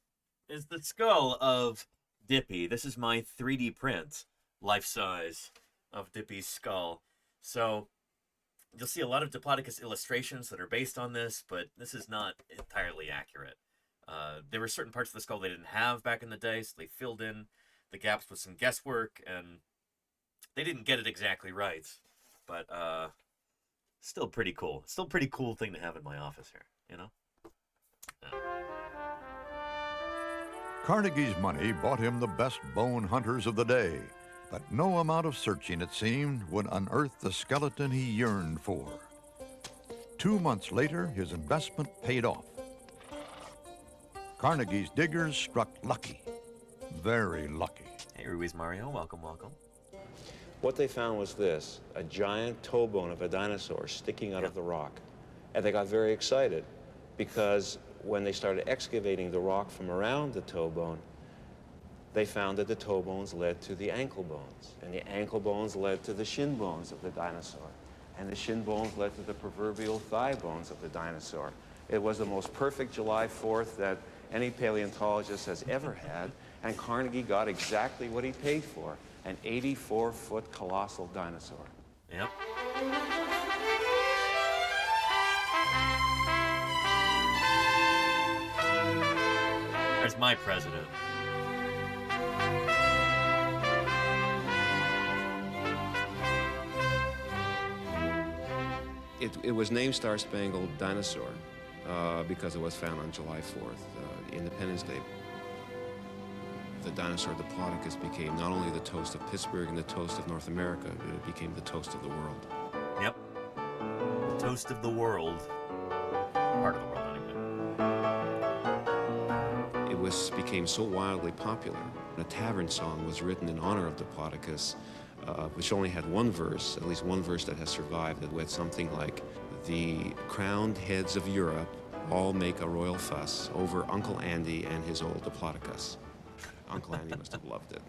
is the skull of Dippy. This is my 3D print, life-size, of Dippy's skull. So you'll see a lot of Diplodocus illustrations that are based on this, but this is not entirely accurate. There were certain parts of the skull they didn't have back in the day, so they filled in the gaps with some guesswork, and they didn't get it exactly right. But still pretty cool. Still a pretty cool thing to have in my office here, you know? Yeah. Carnegie's money bought him the best bone hunters of the day, but no amount of searching, it seemed, would unearth the skeleton he yearned for. 2 months later, his investment paid off. Carnegie's diggers struck lucky, very lucky. Hey, Ruiz Mario, welcome, welcome. What they found was this, a giant toe bone of a dinosaur sticking out of the rock. And they got very excited because when they started excavating the rock from around the toe bone, they found that the toe bones led to the ankle bones, and the ankle bones led to the shin bones of the dinosaur, and the shin bones led to the proverbial thigh bones of the dinosaur. It was the most perfect July 4th that any paleontologist has ever had, and Carnegie got exactly what he paid for, an 84-foot colossal dinosaur. Yep. There's my president. It was named Star Spangled Dinosaur because it was found on July 4th, Independence Day. the dinosaur Diplodocus became not only the toast of Pittsburgh and the toast of North America, but it became the toast of the world. Yep. The toast of the world. Part of the world, anyway. It became so wildly popular. A tavern song was written in honor of Diplodocus, which only had one verse, at least one verse that has survived, that went something like, "The crowned heads of Europe all make a royal fuss over Uncle Andy and his old Diplodocus." Uncle Andy must have loved it.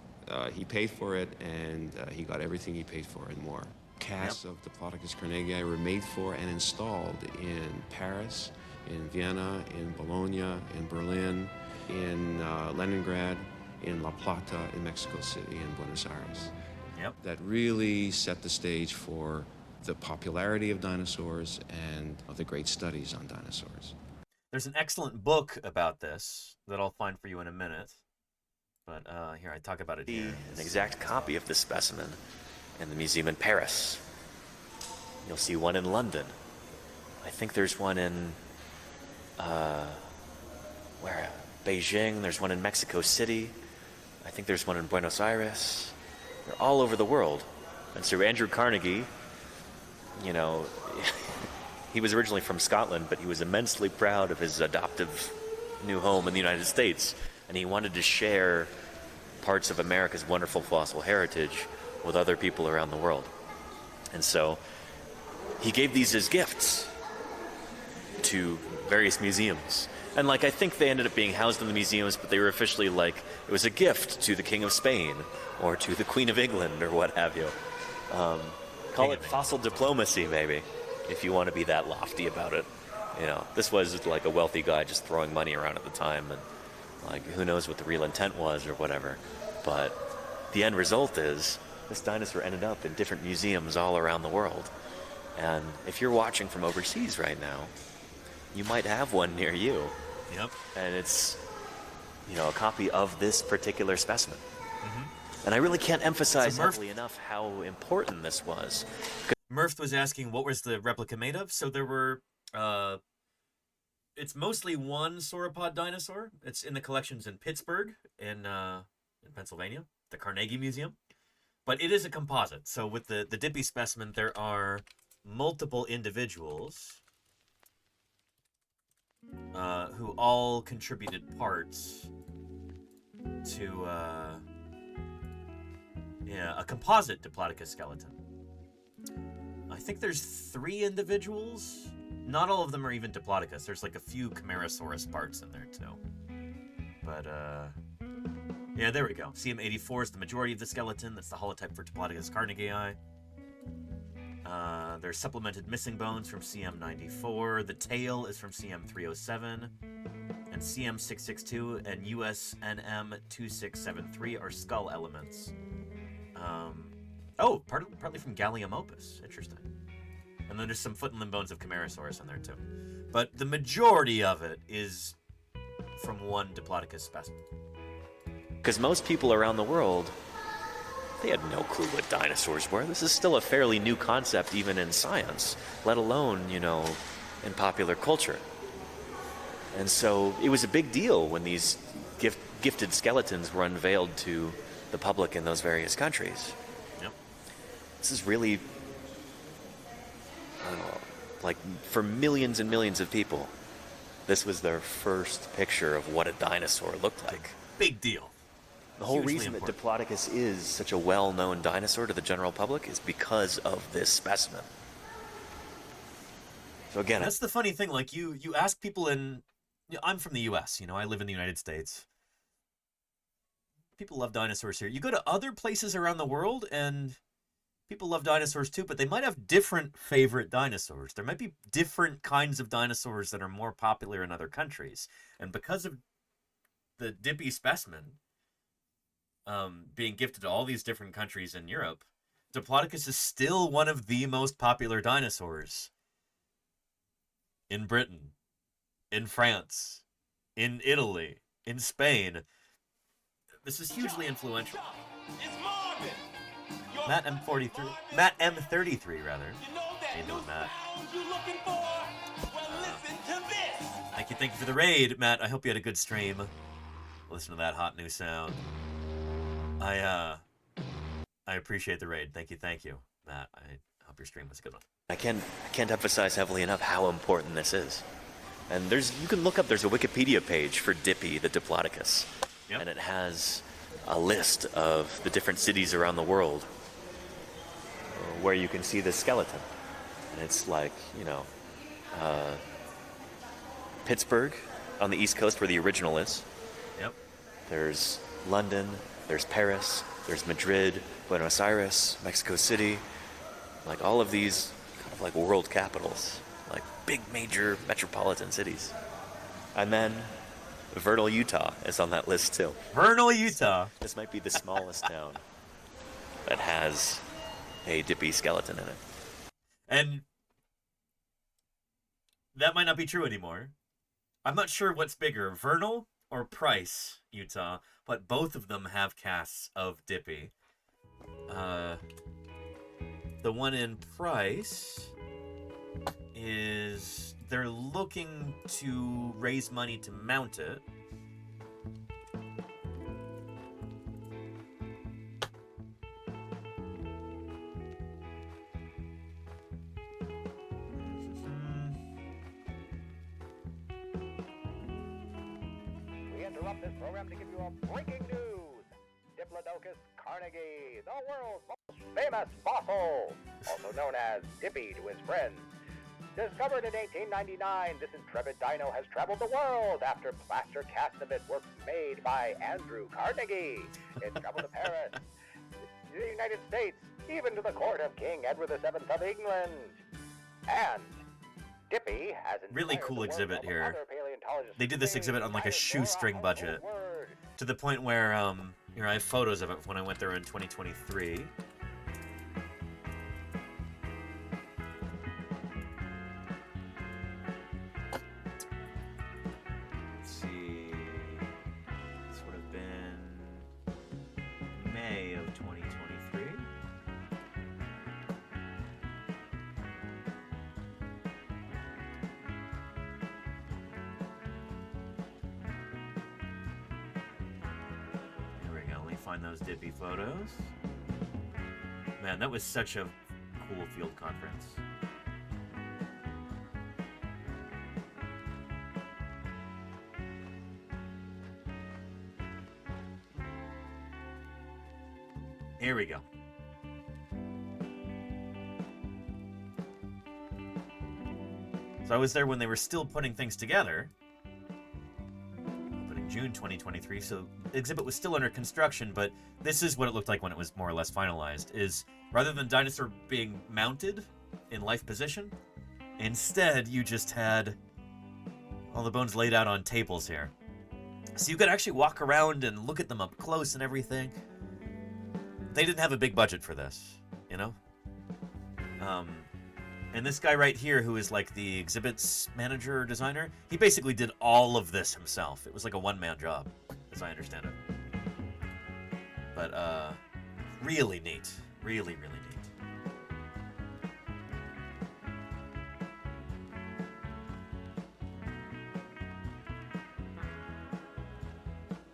He paid for it, and he got everything he paid for and more. Casts of Diplodocus carnegii were made for and installed in Paris, in Vienna, in Bologna, in Berlin, in Leningrad, in La Plata, in Mexico City, and Buenos Aires. Yep. That really set the stage for the popularity of dinosaurs and the great studies on dinosaurs. There's an excellent book about this that I'll find for you in a minute. But here, I talk about it here. An exact copy of this specimen in the museum in Paris. You'll see one in London. I think there's one in Beijing. There's one in Mexico City. I think there's one in Buenos Aires. They're all over the world. And Sir Andrew Carnegie, you know, he was originally from Scotland, but he was immensely proud of his adoptive new home in the United States, and he wanted to share parts of America's wonderful fossil heritage with other people around the world. And so he gave these as gifts to various museums. And I think they ended up being housed in the museums, but they were officially it was a gift to the King of Spain or to the Queen of England or what have you. Call it fossil diplomacy, maybe, if you want to be that lofty about it. You know, this was a wealthy guy just throwing money around at the time, and who knows what the real intent was or whatever. But the end result is this dinosaur ended up in different museums all around the world. And if you're watching from overseas right now, you might have one near you. Yep. And it's, a copy of this particular specimen. Mm-hmm. And I really can't emphasize heavily enough how important this was. Murph was asking what was the replica made of. So there were, it's mostly one sauropod dinosaur. It's in the collections in Pittsburgh, in Pennsylvania, the Carnegie Museum. But it is a composite. So with the Dippy specimen, there are multiple individuals who all contributed parts to a composite Diplodocus skeleton. I think there's 3 individuals. Not all of them are even Diplodocus. There's a few Camarasaurus parts in there too. But yeah, there we go. CM84 is the majority of the skeleton. That's the holotype for Diplodocus carnegii. There's supplemented missing bones from CM94. The tail is from CM307. And CM662 and USNM2673 are skull elements. Partly from Gallium opus. Interesting. And then there's some foot and limb bones of Camarasaurus in there too. But the majority of it is from one Diplodocus specimen. Because most people around the world, they had no clue what dinosaurs were. This is still a fairly new concept even in science, let alone, in popular culture. And so it was a big deal when these gifted skeletons were unveiled to the public in those various countries. Yep. This is really, for millions and millions of people, this was their first picture of what a dinosaur looked like. Big deal. The whole reason that Diplodocus is such a well-known dinosaur to the general public is because of this specimen. So again, that's the funny thing. You ask people I'm from the U.S. I live in the United States. People love dinosaurs here. You go to other places around the world, and people love dinosaurs too, but they might have different favorite dinosaurs. There might be different kinds of dinosaurs that are more popular in other countries, and because of the Dippy specimen being gifted to all these different countries in Europe, Diplodocus is still one of the most popular dinosaurs in Britain, in France, in Italy, in Spain. This is hugely influential. Matt M33, rather. How you doing, Matt? Thank you for the raid, Matt. I hope you had a good stream. Listen to that hot new sound. I appreciate the raid. Thank you, Matt. I hope your stream was a good one. I can't emphasize heavily enough how important this is. And you can look up, there's a Wikipedia page for Dippy the Diplodocus. Yep. And it has a list of the different cities around the world where you can see this skeleton. And it's like, Pittsburgh on the East Coast where the original is. Yep. There's London, there's Paris, there's Madrid, Buenos Aires, Mexico City, like all of these kind of like world capitals, like big major metropolitan cities. And then Vernal, Utah is on that list too. Vernal, Utah. This might be the smallest town that has a Dippy skeleton in it. And that might not be true anymore. I'm not sure what's bigger, Vernal or Price, Utah, but both of them have casts of Dippy. The one in Price is they're looking to raise money to mount it. We interrupt this program to give you a breaking news. Diplodocus carnegie, the world's most famous fossil, also known as Dippy to his friends. Discovered in 1899, this intrepid dino has traveled the world after plaster casts of it were made by Andrew Carnegie. It traveled to Paris, the United States, even to the court of King Edward VII of England. And Dippy has really cool exhibit here. They did this exhibit on like a shoestring budget, to the point where I have photos of it when I went there in 2023. Let's see, this would have been May of 2023. Find those Dippy photos. Man, that was such a cool field conference. Here we go. So I was there when they were still putting things together. June 2023, so the exhibit was still under construction, but this is what it looked like when it was more or less finalized, is rather than dinosaur being mounted in life position, instead you just had all the bones laid out on tables here. So you could actually walk around and look at them up close and everything. They didn't have a big budget for this, you know? And this guy right here, who is like the exhibits manager or designer, he basically did all of this himself. It was like a one-man job, as I understand it. But really neat. Really, really neat.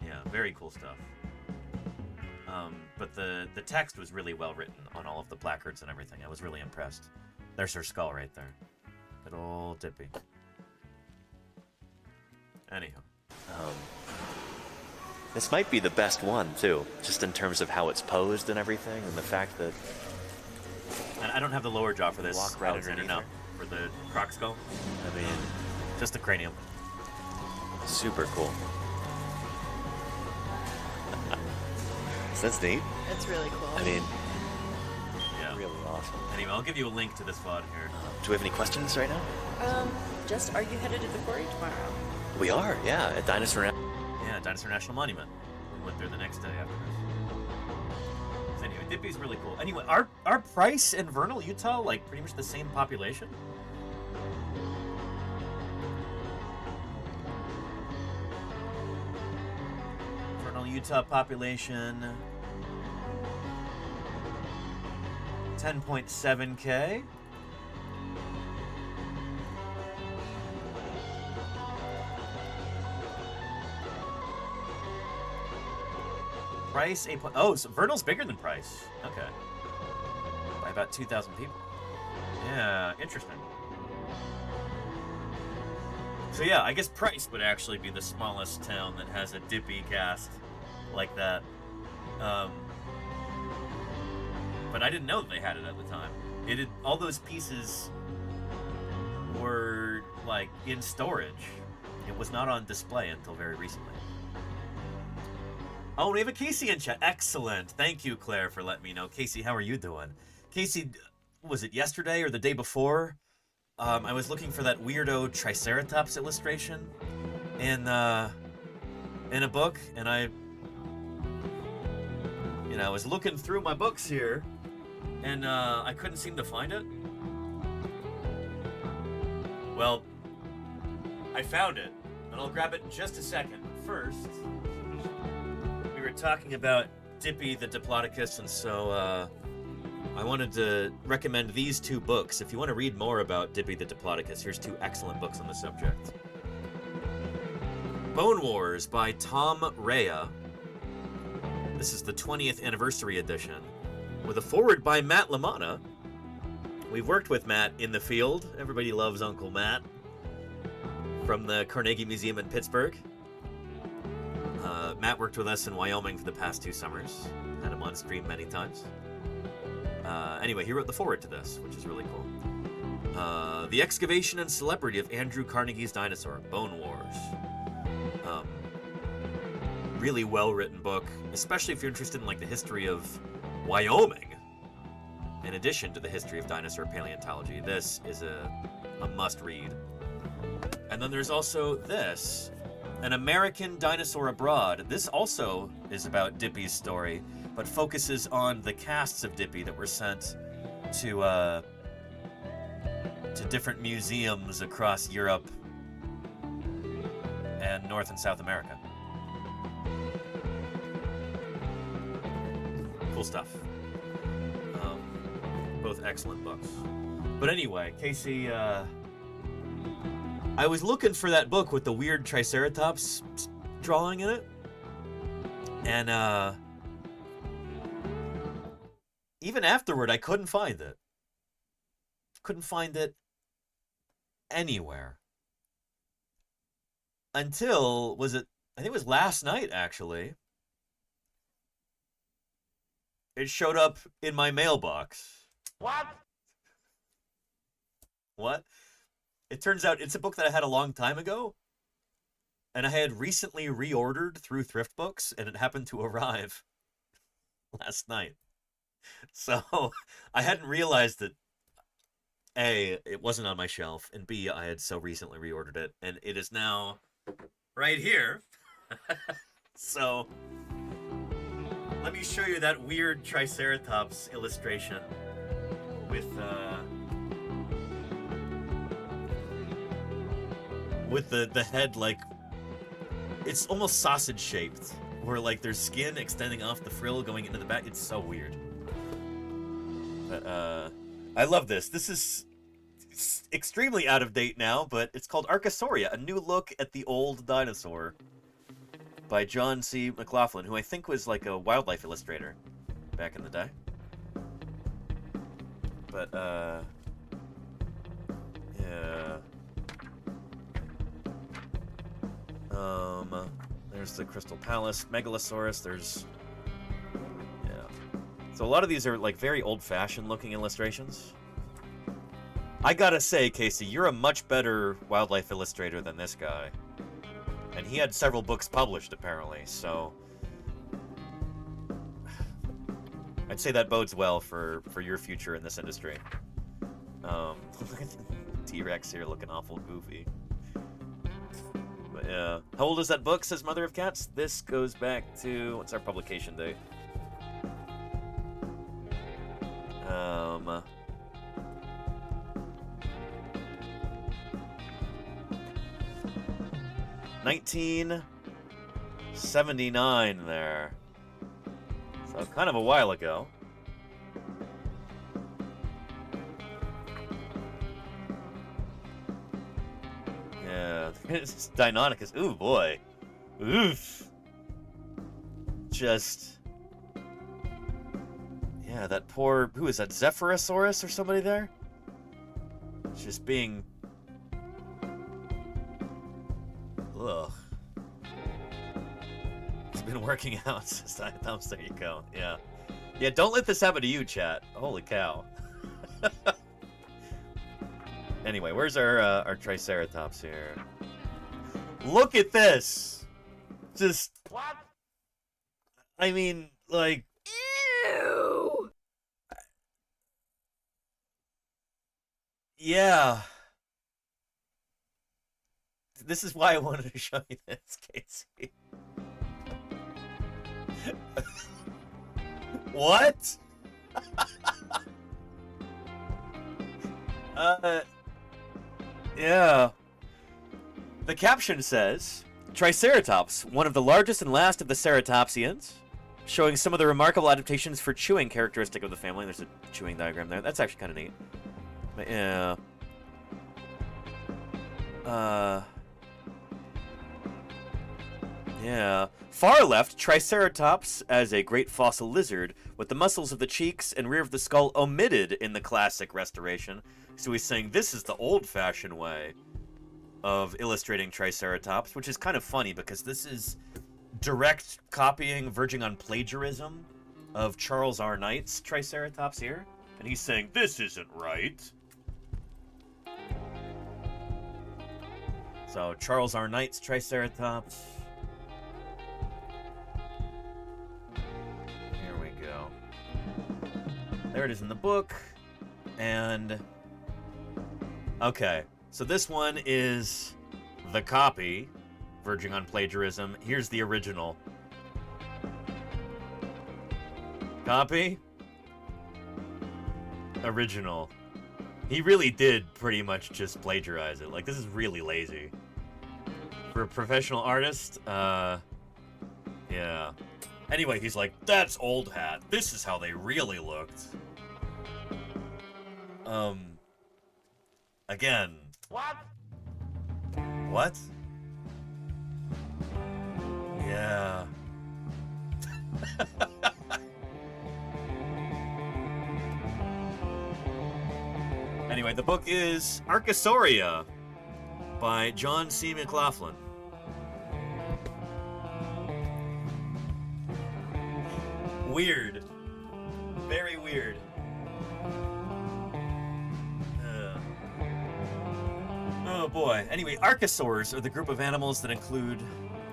Yeah, very cool stuff. But the text was really well written on all of the placards and everything. I was really impressed. There's her skull right there. Good old Dippy. Anyhow. This might be the best one, too, just in terms of how it's posed and everything, and the fact that... And I don't have the lower jaw for this. Walk right underneath no. For the croc skull. I mean... Just the cranium. Super cool. So that's neat. It's really cool. I mean... Really awesome. Anyway, I'll give you a link to this VOD here. Do we have any questions right now? Just, are you headed to the quarry tomorrow? We are, yeah, at Dinosaur... Yeah, Dinosaur National Monument. We went there the next day after this. So anyway, Dippy's really cool. Anyway, are Price and Vernal, Utah, like pretty much the same population? Vernal, Utah population... 10.7K. Price 8. Oh, so Vernal's bigger than Price. Okay. By about 2,000 people. Yeah, interesting. So yeah, I guess Price would actually be the smallest town that has a Dippy cast like that. But I didn't know that they had it at the time. All those pieces were like in storage. It was not on display until very recently. Oh, we have a Casey in chat. Excellent. Thank you, Claire, for letting me know. Casey, how are you doing? Casey, was it yesterday or the day before? I was looking for that weirdo Triceratops illustration in a book, and I was looking through my books here, and I couldn't seem to find it. Well, I found it, and I'll grab it in just a second. But first, we were talking about Dippy the Diplodocus, and so I wanted to recommend these two books. If you want to read more about Dippy the Diplodocus, here's two excellent books on the subject. Bone Wars by Tom Rea. This is the 20th anniversary edition, with a foreword by Matt LaManna. We've worked with Matt in the field. Everybody loves Uncle Matt from the Carnegie Museum in Pittsburgh. Matt worked with us in Wyoming for the past 2 summers. Had him on stream many times. Anyway, he wrote the foreword to this, which is really cool. The Excavation and Celebrity of Andrew Carnegie's Dinosaur, Bone Wars. Really well-written book, especially if you're interested in like the history of Wyoming. In addition to the history of dinosaur paleontology, this is a must-read. And then there's also this, An American Dinosaur Abroad. This also is about Dippy's story, but focuses on the casts of Dippy that were sent to different museums across Europe and North and South America. Cool stuff. Both excellent books. But anyway, Casey, I was looking for that book with the weird Triceratops drawing in it, and even afterward, I couldn't find it. Couldn't find it anywhere. Until, I think it was last night, actually. It showed up in my mailbox. What? It turns out it's a book that I had a long time ago, and I had recently reordered through Thrift Books, and it happened to arrive last night. So I hadn't realized that A, it wasn't on my shelf, and B, I had so recently reordered it, and it is now right here. So let me show you that weird Triceratops illustration with the head, like, it's almost sausage shaped, where like there's skin extending off the frill going into the back. It's so weird. But I love this. This is extremely out of date now, but it's called Archosauria, A New Look at the Old Dinosaur by John C. McLaughlin, who I think was like a wildlife illustrator back in the day. But yeah. There's the Crystal Palace, Megalosaurus, there's, yeah. So a lot of these are like very old-fashioned looking illustrations. I gotta say, Casey, you're a much better wildlife illustrator than this guy. And he had several books published, apparently, so I'd say that bodes well for your future in this industry. Look at the T-Rex here looking awful goofy. But yeah. How old is that book, says Mother of Cats? This goes back to, what's our publication date? 1979 there. So kind of a while ago. Yeah, it's Deinonychus. Ooh, boy. Oof. Just Yeah, that poor... Who is that? Zephyrosaurus or somebody there? It's just being... Ugh. He's been working out since I thumbs. There you go. Yeah. Yeah, don't let this happen to you, chat. Holy cow. Anyway, where's our Triceratops here? Look at this! Just... What? I mean, like... Ew! Yeah. This is why I wanted to show you this, Casey. What? Yeah. The caption says, Triceratops, one of the largest and last of the ceratopsians, showing some of the remarkable adaptations for chewing characteristic of the family. There's a chewing diagram there. That's actually kind of neat. But yeah. Yeah. Far left, Triceratops as a great fossil lizard with the muscles of the cheeks and rear of the skull omitted in the classic restoration. So he's saying this is the old-fashioned way of illustrating Triceratops, which is kind of funny because this is direct copying, verging on plagiarism of Charles R. Knight's Triceratops here. And he's saying, this isn't right. So, Charles R. Knight's Triceratops. Here we go. There it is in the book. And... okay, so this one is the copy, verging on plagiarism. Here's the original. Copy. Original. He really did pretty much just plagiarize it. Like, this is really lazy. For a professional artist, yeah. Anyway, he's like, that's old hat. This is how they really looked. Again. What? What? Yeah. Anyway, the book is Archosauria by John C. McLaughlin. Weird. Very weird. Oh boy. Anyway, archosaurs are the group of animals that include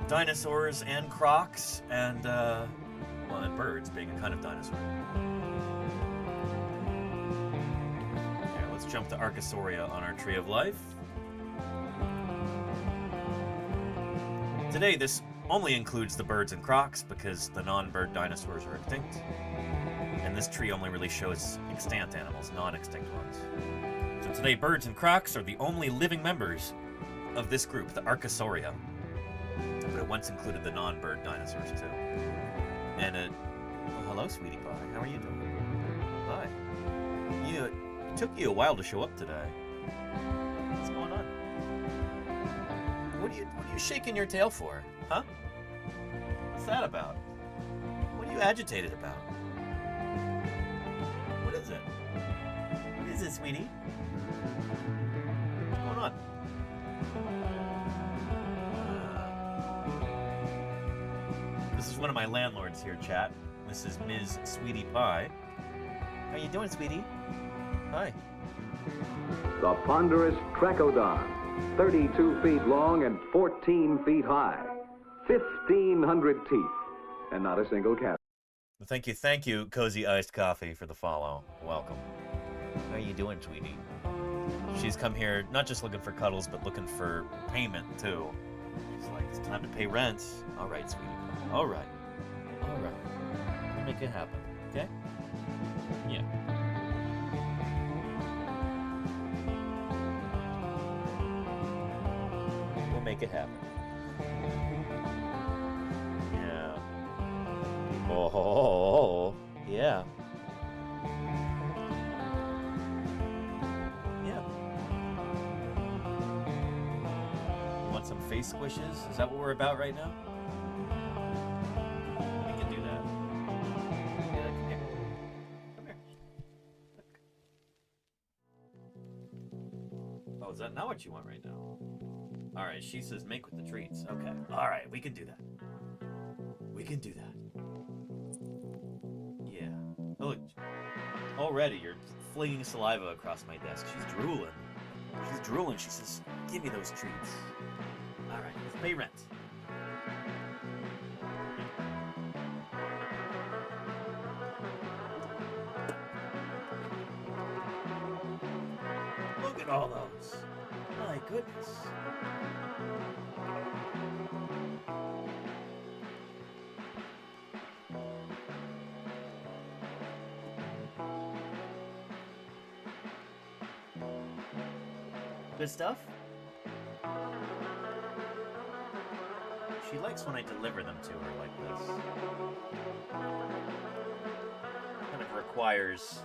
dinosaurs and crocs and, well, and birds being a kind of dinosaur. Okay, let's jump to Archosauria on our Tree of Life. Today, this only includes the birds and crocs because the non-bird dinosaurs are extinct. And this tree only really shows extant animals, non-extinct ones. So today, birds and crocs are the only living members of this group, the Archosauria. But it once included the non-bird dinosaurs, too. And it... oh, hello, sweetie pie. How are you doing? Hi. It took you a while to show up today. What's going on? What are you shaking your tail for? Huh? What's that about? What are you agitated about? What is it? What is it, sweetie? What's going on? This is one of my landlords here, chat. This is Ms. Sweetie Pie. How you doing, sweetie? Hi. The ponderous Trachodon, 32 feet long and 14 feet high. 1,500 teeth, and not a single cavity. Thank you, Cozy Iced Coffee, for the follow. Welcome. How are you doing, sweetie? She's come here not just looking for cuddles, but looking for payment, too. She's like, it's time to pay rent. All right, sweetie. All right. All right. We'll make it happen, okay? Yeah. We'll make it happen. Yeah. Oh, yeah. Yeah. You want some face squishes? Is that what we're about right now? We can do that. Yeah, come here. is that not what you want right now? All right, she says make with the treats. Okay. All right, we can do that. We can do that. Yeah. Oh, look. Already, you're flinging saliva across my desk. She's drooling. She's drooling. She says, give me those treats. All right, let's pay rent. Look at all those. My goodness. Good stuff? She likes when I deliver them to her like this. Kind of requires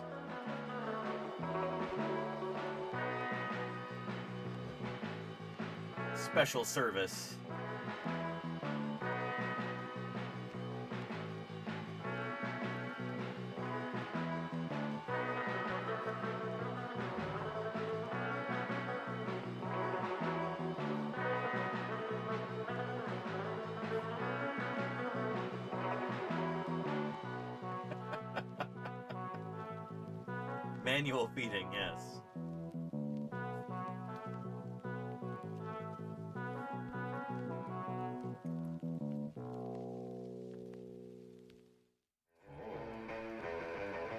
special service. Manual feeding, yes.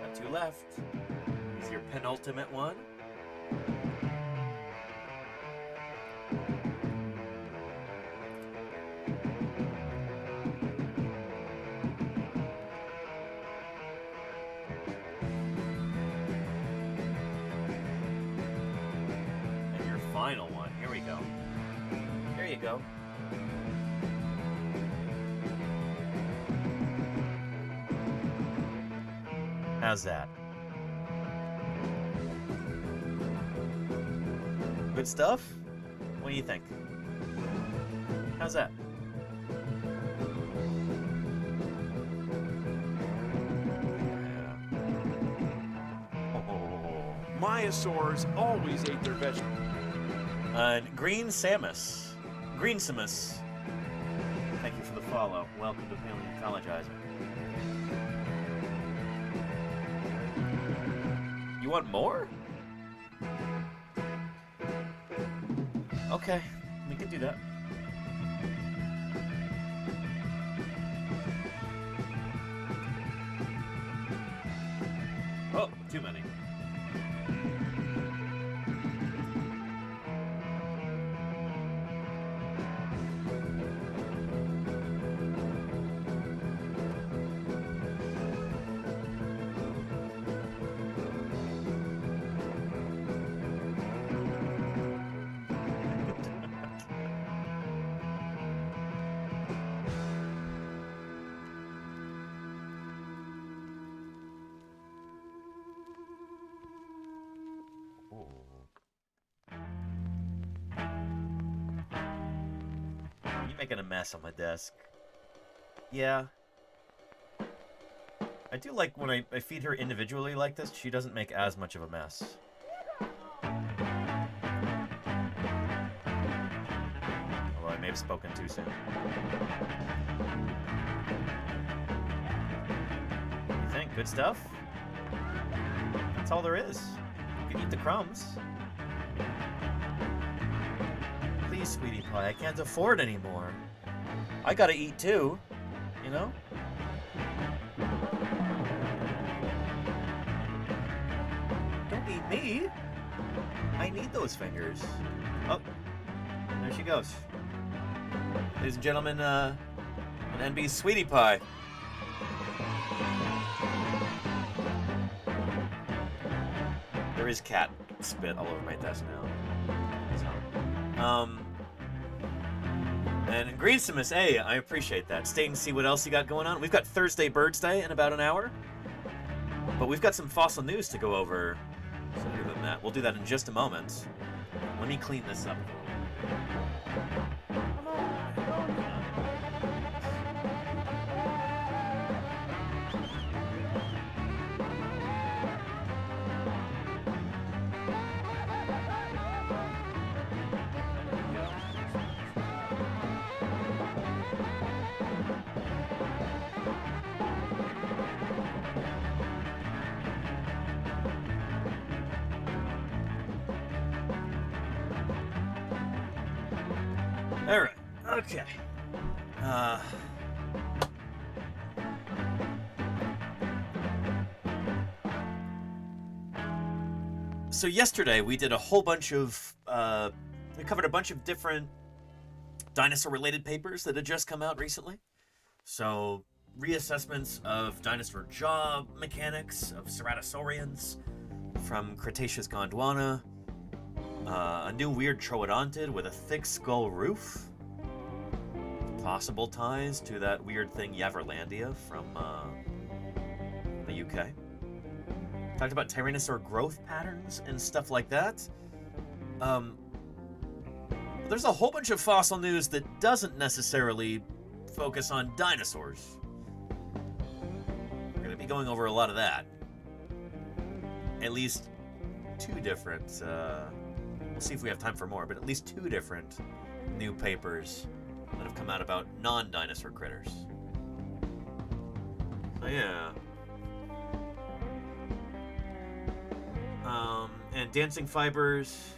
Got two left. Is your penultimate one? Final one. Here we go. There you go. How's that? Good stuff? What do you think? How's that? Myosaurs always ate their vegetables. Green Samus. Green Samus. Thank you for the follow. Welcome to Paleontologizing. You want more? Okay, we can do that. Oh, too many. Making a mess on my desk. Yeah. I do like when I feed her individually like this, she doesn't make as much of a mess. Although I may have spoken too soon. What do you think? Good stuff? That's all there is. You can eat the crumbs. Please, sweetie pie, I can't afford anymore. I gotta eat too, you know? Don't eat me. I need those fingers. Oh, there she goes. Ladies and gentlemen, an NB's sweetie pie. There is cat spit all over my desk now. And in Greensimus, hey, I appreciate that. Stay and see what else you got going on. We've got Thursday Birds Day in about an hour. But we've got some fossil news to go over sooner than that. We'll do that in just a moment. Let me clean this up. Okay. So yesterday we did a whole bunch of, we covered a bunch of different dinosaur-related papers that had just come out recently. So reassessments of dinosaur jaw mechanics of ceratosaurians from Cretaceous Gondwana, a new weird troodontid with a thick skull roof, possible ties to that weird thing Yaverlandia from the UK. Talked about Tyrannosaur growth patterns and stuff like that. There's a whole bunch of fossil news that doesn't necessarily focus on dinosaurs. We're going to be going over a lot of that. At least two different, we'll see if we have time for more, but at least two different new papers that have come out about non-dinosaur critters. So yeah. And dancing fibers.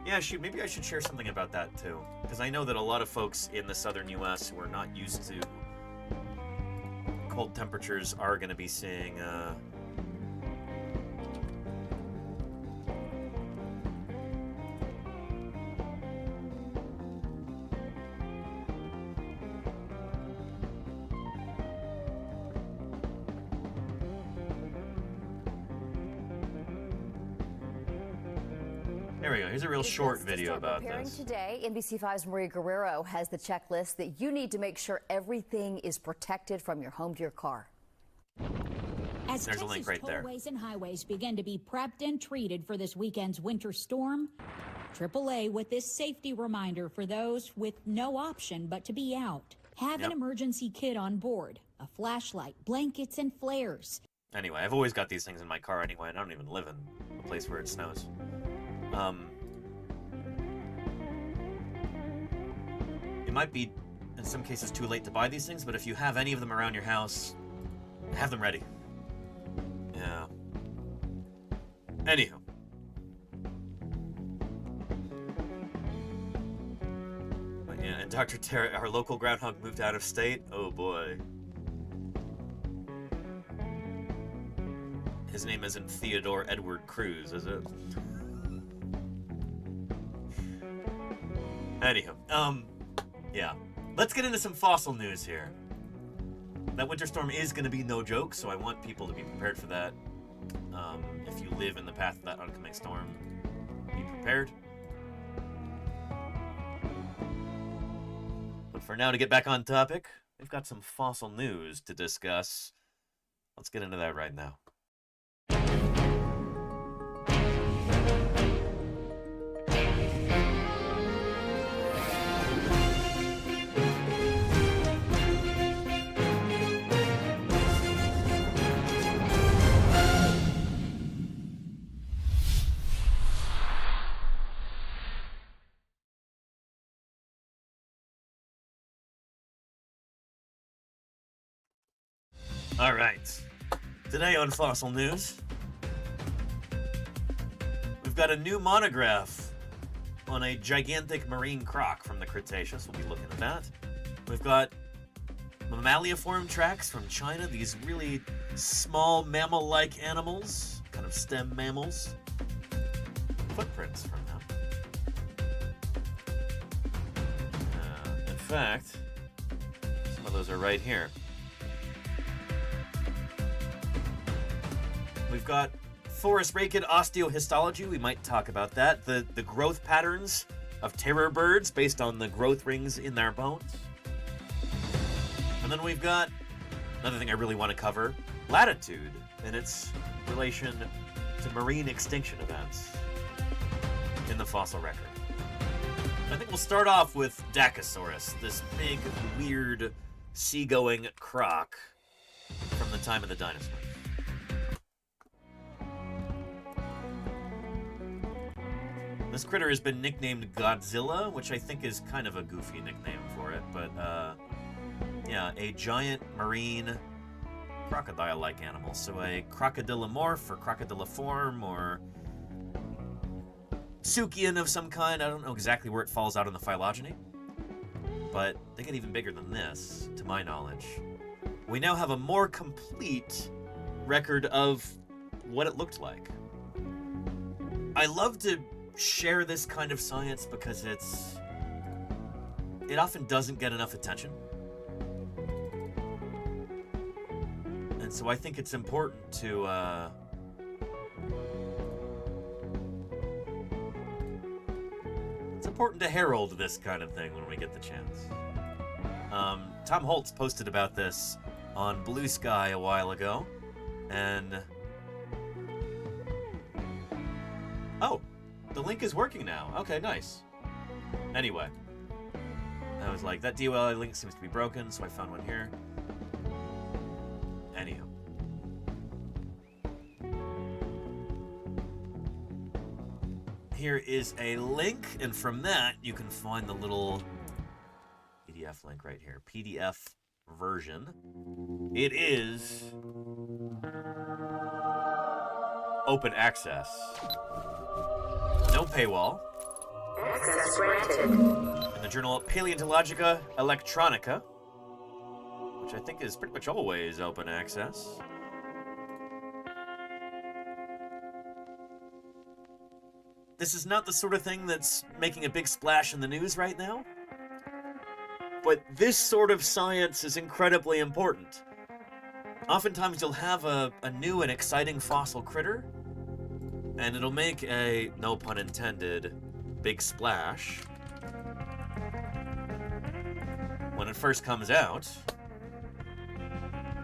Yeah, shoot, maybe I should share something about that too. Because I know that a lot of folks in the southern US who are not used to cold temperatures are going to be seeing There we go. Here's a real short video about this. Today, NBC5's Maria Guerrero has the checklist that you need to make sure everything is protected from your home to your car. As There's a link right there. Tollways and highways begin to be prepped and treated for this weekend's winter storm, AAA with this safety reminder for those with no option but to be out. Have an emergency kit on board, a flashlight, blankets, and flares. Anyway, I've always got these things in my car anyway, and I don't even live in a place where it snows. It might be, in some cases, too late to buy these things, but if you have any of them around your house, have them ready. Yeah. Anywho. But yeah, and Dr. Terry, our local groundhog, moved out of state. Oh boy. His name isn't Theodore Edward Cruz, is it? Anywho, yeah. Let's get into some fossil news here. That winter storm is going to be no joke, so I want people to be prepared for that. If you live in the path of that oncoming storm, be prepared. But for now, to get back on topic, we've got some fossil news to discuss. Let's get into that right now. All right. Today on Fossil News, we've got a new monograph on a gigantic marine croc from the Cretaceous. We'll be looking at that. We've got mammaliform tracks from China, these really small mammal-like animals, kind of stem mammals. Footprints from them. In fact, some of those are right here. We've got thoracic osteohistology. We might talk about that. The growth patterns of terror birds based on the growth rings in their bones. And then we've got another thing I really want to cover, latitude and its relation to marine extinction events in the fossil record. I think we'll start off with Dacosaurus, this big, weird, seagoing croc from the time of the dinosaurs. This critter has been nicknamed Godzilla, which I think is kind of a goofy nickname for it, but yeah, a giant marine crocodile-like animal. So a crocodilomorph or crocodiliform or Suchian of some kind. I don't know exactly where it falls out in the phylogeny, but they get even bigger than this, to my knowledge. We now have a more complete record of what it looked like. I love to share this kind of science because it often doesn't get enough attention. And so I think it's important to herald this kind of thing when we get the chance. Tom Holtz posted about this on Blue Sky a while ago, and oh, the link is working now. Okay, nice. Anyway, I was like, that DOLI link seems to be broken, so I found one here. Anyhow. Here is a link, and from that you can find the little PDF link right here. PDF version. It is open access. No paywall. Access granted. In the journal Paleontologica Electronica, which I think is pretty much always open access. This is not the sort of thing that's making a big splash in the news right now, but this sort of science is incredibly important. Oftentimes you'll have a new and exciting fossil critter, and it'll make a, no pun intended, big splash when it first comes out.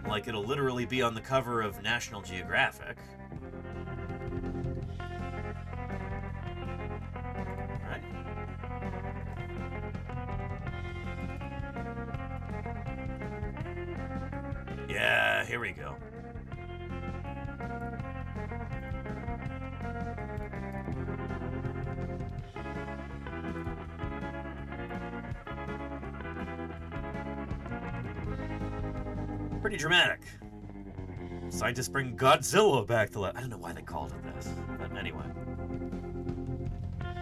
Like it'll literally be on the cover of National Geographic. Right? Yeah, here we go. Pretty dramatic. Scientists bring Godzilla back to life. I don't know why they called it this, but anyway.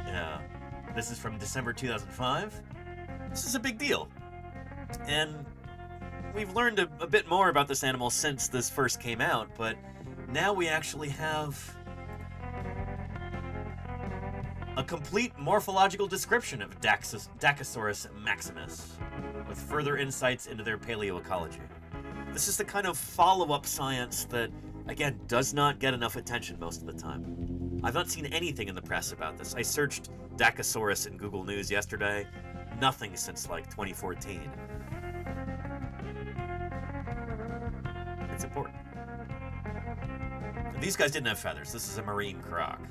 Yeah, this is from December 2005. This is a big deal. And we've learned a bit more about this animal since this first came out, but now we actually have a complete morphological description of Dacosaurus maximus, with further insights into their paleoecology. This is the kind of follow-up science that, again, does not get enough attention most of the time. I've not seen anything in the press about this. I searched Dacosaurus in Google News yesterday. Nothing since, like, 2014. It's important. These guys didn't have feathers. This is a marine croc,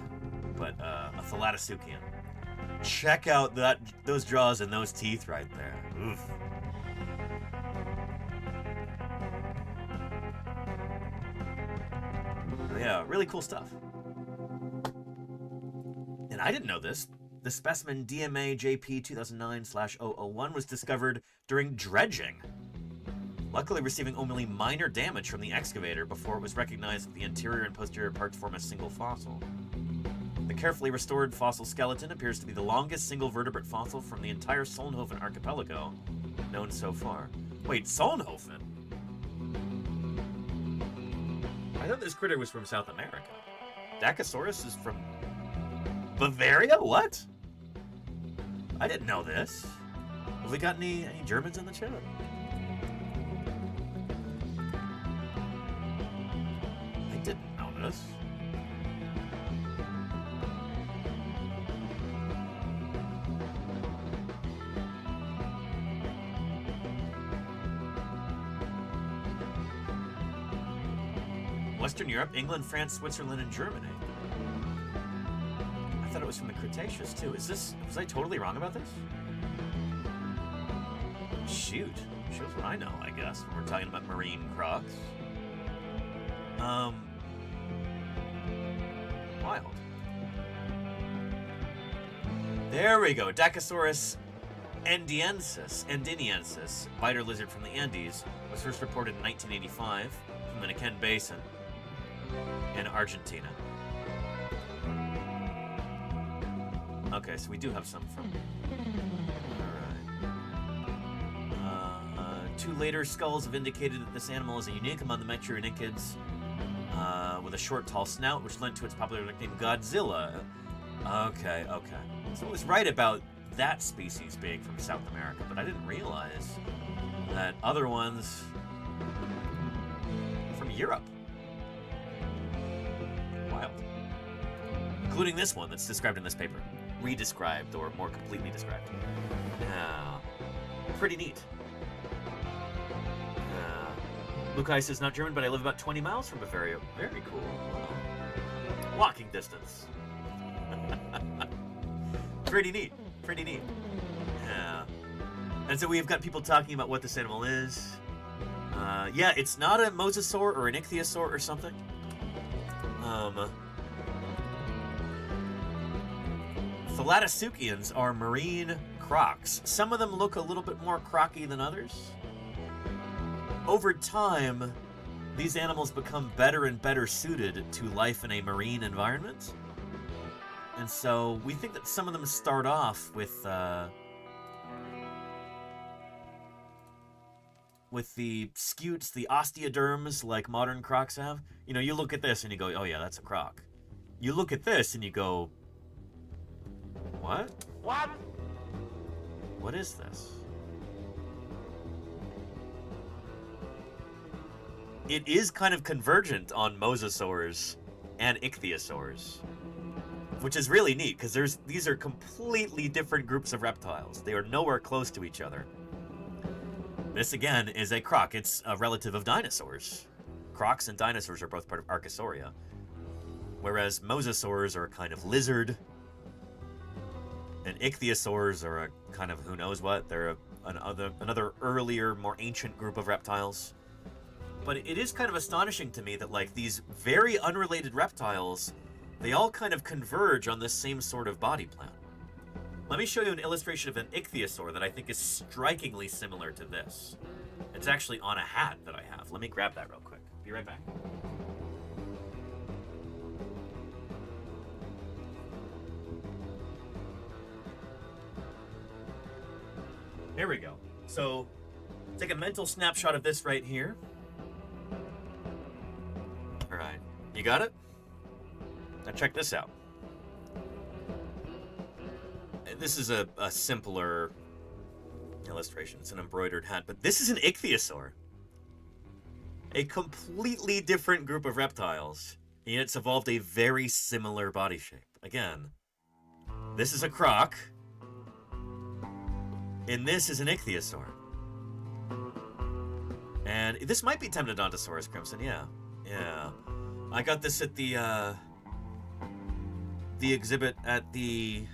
but a Thalattosuchian. Check out those jaws and those teeth right there. Oof. Yeah, really cool stuff. And I didn't know this. The specimen DMA JP 2009/001 was discovered during dredging, luckily receiving only minor damage from the excavator before it was recognized that the anterior and posterior parts form a single fossil. The carefully restored fossil skeleton appears to be the longest single vertebrate fossil from the entire Solnhofen archipelago known so far. Wait, Solnhofen? I thought this critter was from South America. Dacosaurus is from Bavaria? What? I didn't know this. Have we got any Germans in the chat? I didn't know this. Western Europe, England, France, Switzerland, and Germany. I thought it was from the Cretaceous too. Was I totally wrong about this? Shoot. Shows what I know, I guess, when we're talking about marine crocs. Wild. There we go. Dacosaurus andiniensis, biter lizard from the Andes, was first reported in 1985 from the Neuquén Basin in Argentina. Okay, so we do have some from... Alright. Two later skulls have indicated that this animal is unique among the metriorhynchids, with a short, tall snout, which lent to its popular nickname Godzilla. Okay. So it was right about that species being from South America, but I didn't realize that other ones from Europe. Wild. Including this one that's described in this paper. Redescribed, or more completely described. Yeah. Pretty neat. Lukai says, not German, but I live about 20 miles from Bavaria. Very cool. Walking distance. Pretty neat. Yeah. And so we've got people talking about what this animal is. Yeah, it's not a mosasaur or an ichthyosaur or something. Thalattosuchians are marine crocs. Some of them look a little bit more crocky than others. Over time, these animals become better and better suited to life in a marine environment. And so we think that some of them start off with the scutes, the osteoderms, like modern crocs have. You know, you look at this and you go, oh yeah, that's a croc. You look at this and you go, what? What is this? It is kind of convergent on mosasaurs and ichthyosaurs, which is really neat because these are completely different groups of reptiles. They are nowhere close to each other. This again is a croc. It's a relative of dinosaurs. Crocs and dinosaurs are both part of Archosauria, whereas mosasaurs are a kind of lizard, and ichthyosaurs are a kind of who knows what. They're another earlier, more ancient group of reptiles. But it is kind of astonishing to me that, like, these very unrelated reptiles, they all kind of converge on this same sort of body plan. Let me show you an illustration of an ichthyosaur that I think is strikingly similar to this. It's actually on a hat that I have. Let me grab that real quick. Be right back. There we go. So, take a mental snapshot of this right here. All right, you got it? Now check this out. This is a simpler illustration. It's an embroidered hat, but this is an ichthyosaur. A completely different group of reptiles, and it's evolved a very similar body shape. Again, this is a croc, and this is an ichthyosaur. And this might be Temnodontosaurus crimson, yeah. I got this at the exhibit at the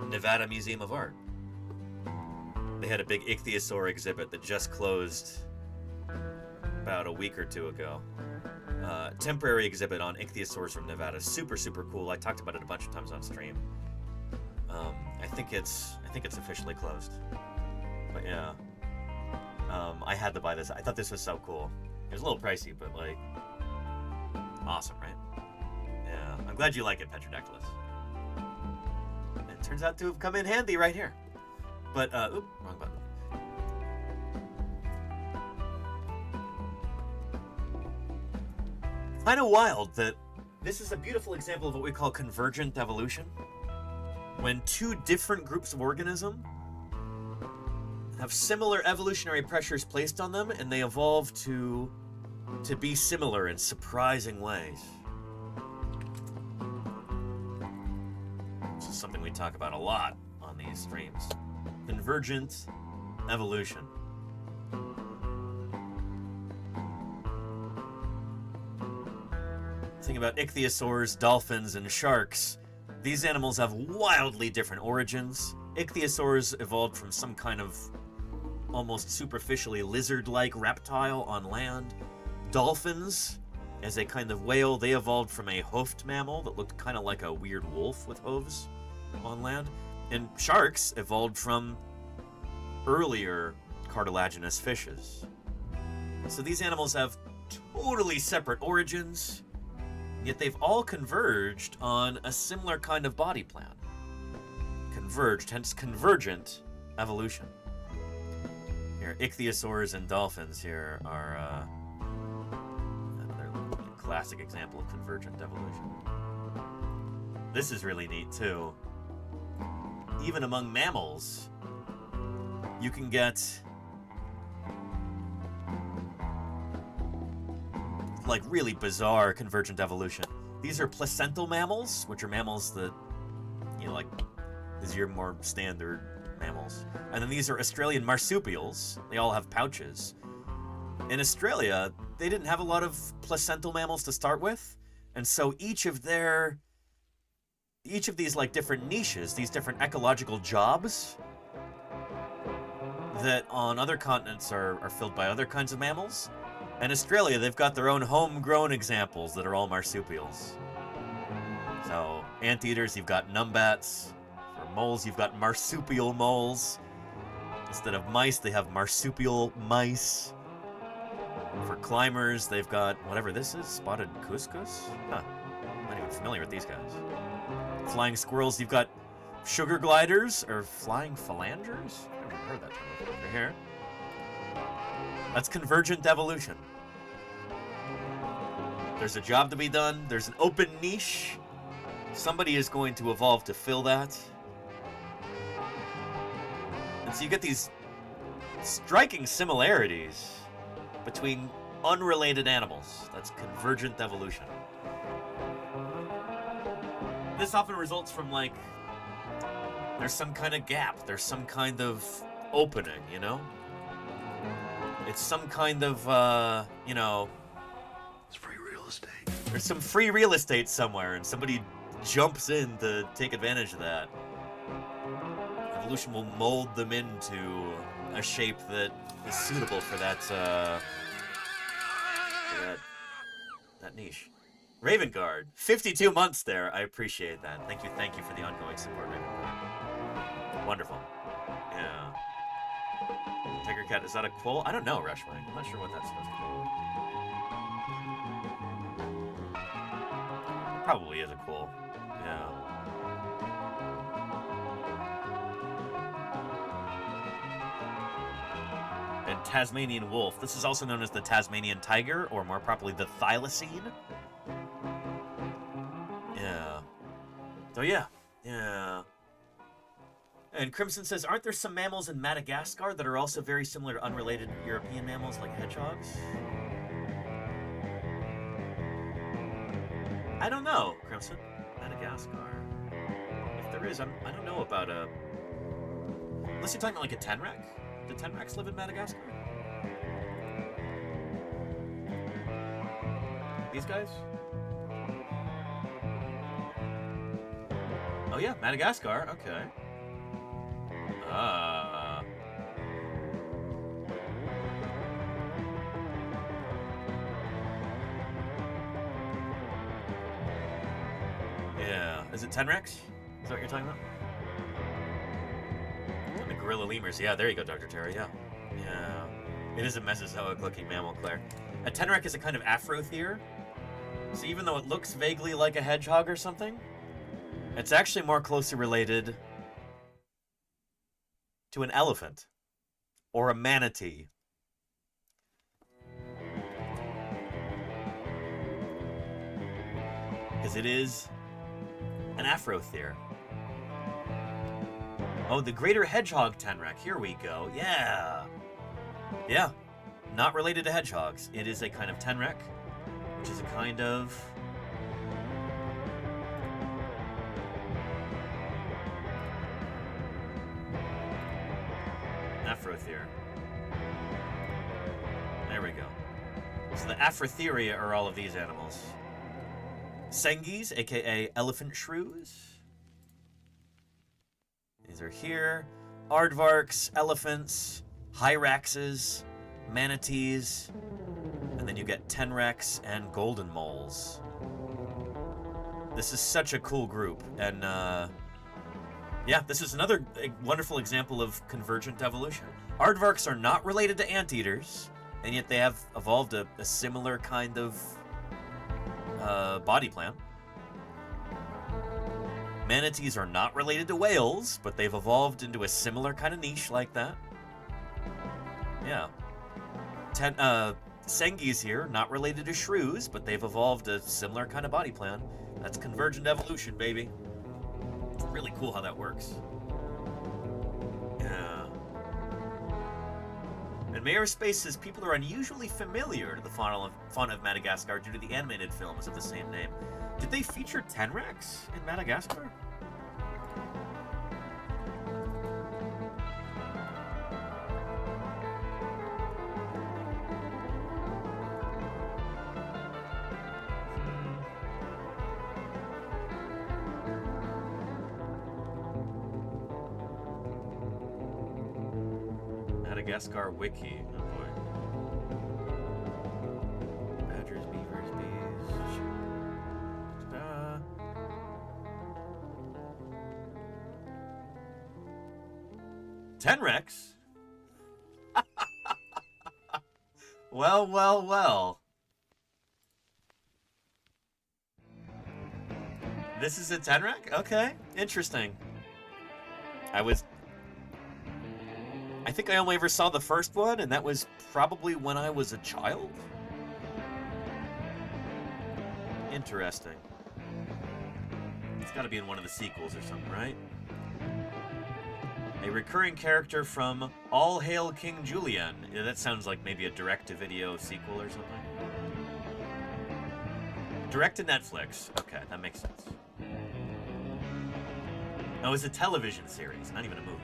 Nevada Museum of Art. They had a big ichthyosaur exhibit that just closed about a week or two ago. Temporary exhibit on ichthyosaurs from Nevada. Super, super cool. I talked about it a bunch of times on stream. I think it's officially closed. But yeah. I had to buy this. I thought this was so cool. It was a little pricey, but like, awesome, right? Yeah. I'm glad you like it, Petrodactylus. It turns out to have come in handy right here. But, wrong button. Kind of wild that this is a beautiful example of what we call convergent evolution. When two different groups of organisms have similar evolutionary pressures placed on them, and they evolve to be similar in surprising ways. This is something we talk about a lot on these streams. Convergent evolution. Think about ichthyosaurs, dolphins, and sharks. These animals have wildly different origins. Ichthyosaurs evolved from some kind of almost superficially lizard-like reptile on land. Dolphins, as a kind of whale, they evolved from a hoofed mammal that looked kind of like a weird wolf with hooves on land. And sharks evolved from earlier cartilaginous fishes. So these animals have totally separate origins, yet they've all converged on a similar kind of body plan. Converged, hence convergent evolution. Ichthyosaurs and dolphins here are another classic example of convergent evolution. This is really neat too. Even among mammals, you can get like really bizarre convergent evolution. These are placental mammals, which are mammals that, you know, like, these are your more standard mammals. And then these are Australian marsupials. They all have pouches. In Australia, they didn't have a lot of placental mammals to start with, and so each of these like different niches, these different ecological jobs that on other continents are filled by other kinds of mammals. In Australia, they've got their own homegrown examples that are all marsupials. So, anteaters, you've got numbats. For moles, you've got marsupial moles. Instead of mice, they have marsupial mice. For climbers, they've got whatever this is, spotted cuscus? Huh, I'm not even familiar with these guys. Flying squirrels, you've got sugar gliders, or flying phalangers? I've never heard that term before. Right here. That's convergent evolution. There's a job to be done. There's an open niche. Somebody is going to evolve to fill that. And so you get these striking similarities between unrelated animals. That's convergent evolution. This often results from, like, there's some kind of gap. There's some kind of opening, you know? It's some kind of, you know... It's free real estate. There's some free real estate somewhere, and somebody jumps in to take advantage of that. Evolution will mold them into a shape that is suitable for that, that niche. Raven Guard, 52 months there. I appreciate that. Thank you for the ongoing support, Raven Guard. Wonderful. Yeah. Tiger cat, is that a quoll? I don't know, Rushwing. I'm not sure what that's supposed to be. Probably is a quoll. Yeah. And Tasmanian wolf. This is also known as the Tasmanian tiger, or more properly, the thylacine. Yeah. So yeah. Yeah. And Crimson says, aren't there some mammals in Madagascar that are also very similar to unrelated European mammals like hedgehogs? I don't know, Crimson. Madagascar. If there is, I don't know about a... Unless you're talking about like a tenrec? Do tenrecs live in Madagascar? These guys? Oh yeah, Madagascar, okay. Yeah. Is it tenrecs? Is that what you're talking about? And the gorilla lemurs. Yeah, there you go, Dr. Terry. Yeah. Yeah. It is a Mesozoic-looking mammal, Claire. A tenrec is a kind of afrothere. So even though it looks vaguely like a hedgehog or something, it's actually more closely related to an elephant or a manatee. Because it is an afrothere. Oh, the greater hedgehog tenrec. Here we go. Yeah. Yeah. Not related to hedgehogs. It is a kind of tenrec, which is a kind of... afrothere. There we go. So the Afrotheria are all of these animals. Sengis, aka elephant shrews. These are here. Aardvarks, elephants, hyraxes, manatees, and then you get tenrecs and golden moles. This is such a cool group, and yeah, this is another wonderful example of convergent evolution. Aardvarks are not related to anteaters, and yet they have evolved a similar kind of body plan. Manatees are not related to whales, but they've evolved into a similar kind of niche like that. Yeah. Sengis here, not related to shrews, but they've evolved a similar kind of body plan. That's convergent evolution, baby. It's really cool how that works. Yeah. And Mayor Space says people are unusually familiar to the fauna of Madagascar due to the animated films of the same name. Did they feature Tenrex in Madagascar? Madagascar Wiki. Oh boy. Badgers, beavers, bees. Tenrex? Well, well, well. This is a Tenrec? Okay, interesting. I think I only ever saw the first one, and that was probably when I was a child. Interesting. It's got to be in one of the sequels or something, right? A recurring character from All Hail King Julian. Yeah, that sounds like maybe a direct-to-video sequel or something. Direct to Netflix. Okay, that makes sense. Oh, it's a television series, not even a movie.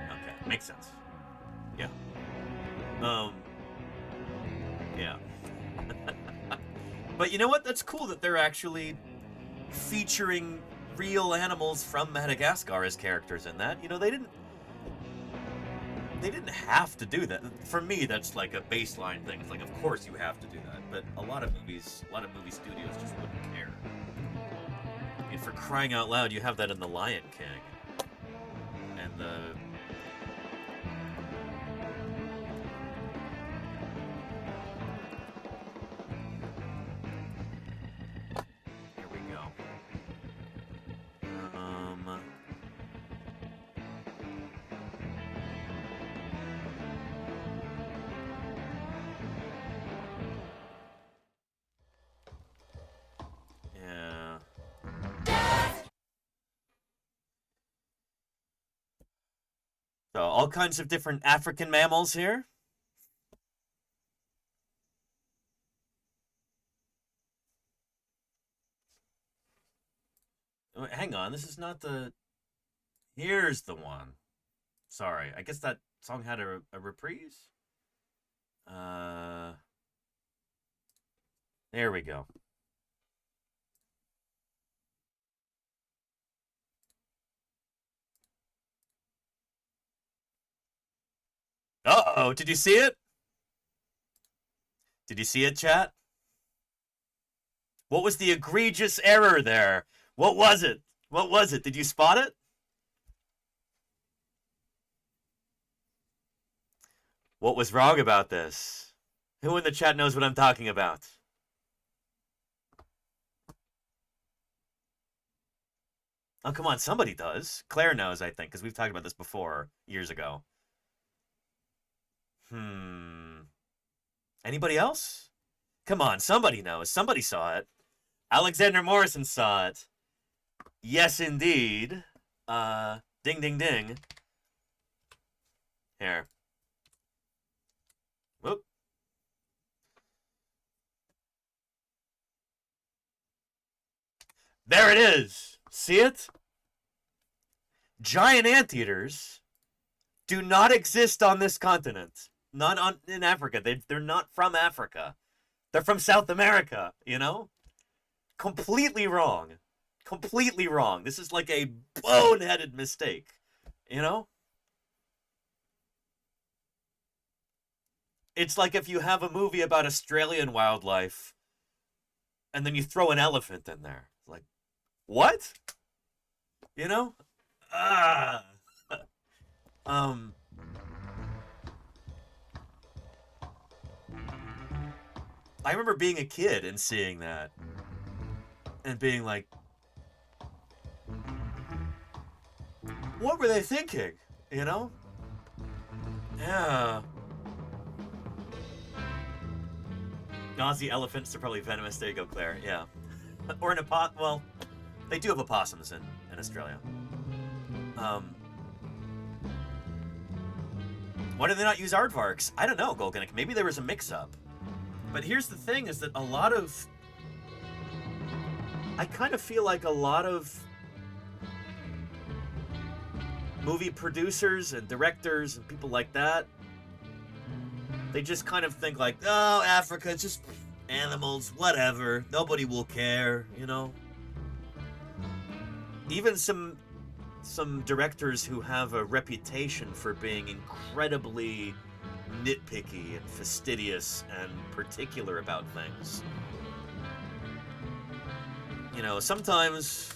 Okay, makes sense. Yeah. Yeah. But you know what? That's cool that they're actually featuring real animals from Madagascar as characters in that. You know, they didn't have to do that. For me, that's like a baseline thing. It's like, of course you have to do that. But a lot of movie studios just wouldn't care. I mean, for crying out loud, you have that in The Lion King. And here we go. Yeah. So, all kinds of different African mammals here. Oh, hang on, this is not the... Here's the one. Sorry, I guess that song had a reprise? There we go. Uh-oh, did you see it? Did you see it, chat? What was the egregious error there? What was it? What was it? Did you spot it? What was wrong about this? Who in the chat knows what I'm talking about? Oh, come on, somebody does. Claire knows, I think, because we've talked about this before, years ago. Anybody else? Come on, somebody knows. Somebody saw it. Alexander Morrison saw it. Yes, indeed. Ding, ding, ding. Here. Whoop. There it is. See it? Giant anteaters do not exist on this continent. Not in Africa. They're not from Africa. They're from South America, you know? Completely wrong. Completely wrong. This is like a boneheaded mistake, you know? It's like if you have a movie about Australian wildlife and then you throw an elephant in there. Like, what? You know? I remember being a kid and seeing that and being like, what were they thinking? You know? Yeah. Aussie elephants are probably venomous. There you go, Claire. Yeah. Or an well, they do have opossums in Australia. Why do they not use aardvarks? I don't know, Golganic. Maybe there was a mix-up. But here's the thing, is that a lot of... I kind of feel like a lot of movie producers and directors and people like that, they just kind of think like, oh, Africa, it's just animals, whatever. Nobody will care, you know? Even some directors who have a reputation for being incredibly nitpicky and fastidious and particular about things. You know, sometimes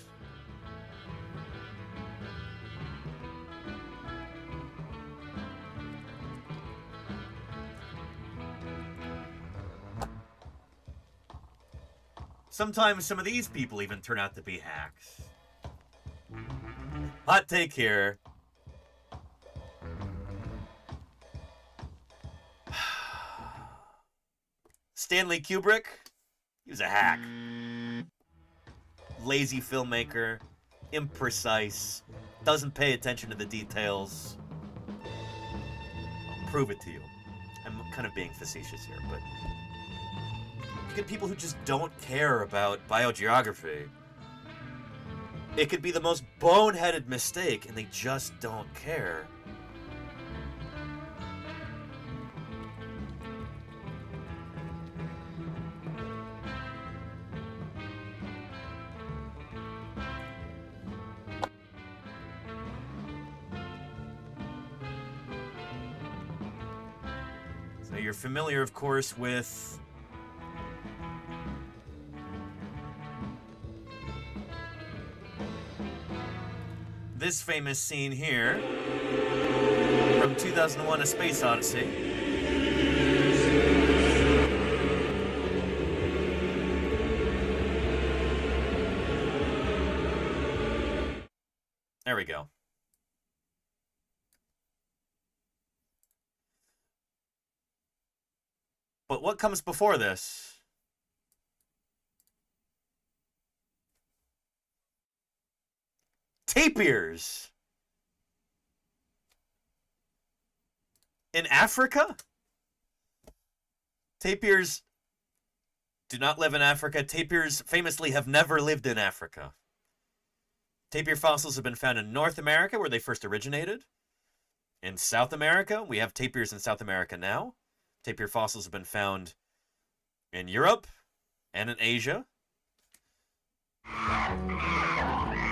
some of these people even turn out to be hacks. Hot take here. Stanley Kubrick, he was a hack. Lazy filmmaker, imprecise, doesn't pay attention to the details. I'll prove it to you. I'm kind of being facetious here, but you get people who just don't care about biogeography. It could be the most boneheaded mistake, and they just don't care. So you're familiar, of course, with this famous scene here from 2001: A Space Odyssey. There we go. But what comes before this? Tapirs! In Africa? Tapirs do not live in Africa. Tapirs famously have never lived in Africa. Tapir fossils have been found in North America, where they first originated. In South America, we have tapirs in South America now. Tapir fossils have been found in Europe and in Asia.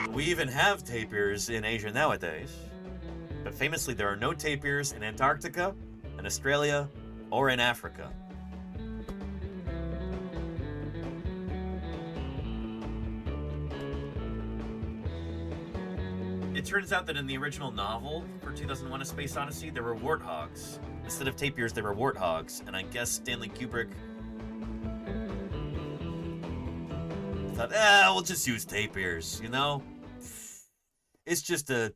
We even have tapirs in Asia nowadays. But famously, there are no tapirs in Antarctica, in Australia, or in Africa. It turns out that in the original novel for 2001: A Space Odyssey, there were warthogs. Instead of tapirs, there were warthogs. And I guess Stanley Kubrick thought, we'll just use tapirs, you know? It's just a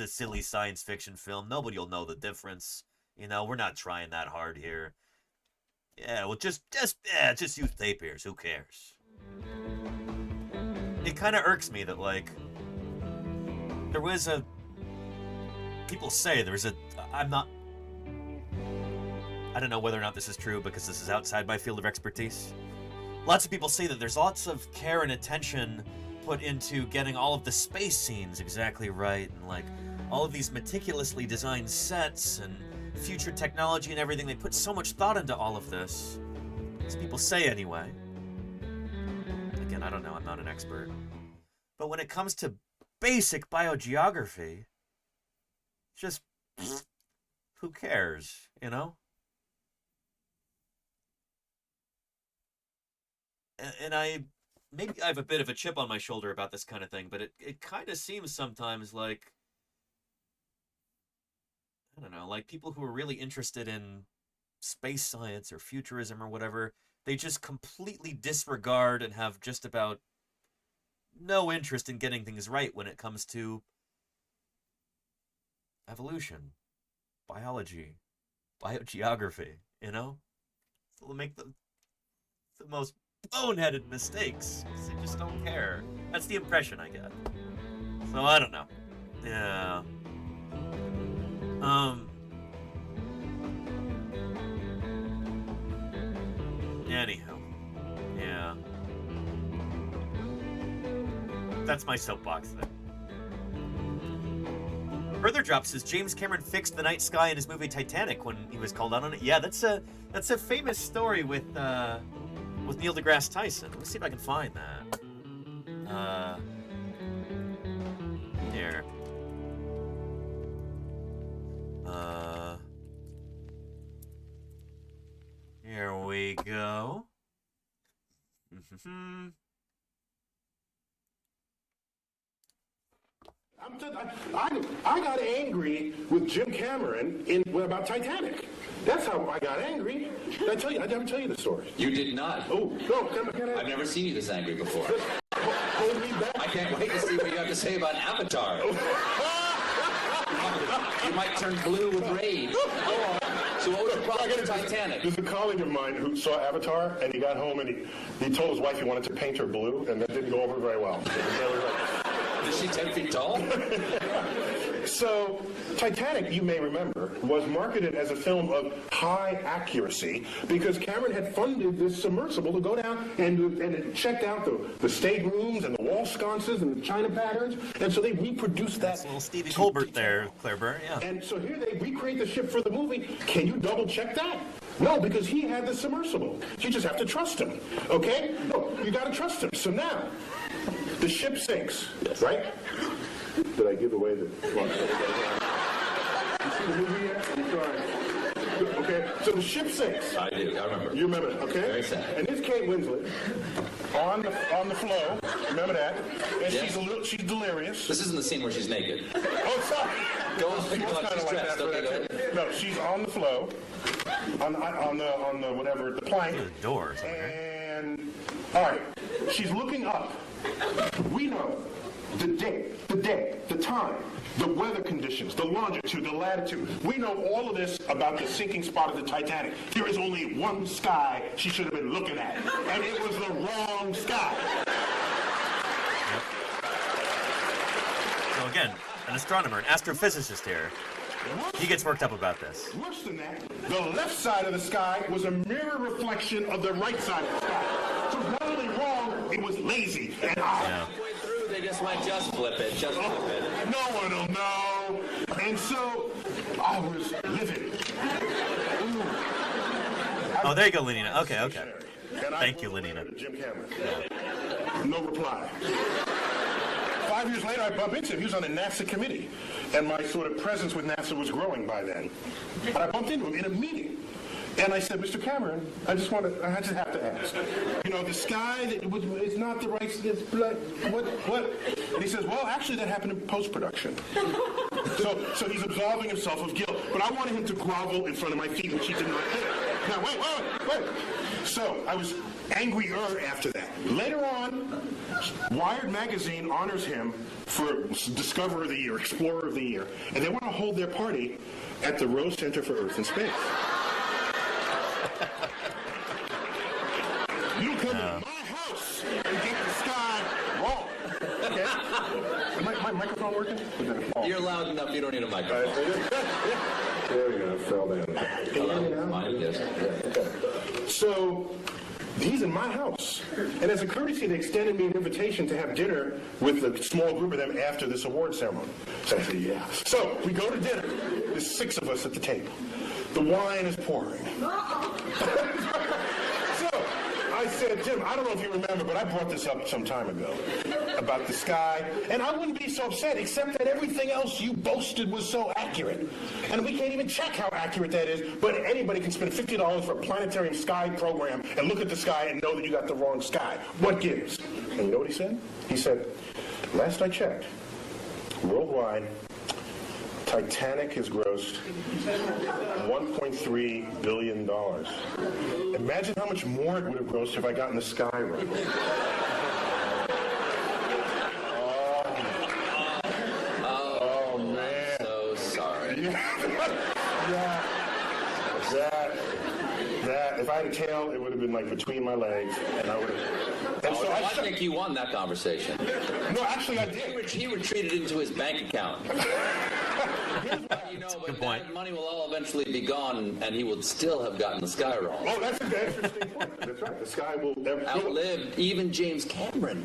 silly science fiction film. Nobody will know the difference. You know, we're not trying that hard here. Yeah, well, just use tapirs. Who cares? It kind of irks me that, like, there was a... People say there was a... I don't know whether or not this is true because this is outside my field of expertise. Lots of people say that there's lots of care and attention put into getting all of the space scenes exactly right, and like all of these meticulously designed sets and future technology and everything. They put so much thought into all of this, as people say anyway. Again, I don't know, I'm not an expert. But when it comes to basic biogeography, just who cares, you know? And maybe I have a bit of a chip on my shoulder about this kind of thing, but it kind of seems sometimes like, I don't know, like people who are really interested in space science or futurism or whatever, they just completely disregard and have just about no interest in getting things right when it comes to evolution, biology, biogeography, you know? So make them... the most boneheaded mistakes. They just don't care. That's the impression I get. So I don't know. Yeah. Anyhow. Yeah. That's my soapbox then. Further Drop says James Cameron fixed the night sky in his movie Titanic when he was called out on it. Yeah, that's a famous story with Neil deGrasse Tyson. Let me see if I can find that. Here. Here we go. I got angry with Jim Cameron about Titanic. That's how I got angry. Did I tell you? I didn't tell you the story. You did not. Oh, no, can I? I've never seen you this angry before. Hold me back. I can't wait to see what you have to say about Avatar. You might turn blue with rage. Go on. So what was your problem with Titanic? There's a colleague of mine who saw Avatar, and he got home and he told his wife he wanted to paint her blue, and that didn't go over very well. Is she 10 feet tall? So, Titanic, you may remember, was marketed as a film of high accuracy because Cameron had funded this submersible to go down and it checked out the staterooms and the wall sconces and the china patterns, and so they reproduced that. That's a little Stevie Colbert there, Claiborne, yeah. And so here they recreate the ship for the movie. Can you double check that? No, because he had the submersible. You just have to trust him, okay? No, you got to trust him. So now, the ship sinks, right? Did I give away the plot? You see the movie yet? I'm sorry. Okay, so the ship sinks. I do, I remember. You remember it, okay? Very sad. And here's Kate Winslet on the flow. Remember that? And Yes. she's delirious. This isn't the scene where she's naked. Oh, sorry. Go on, It's she's kind of like dressed. that, Okay, go but ahead. no, she's on the flow, on the whatever, the plank. The doors. And all right, she's looking up. We know the date, the time, the weather conditions, the longitude, the latitude. We know all of this about the sinking spot of the Titanic. There is only one sky she should have been looking at, and it was the wrong sky. So again, an astronomer, an astrophysicist here. He gets worked up about this. Worse than that, the left side of the sky was a mirror reflection of the right side of the sky. So not only wrong, it was lazy and odd. Yeah. They just went, just flip it, just flip it. No one will know. And so I was livid. Oh, there you go, Lenina. Okay. And Thank you, Lenina. Jim Cameron. No reply. 5 years later, I bump into him. He was on the NASA committee. And my sort of presence with NASA was growing by then. And I bumped into him in a meeting. And I said, Mr. Cameron, I just have to ask. You know, the sky, it's not the right, it's black, what? And he says, well, actually, that happened in post-production. So he's absolving himself of guilt. But I wanted him to grovel in front of my feet, which he did not do. Now, wait. So I was angrier after that. Later on, Wired magazine honors him for Discoverer of the Year, Explorer of the Year. And they want to hold their party at the Rose Center for Earth and Space. You come to my house and get the sky wrong. Okay? Is my microphone working? You're loud enough, you don't need a microphone. There we go, it fell down. Can you hear me now? Mine, yes. Okay. So, he's in my house. And as a courtesy, they extended me an invitation to have dinner with a small group of them after this award ceremony. So I said, yeah. So, we go to dinner. There's 6 of us at the table. The wine is pouring. So, I said, Jim, I don't know if you remember, but I brought this up some time ago about the sky, and I wouldn't be so upset except that everything else you boasted was so accurate. And we can't even check how accurate that is, but anybody can spend $50 for a planetarium sky program and look at the sky and know that you got the wrong sky. What gives? And you know what he said? He said, last I checked, worldwide, Titanic has grossed $1.3 billion. Imagine how much more it would have grossed if I got in the sky right. Oh, man. So sorry. That, if I had a tail, it would have been like between my legs, and I would have. And so I think you won that conversation. No, actually, I did. He retreated into his bank account. Good point. That money will all eventually be gone, and he would still have gotten the sky wrong. Oh, that's an interesting point. That's right. The sky will outlive even James Cameron.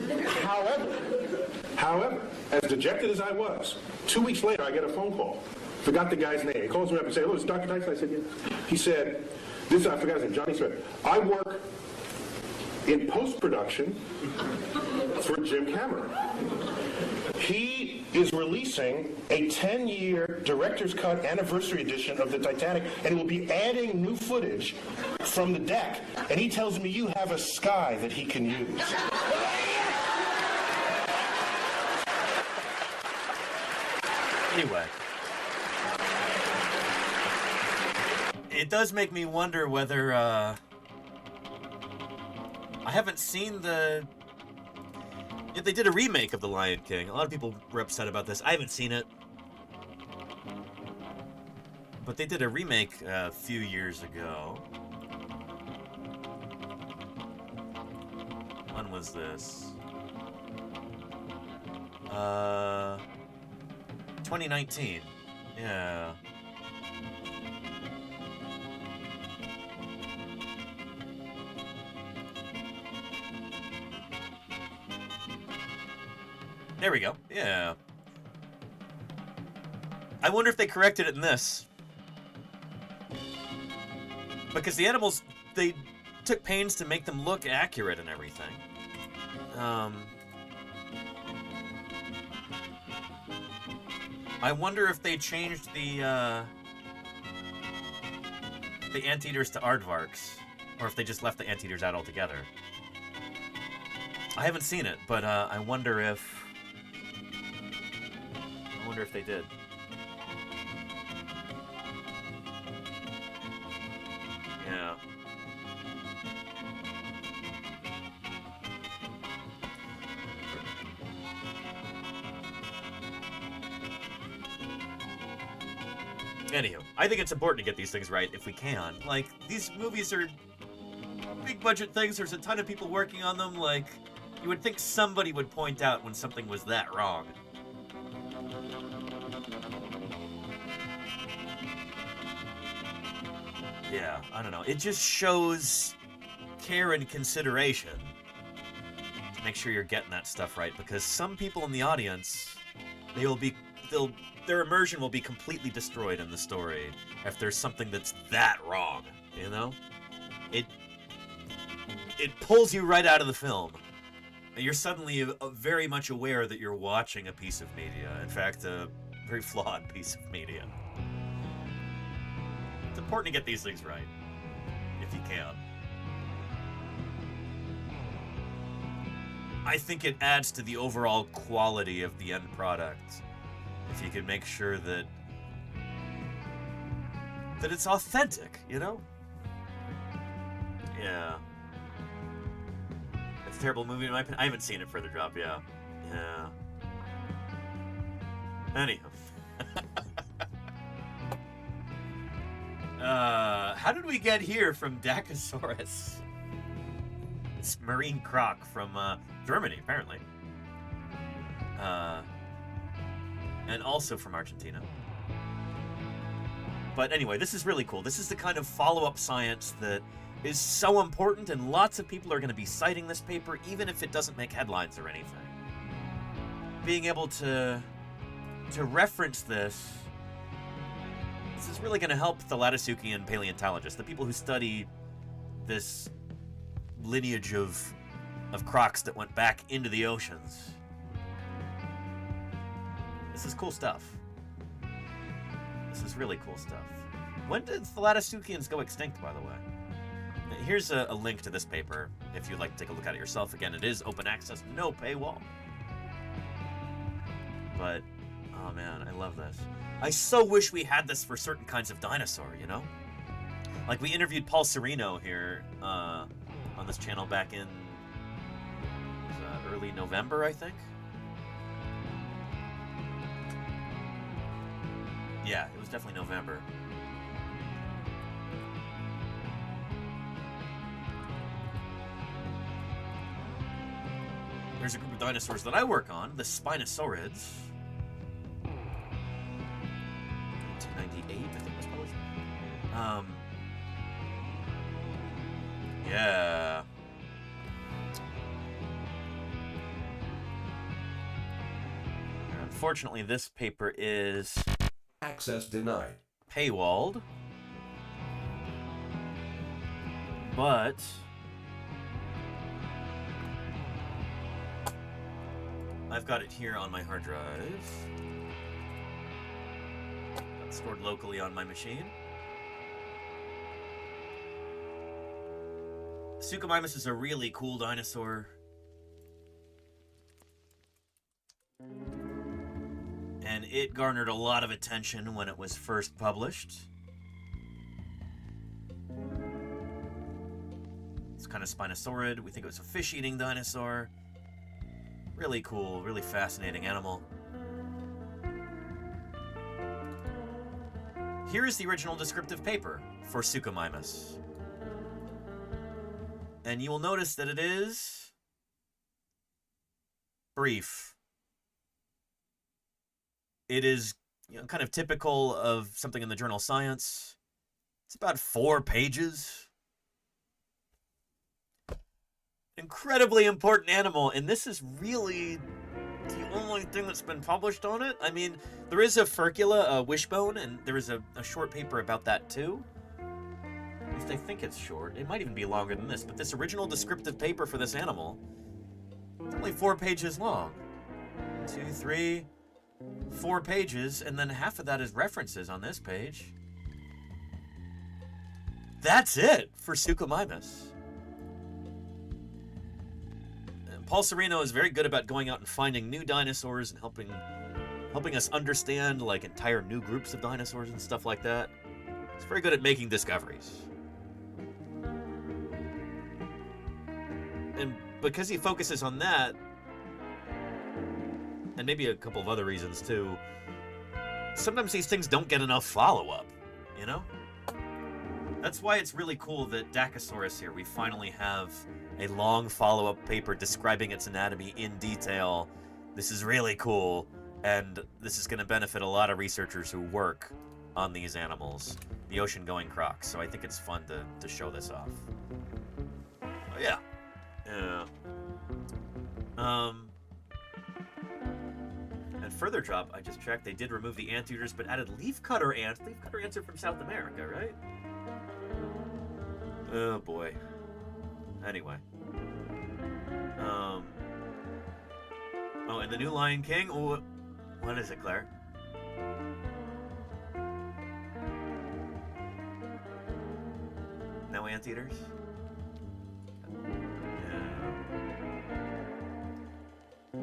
However, as dejected as I was, 2 weeks later, I get a phone call. Forgot the guy's name. He calls me up and says, "Hello, it's Dr. Tyson." I said, "Yes." He said, I forgot his name, Johnny Smith. "I work in post-production for Jim Cameron. He is releasing a 10-year director's cut anniversary edition of the Titanic, and will be adding new footage from the deck. And he tells me you have a sky that he can use." Anyway. It does make me wonder whether, I haven't seen the... Yeah, they did a remake of The Lion King. A lot of people were upset about this. I haven't seen it. But they did a remake a few years ago. When was this? 2019. Yeah. There we go. Yeah. I wonder if they corrected it in this. Because the animals, they took pains to make them look accurate and everything. I wonder if they changed the anteaters to aardvarks, or if they just left the anteaters out altogether. I haven't seen it, but I wonder if they did. Yeah. Anywho, I think it's important to get these things right if we can. Like, these movies are big budget things. There's a ton of people working on them. Like, you would think somebody would point out when something was that wrong. Yeah, I don't know. It just shows care and consideration to make sure you're getting that stuff right, because some people in the audience, their immersion will be completely destroyed in the story if there's something that's that wrong, you know? It pulls you right out of the film. And you're suddenly very much aware that you're watching a piece of media. In fact, a very flawed piece of media. It's important to get these things right, if you can. I think it adds to the overall quality of the end product if you can make sure that it's authentic, you know? Yeah. It's a terrible movie in my opinion. I haven't seen it further drop, yeah. Yeah. Anyhow. How did we get here from Dacosaurus? It's marine croc from Germany, apparently. And also from Argentina. But anyway, this is really cool. This is the kind of follow-up science that is so important, and lots of people are going to be citing this paper, even if it doesn't make headlines or anything. Being able to reference this is really going to help the Latisuchian paleontologists, the people who study this lineage of crocs that went back into the oceans. This is cool stuff. This is really cool stuff. When did the Latisuchians go extinct, by the way? Here's a link to this paper if you'd like to take a look at it yourself. Again, it is open access, no paywall. But, oh man, I love this. I so wish we had this for certain kinds of dinosaur, you know? Like, we interviewed Paul Sereno here on this channel back in early November, I think. Yeah, it was definitely November. Here's a group of dinosaurs that I work on, the Spinosaurids. 1998, I think it was published. Yeah. Unfortunately, this paper is access denied. Paywalled. But I've got it here on my hard drive. It's stored locally on my machine. Suchomimus is a really cool dinosaur. And it garnered a lot of attention when it was first published. It's kind of Spinosaurid. We think it was a fish-eating dinosaur. Really cool, really fascinating animal. Here is the original descriptive paper for Suchomimus. And you will notice that it is brief. It is, kind of typical of something in the journal Science. It's about 4 pages. Incredibly important animal, and this is really the only thing that's been published on it. I mean, there is a furcula, a wishbone, and there is a short paper about that too. At least I think it's short. It might even be longer than this, but this original descriptive paper for this animal, it's only 4 pages long. 2, 3, 4 pages, and then half of that is references on this page. That's it for Suchomimus. Paul Sereno is very good about going out and finding new dinosaurs and helping us understand like entire new groups of dinosaurs and stuff like that. He's very good at making discoveries. And because he focuses on that, and maybe a couple of other reasons too, sometimes these things don't get enough follow-up, you know? That's why it's really cool that Dacosaurus here, we finally have a long follow-up paper describing its anatomy in detail. This is really cool, and this is going to benefit a lot of researchers who work on these animals, the ocean-going crocs, so I think it's fun to show this off. Oh, yeah. Yeah. And further drop, I just checked, they did remove the anteaters, but added leafcutter ants. Leafcutter ants are from South America, right? Oh, boy. Anyway. Oh, and the new Lion King? Oh, what is it, Claire? No anteaters?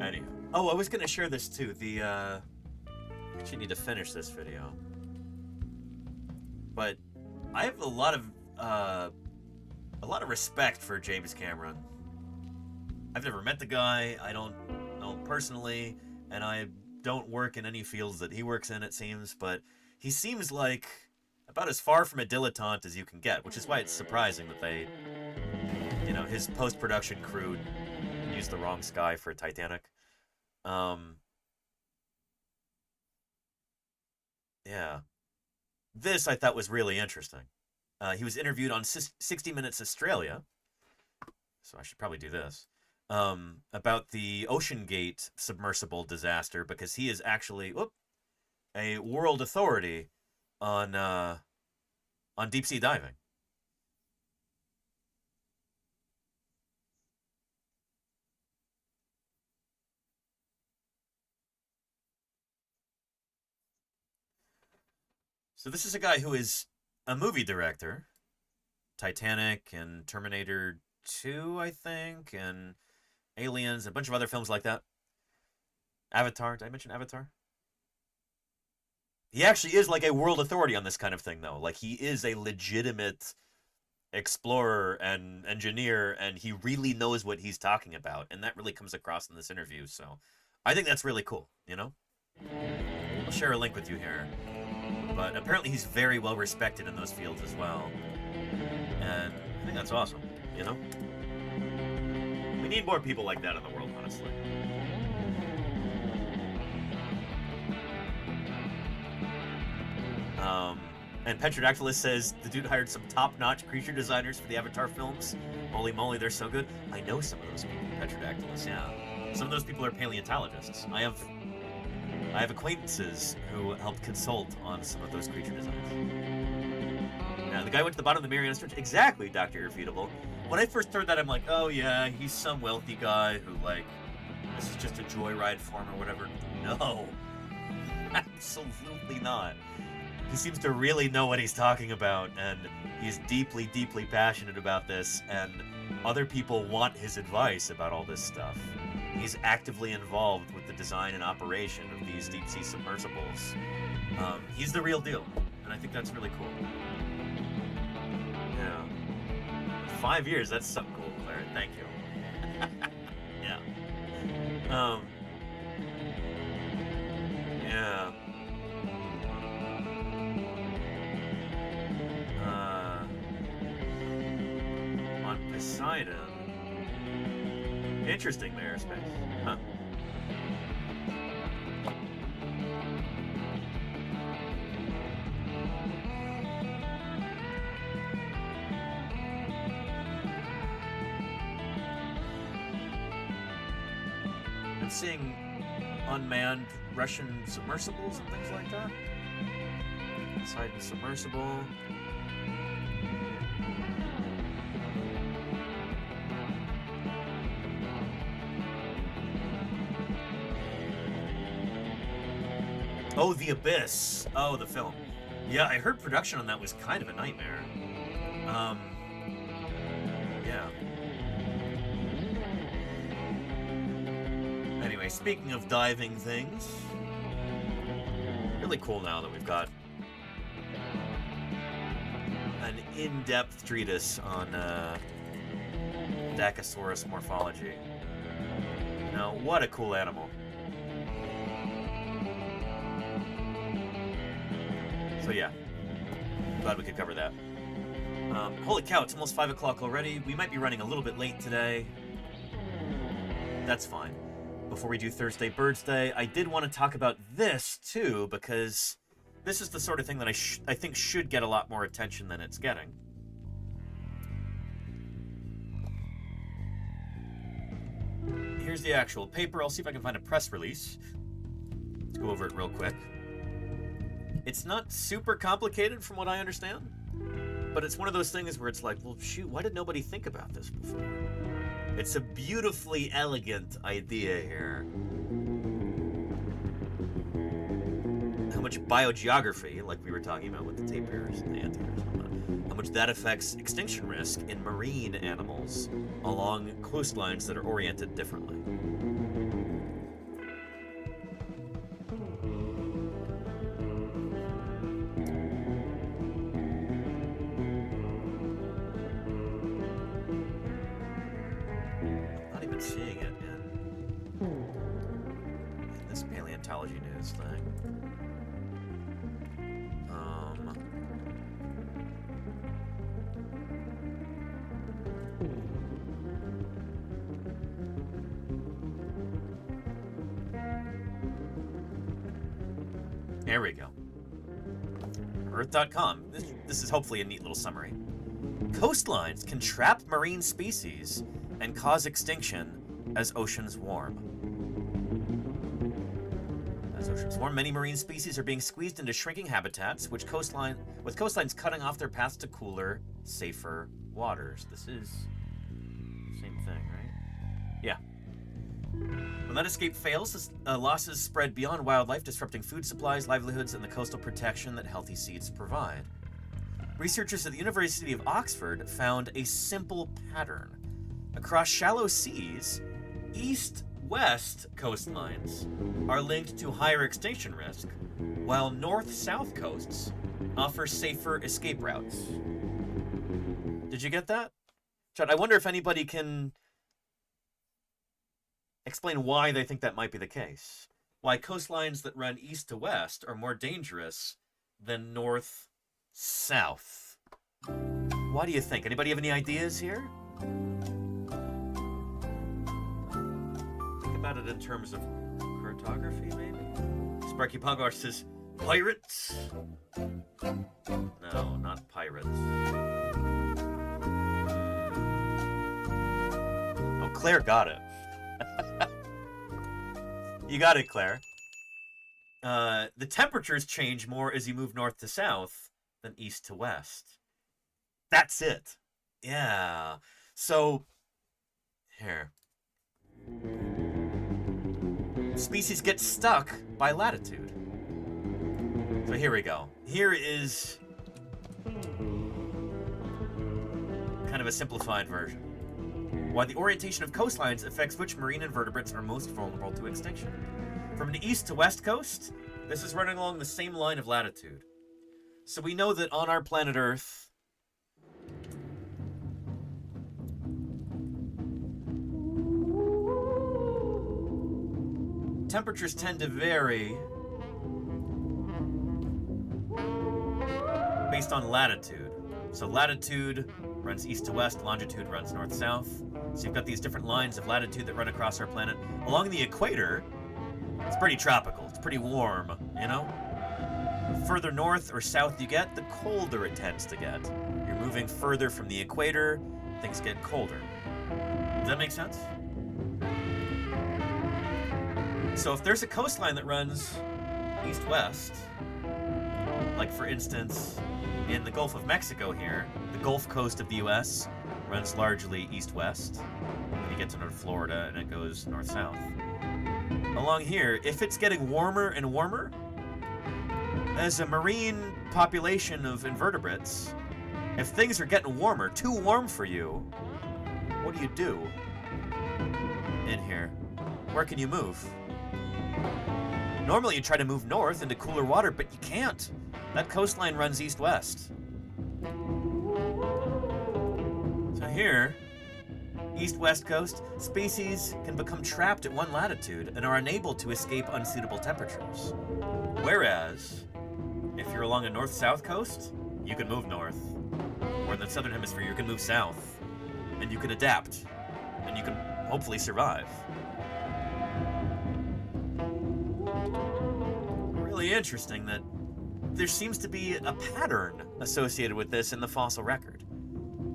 Yeah. Anyway. Oh, I was going to share this too. I actually need to finish this video. But I have a lot of respect for James Cameron. I've never met the guy, I don't know him personally, and I don't work in any fields that he works in, it seems, but he seems like about as far from a dilettante as you can get, which is why it's surprising that they, his post-production crew used the wrong sky for Titanic. Yeah. This I thought was really interesting. He was interviewed on 60 Minutes Australia, so I should probably do this, about the OceanGate submersible disaster, because he is actually a world authority on deep sea diving. So this is a guy who is a movie director. Titanic and Terminator 2, I think, and Aliens, a bunch of other films like that. Avatar, did I mention Avatar? He actually is like a world authority on this kind of thing, though. Like, he is a legitimate explorer and engineer, and he really knows what he's talking about, and that really comes across in this interview, so I think that's really cool, I'll share a link with you here. But apparently he's very well respected in those fields as well. And I think that's awesome, We need more people like that in the world, honestly. honestly. And Petrodactylus says the dude hired some top-notch creature designers for the Avatar films. Holy moly, they're so good. I know some of those people, Petrodactylus, yeah. Some of those people are paleontologists. I have acquaintances who helped consult on some of those creature designs. Yeah, the guy went to the bottom of the Mariana Trench. Exactly, Dr. Irrefutable. When I first heard that, I'm like, oh yeah, he's some wealthy guy who, like, this is just a joyride for him or whatever. No. Absolutely not. He seems to really know what he's talking about, and he's deeply, deeply passionate about this, and other people want his advice about all this stuff. He's actively involved with the design and operation of these deep-sea submersibles. He's the real deal, and I think that's really cool. Yeah. 5 years, that's something cool, Claire. Thank you. Yeah. Yeah. On Poseidon. Interesting there, Space. Huh. I'm seeing unmanned Russian submersibles and things like that. Poseidon submersible. Oh, The Abyss. Oh, the film. Yeah, I heard production on that was kind of a nightmare. Yeah. Anyway, speaking of diving things, really cool now that we've got an in-depth treatise on Dacosaurus morphology. You know, what a cool animal. So yeah, glad we could cover that. Holy cow, it's almost 5 o'clock already. We might be running a little bit late today. That's fine. Before we do Thursday Birds Day, I did want to talk about this too, because this is the sort of thing that I think should get a lot more attention than it's getting. Here's the actual paper. I'll see if I can find a press release. Let's go over it real quick. It's not super complicated from what I understand, but it's one of those things where it's like, well, shoot, why did nobody think about this before? It's a beautifully elegant idea here. How much biogeography, like we were talking about with the tapirs and the anteaters and all that, how much that affects extinction risk in marine animals along coastlines that are oriented differently. Seeing it in this paleontology news thing. There we go. Earth.com. This is hopefully a neat little summary. Coastlines can trap marine species and cause extinction as oceans warm. As oceans warm, many marine species are being squeezed into shrinking habitats, with coastlines cutting off their paths to cooler, safer waters. This is the same thing, right? Yeah. When that escape fails, losses spread beyond wildlife, disrupting food supplies, livelihoods, and the coastal protection that healthy seas provide. Researchers at the University of Oxford found a simple pattern. Across shallow seas, east-west coastlines are linked to higher extinction risk, while north-south coasts offer safer escape routes. Did you get that? Chad, I wonder if anybody can explain why they think that might be the case. Why coastlines that run east to west are more dangerous than north-south. Why do you think? Anybody have any ideas here? about it in terms of cartography, maybe? Sparky Pogwash says, pirates? No, not pirates. Oh, Claire got it. You got it, Claire. The temperatures change more as you move north to south than east to west. That's it. Yeah. So, here. Species get stuck by latitude. So here we go. Here is kind of a simplified version. Why the orientation of coastlines affects which marine invertebrates are most vulnerable to extinction. From the east to west coast, this is running along the same line of latitude. So we know that on our planet Earth, temperatures tend to vary based on latitude. So latitude runs east to west, longitude runs north-south. So you've got these different lines of latitude that run across our planet. Along the equator, it's pretty tropical. It's pretty warm, you know? The further north or south you get, the colder it tends to get. You're moving further from the equator, things get colder. Does that make sense? So if there's a coastline that runs east-west, like for instance, in the Gulf of Mexico here, the Gulf Coast of the US runs largely east-west. Then you get to North Florida and it goes north-south. Along here, if it's getting warmer and warmer, as a marine population of invertebrates, if things are getting warmer, too warm for you, what do? In here? Where can you move? Normally you try to move north into cooler water, but you can't. That coastline runs east-west. So here, east-west coast, species can become trapped at one latitude and are unable to escape unsuitable temperatures. Whereas, if you're along a north-south coast, you can move north. Or in the southern hemisphere, you can move south. And you can adapt. And you can hopefully survive. Really interesting that there seems to be a pattern associated with this in the fossil record.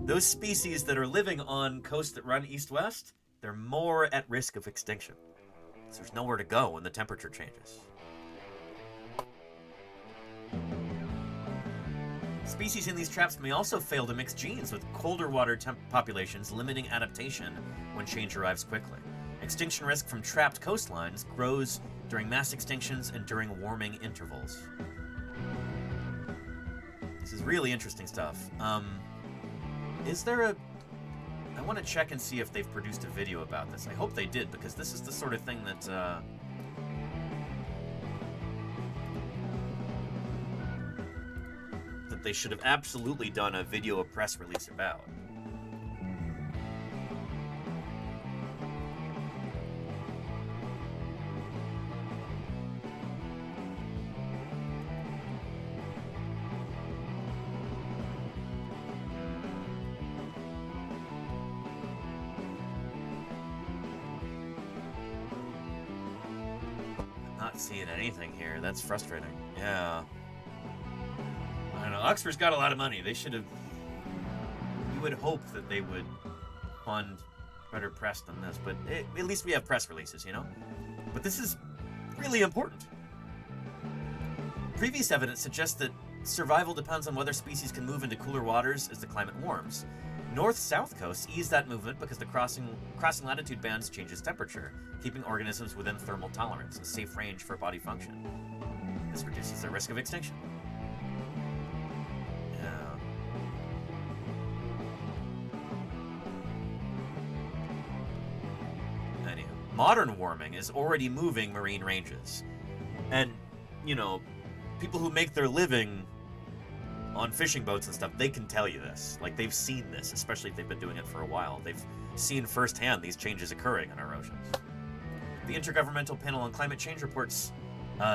Those species that are living on coasts that run east-west, they're more at risk of extinction. So there's nowhere to go when the temperature changes. Species in these traps may also fail to mix genes with colder water populations, limiting adaptation when change arrives quickly. Extinction risk from trapped coastlines grows during mass extinctions and during warming intervals. This is really interesting stuff. Is there a... I want to check and see if they've produced a video about this. I hope they did, because this is the sort of thing that... that they should have absolutely done a video, a press release about. Not seeing anything here. That's frustrating. Yeah. I don't know. Oxford's got a lot of money. They should have... You would hope that they would fund better press than this, but at least we have press releases, you know? But this is really important. Previous evidence suggests that survival depends on whether species can move into cooler waters as the climate warms. North-south coasts ease that movement because the crossing latitude bands changes temperature, keeping organisms within thermal tolerance, a safe range for body function. This reduces their risk of extinction. Yeah. Anyhow, modern warming is already moving marine ranges. And, you know, people who make their living on fishing boats and stuff, they can tell you this. Like, they've seen this, especially if they've been doing it for a while. They've seen firsthand these changes occurring in our oceans. The Intergovernmental Panel on Climate Change reports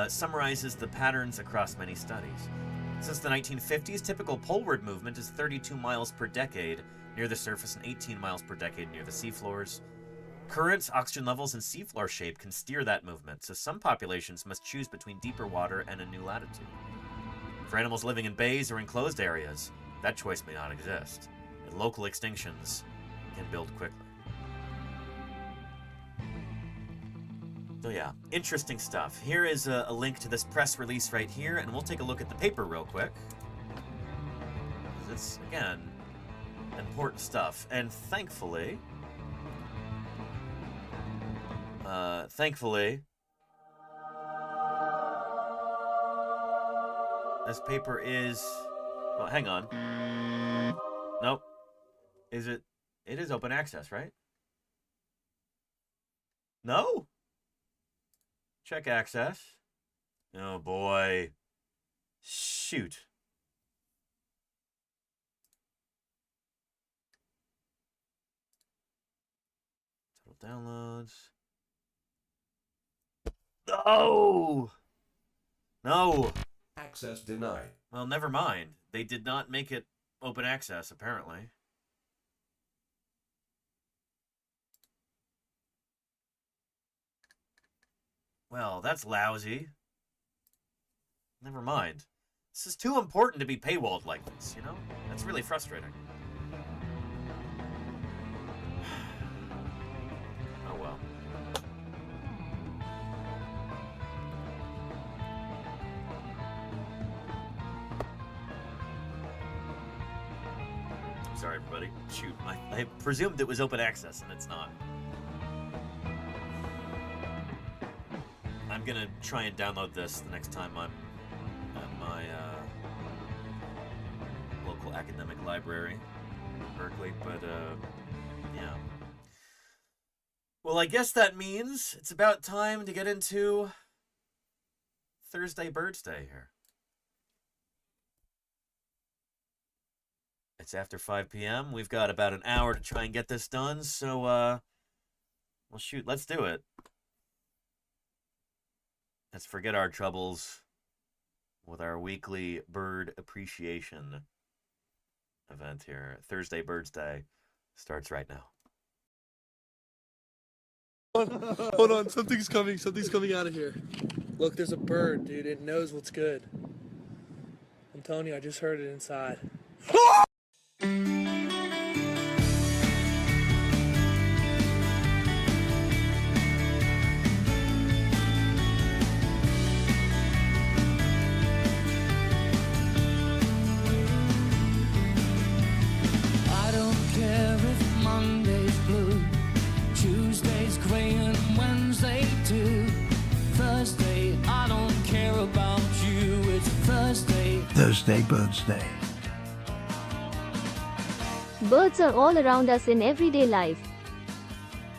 summarizes the patterns across many studies. Since the 1950s, typical poleward movement is 32 miles per decade near the surface and 18 miles per decade near the seafloors. Currents, oxygen levels, and seafloor shape can steer that movement, so some populations must choose between deeper water and a new latitude. For animals living in bays or enclosed areas, that choice may not exist, and local extinctions can build quickly. So yeah, interesting stuff. Here is a link to this press release right here, and we'll take a look at the paper real quick. It's, again, important stuff. And thankfully, this paper is, well, hang on. Nope. Is it? It is open access, right? No? Check access. Oh boy. Shoot. Total downloads. Oh! No! Access denied. Well, never mind. They did not make it open access, apparently. Well, that's lousy. Never mind. This is too important to be paywalled like this, you know? That's really frustrating. Oh well. Sorry, everybody. Shoot, I presumed it was open access, and it's not. I'm gonna try and download this the next time I'm at my local academic library in Berkeley, but yeah. Well, I guess that means it's about time to get into Thursday Birds Day here. It's after 5 p.m. We've got about an hour to try and get this done, so, well, shoot, let's do it. Let's forget our troubles with our weekly bird appreciation event here. Thursday Birds Day starts right now. Hold on, something's coming out of here. Look, there's a bird, dude. It knows what's good. I'm telling you, I just heard it inside. Thursday Birds Day. Birds are all around us in everyday life.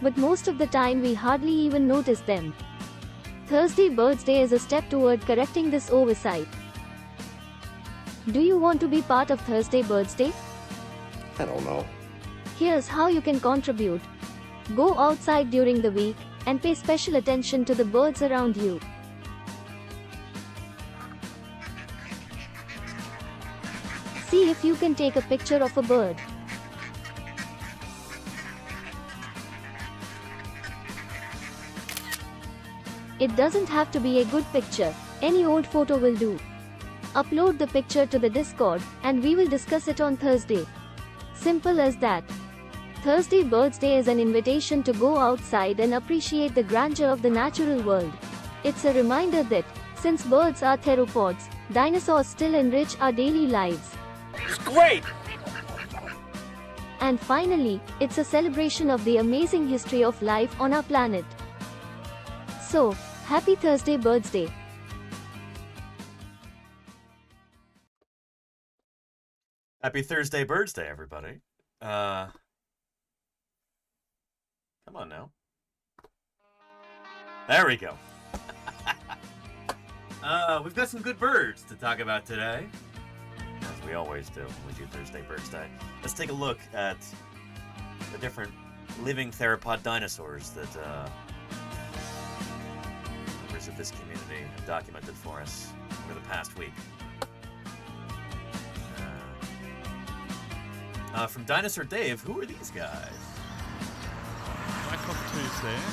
But most of the time we hardly even notice them. Thursday Birds Day is a step toward correcting this oversight. Do you want to be part of Thursday Birds Day? I don't know. Here's how you can contribute. Go outside during the week and pay special attention to the birds around you. See if you can take a picture of a bird. It doesn't have to be a good picture, any old photo will do. Upload the picture to the Discord, and we will discuss it on Thursday. Simple as that. Thursday Birds Day is an invitation to go outside and appreciate the grandeur of the natural world. It's a reminder that, since birds are theropods, dinosaurs still enrich our daily lives. It's great! And finally, it's a celebration of the amazing history of life on our planet. So, happy Thursday Birds Day! Happy Thursday Birds Day, everybody. Come on now. There we go. We've got some good birds to talk about today. As we always do when we do Thursday Birds Day. Let's take a look at the different living theropod dinosaurs that members of this community have documented for us over the past week. From Dinosaur Dave, who are these guys? My cockatoos there.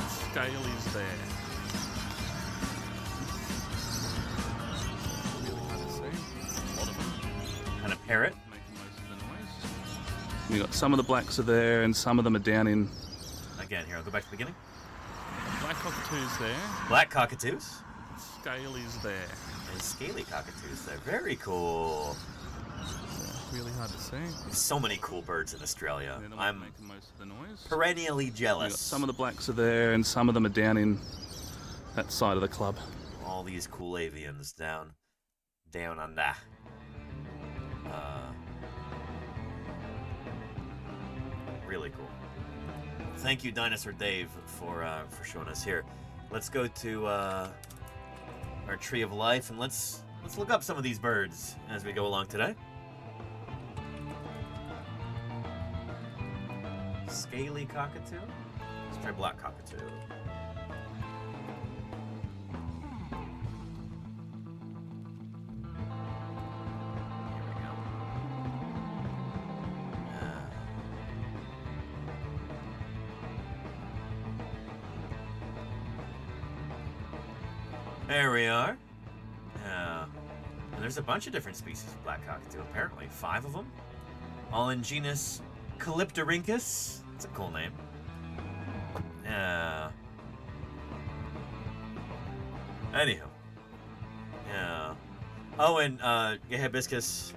Scalies there. Really hard to see. A lot of them. Kind of parrot. Making most of the noise. We got some of the blacks are there, and some of them are down in. Again, here, I'll go back to the beginning. Black cockatoos there. Black cockatoos. Scalies there. And scaly cockatoos there. Very cool. Really hard to see. There's so many cool birds in Australia. I'm making most of the noise. Perennially jealous. Some of the blacks are there, and some of them are down in that side of the club. All these cool avians down under. Really cool. Thank you, Dinosaur Dave, for showing us here. Let's go to our Tree of Life, and let's look up some of these birds as we go along today. Scaly cockatoo. Let's try black cockatoo. Here we go. There we are. And there's a bunch of different species of black cockatoo, apparently. 5 of them. All in genus Calyptorhynchus. That's a cool name. Anywho. Yeah. Oh, and Hibiscus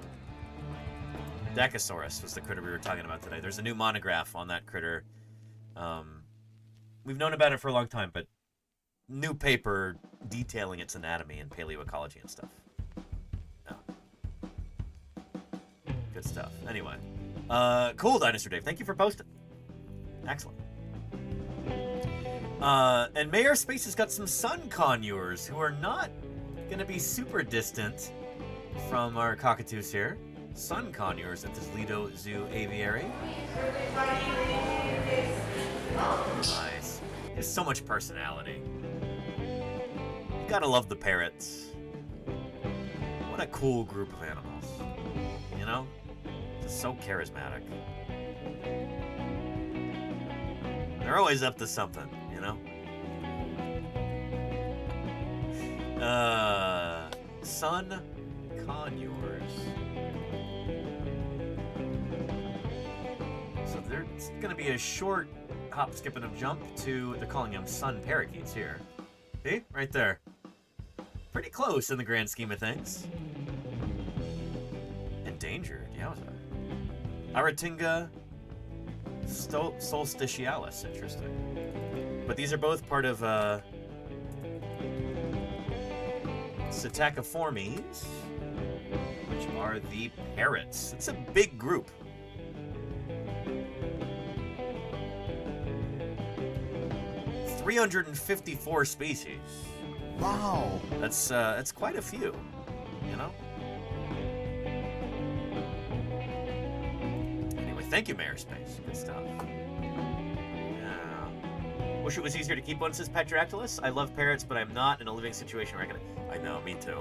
Dacosaurus was the critter we were talking about today. There's a new monograph on that critter. We've known about it for a long time, but new paper detailing its anatomy and paleoecology and stuff. Good stuff. Anyway. Cool, Dinosaur Dave. Thank you for posting. Excellent. And Mayor Space has got some sun conures who are not going to be super distant from our cockatoos here. Sun conures at this Lido Zoo Aviary. Nice. There's so much personality. You gotta love the parrots. What a cool group of animals. You know? Just so charismatic. They're always up to something, you know? Sun conures. So there's gonna be a short hop, skip, and a jump to, they're calling them sun parakeets here. See? Right there. Pretty close in the grand scheme of things. Endangered, yowza. Aratinga solstitialis, interesting. But these are both part of Psittaciformes, which are the parrots. It's a big group. $354 species. Wow. That's quite a few, you know? Anyway, thank you, Mayor Space. Good stuff. Yeah. Wish it was easier to keep one, says Petrodactylus. I love parrots, but I'm not in a living situation where I know, me too.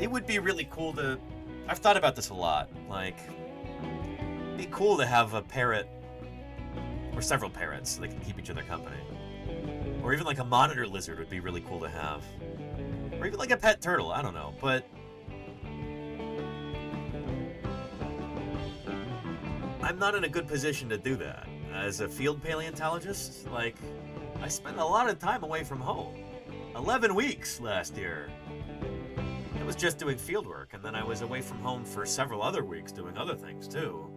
It would be really cool to... I've thought about this a lot. Like, it'd be cool to have a parrot, or several parrots, so they can keep each other company. Or even like a monitor lizard would be really cool to have. Or even like a pet turtle, I don't know. But I'm not in a good position to do that. As a field paleontologist, like, I spent a lot of time away from home. 11 weeks last year. I was just doing field work, and then I was away from home for several other weeks doing other things too.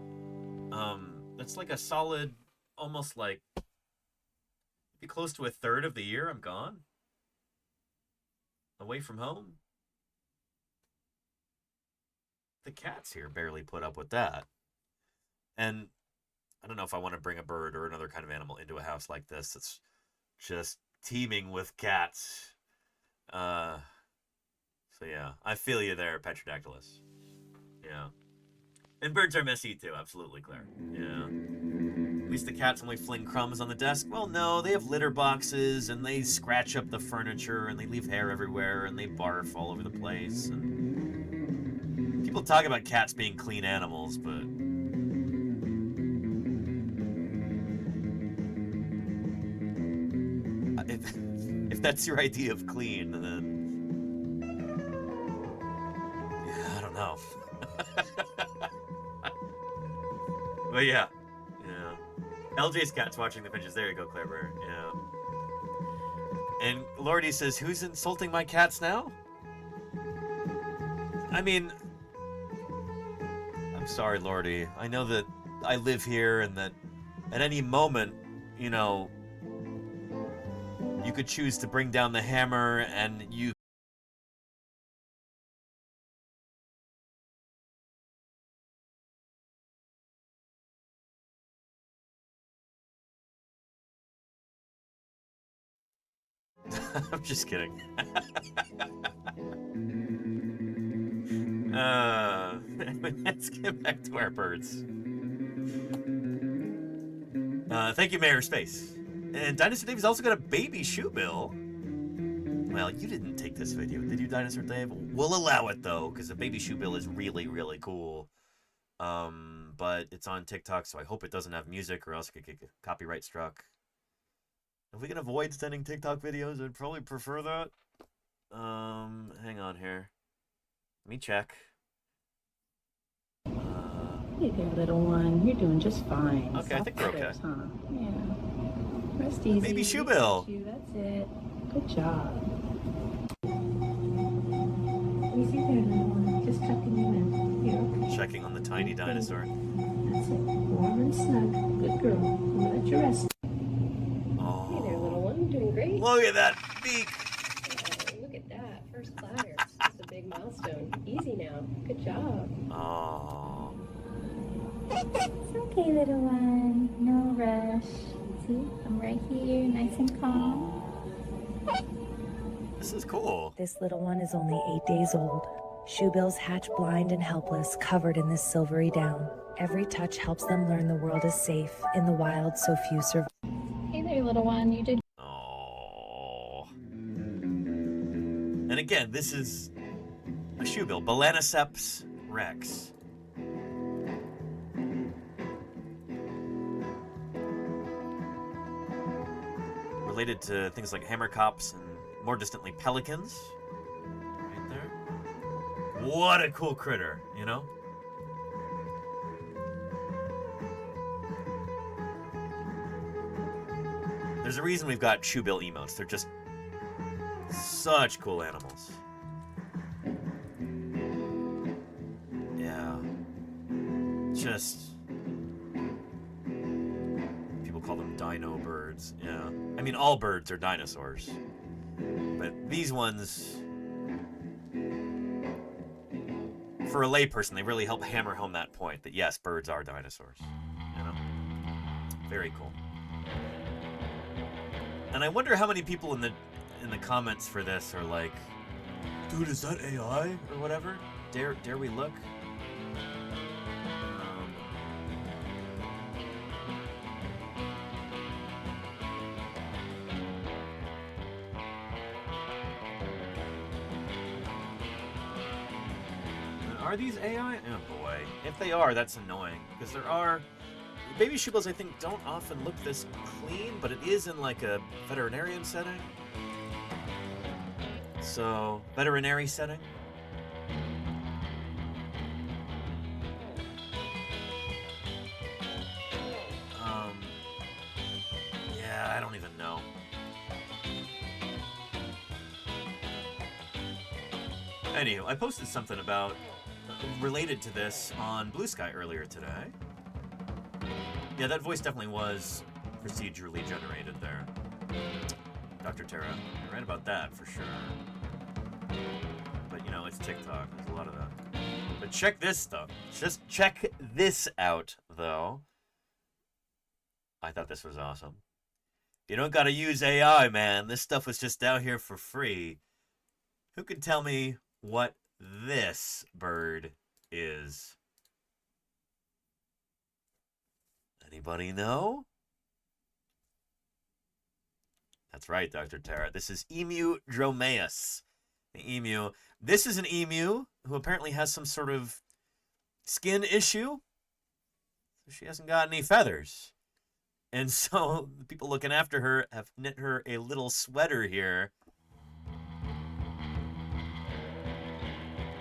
That's like a solid, almost like, be close to a third of the year I'm gone. Away from home. The cats here barely put up with that. And I don't know if I want to bring a bird or another kind of animal into a house like this. It's just teeming with cats. So yeah, I feel you there, Petrodactylus. Yeah. And birds are messy too, absolutely, Claire. Yeah. At least the cats only fling crumbs on the desk. Well, no, they have litter boxes, and they scratch up the furniture, and they leave hair everywhere, and they barf all over the place. And people talk about cats being clean animals, but if that's your idea of clean, then yeah, I don't know. But yeah. LJ's cat's watching the finches. There you go, Clever. Yeah. And Lordy says, "Who's insulting my cats now?" I mean, I'm sorry, Lordy. I know that I live here and that at any moment, you know, you could choose to bring down the hammer and you I'm just kidding. Let's get back to our birds. Thank you, Mayor Space. And Dinosaur Dave's also got a baby shoebill. Well, you didn't take this video, did you, Dinosaur Dave? We'll allow it, though, because the baby shoebill is really, really cool. But it's on TikTok, so I hope it doesn't have music or else it could get copyright struck. If we can avoid sending TikTok videos, I'd probably prefer that. Hang on here. Let me check. Hey there, little one. You're doing just fine. Okay, I think we're okay. Huh? Yeah. Rest easy. Baby shoebill. That's it. Good job. Easy there, little one. Just tucking you in. You're okay. Checking on the tiny dinosaur. That's it. Warm and snug. Good girl. I'm gonna let you rest. Oh. Hey there, little one. You're doing great. Look at that beak. Oh, look at that. First clatters. That's a big milestone. Easy now. Good job. Oh. It's okay, little one. No rush. See, I'm right here, nice and calm. This is cool. This little one is only 8 days old. Shoebills hatch blind and helpless, covered in this silvery down. Every touch helps them learn the world is safe. In the wild, so few survive. Hey there, little one. You did. Oh. And again, this is a shoebill, Balaniceps rex. Related to things like hammercops and more distantly pelicans. Right there. What a cool critter, you know? There's a reason we've got shoebill emotes. They're just such cool animals. Yeah. Just... people call them dino birds. Yeah. I mean, all birds are dinosaurs. But these ones... for a layperson, they really help hammer home that point that yes, birds are dinosaurs. You know? Very cool. And I wonder how many people in the comments for this are like, dude, is that AI or whatever? Dare we look? Are these AI? Oh boy. If they are, that's annoying. Because there are... baby shoebills, I think, don't often look this clean, but it is in like a veterinarian setting. So, veterinary setting. Yeah, I don't even know. Anywho, I posted something about related to this on Blue Sky earlier today. Yeah, that voice definitely was procedurally generated there. Dr. Tara, you're right about that for sure. But you know, it's TikTok. There's a lot of that. But check this stuff. Just check this out, though. I thought this was awesome. You don't gotta use AI, man. This stuff was just out here for free. Who can tell me what this bird is? Anybody know? That's right, Dr. Tara. This is Emu dromaeus. The emu. This is an emu who apparently has some sort of skin issue. So she hasn't got any feathers. And so the people looking after her have knit her a little sweater here.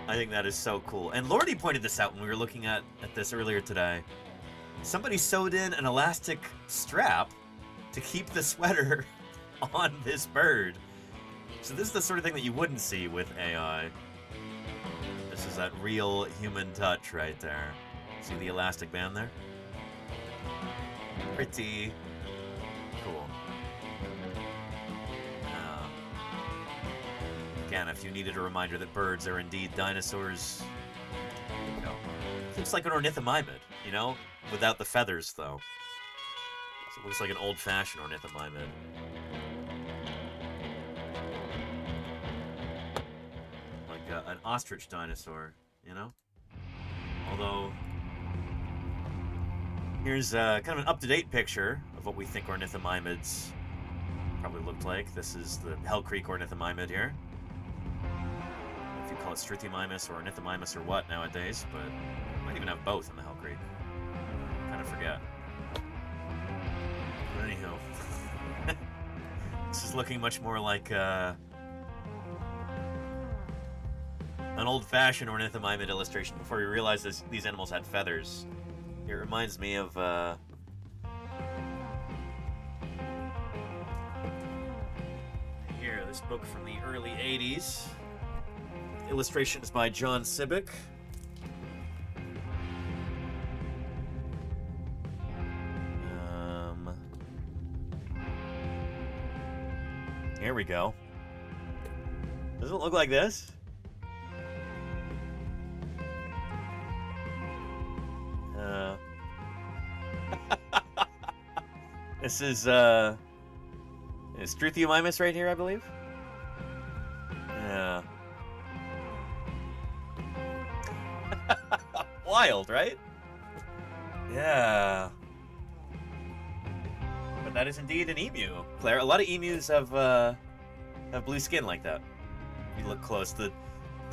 I think that is so cool. And Lordy pointed this out when we were looking at this earlier today. Somebody sewed in an elastic strap to keep the sweater on this bird. So this is the sort of thing that you wouldn't see with AI. This is that real human touch right there. See the elastic band there? Pretty cool. Again, if you needed a reminder that birds are indeed dinosaurs, there you go. Looks like an ornithomimid, you know? Without the feathers, though. So it looks like an old-fashioned ornithomimid. Like an ostrich dinosaur, you know? Although, here's kind of an up-to-date picture of what we think ornithomimids probably looked like. This is the Hell Creek ornithomimid here. If you call it Struthiomimus or ornithomimus or what nowadays, but you might even have both in the Hell Creek. Kind of forget. But anyhow, this is looking much more like an old-fashioned ornithomimid illustration before we realized these animals had feathers. It reminds me of here, this book from the early 80s. Illustrations by John Sibbick. Here we go. Doesn't it look like this? This is Struthiomimus right here, I believe. Yeah. Wild, right? Yeah. But that is indeed an emu, Claire. A lot of emus have blue skin like that. If you look close, the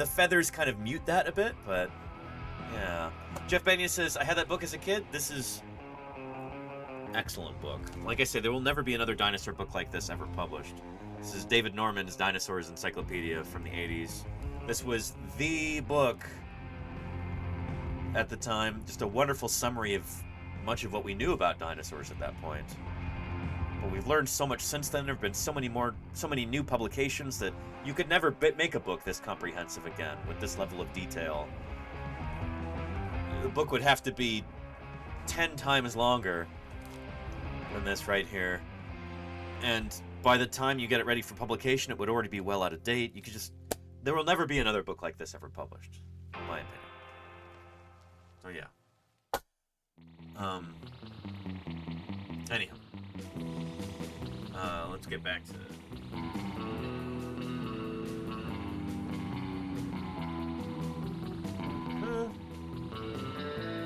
feathers kind of mute that a bit, but yeah. Jeff Benyon says, I had that book as a kid. This is excellent book. Like I said, there will never be another dinosaur book like this ever published. This is David Norman's Dinosaurs Encyclopedia from the 80s. This was the book at the time, just a wonderful summary of much of what we knew about dinosaurs at that point. But we've learned so much since then. There have been so many new publications that you could never make a book this comprehensive again with this level of detail. The book would have to be 10 times longer than this right here. And by the time you get it ready for publication, it would already be well out of date. There will never be another book like this ever published, in my opinion. So yeah. Anyhow. Let's get back to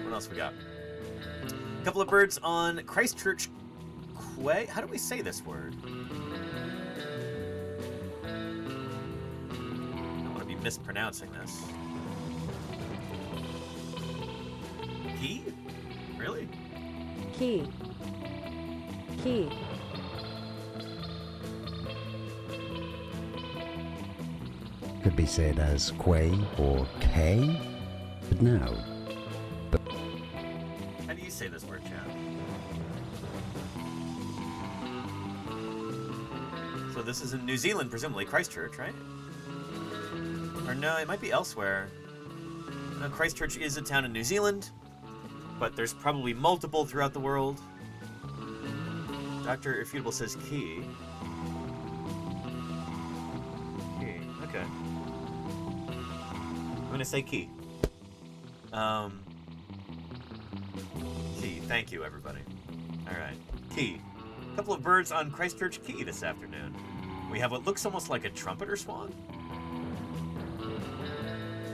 what else we got? A couple of birds on Christchurch Quay. How do we say this word? I don't want to be mispronouncing this. Key? Really? Key. Could be said as Quay or K, but no. How do you say this word, Chad? So this is in New Zealand, presumably Christchurch, right? Or no, it might be elsewhere. No, Christchurch is a town in New Zealand, but there's probably multiple throughout the world. Dr. Irrefutable says Key. Key, okay. I'm gonna say Key. Key, thank you, everybody. Alright, Key. A couple of birds on Christchurch Key this afternoon. We have what looks almost like a trumpeter swan.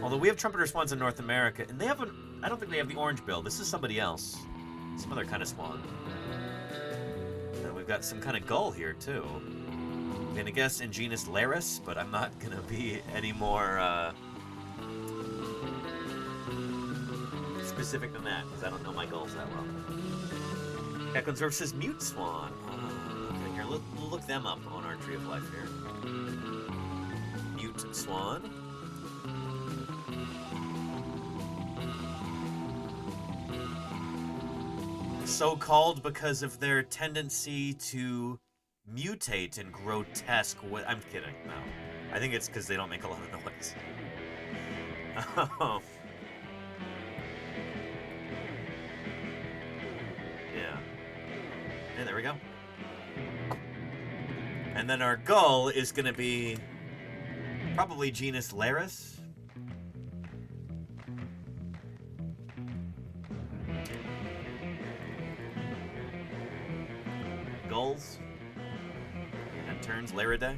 Although we have trumpeter swans in North America, and I don't think they have the orange bill. This is somebody else. Some other kind of swan. And we've got some kind of gull here, too. I'm gonna guess in genus Larus, but I'm not gonna be any more, specific than that, because I don't know my gulls that well. Eckensdorf says mute swan. Okay, here, we'll look them up on our Tree of Life here. Mute swan. So called because of their tendency to mutate and grotesque. I'm kidding. No, I think it's because they don't make a lot of noise. Oh. Yeah. And there we go. And then our gull is going to be probably genus Laris. Gulls and terns, Laridae.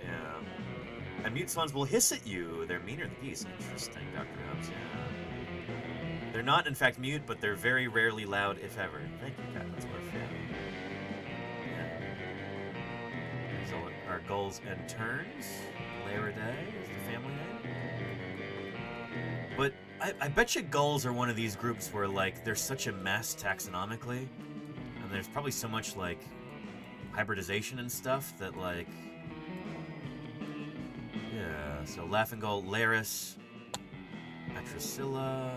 Yeah. And mute swans will hiss at you. They're meaner than geese. Interesting, Dr. Hobbs. Yeah. They're not, in fact, mute, but they're very rarely loud, if ever. Thank you, Cat. That's what I yeah. So our gulls and terns. Laridae is the family name. But I bet you gulls are one of these groups where, like, there's such a mess taxonomically, and there's probably so much, like, hybridization and stuff that, like, yeah. So laughing gull, Laris, Atricilla,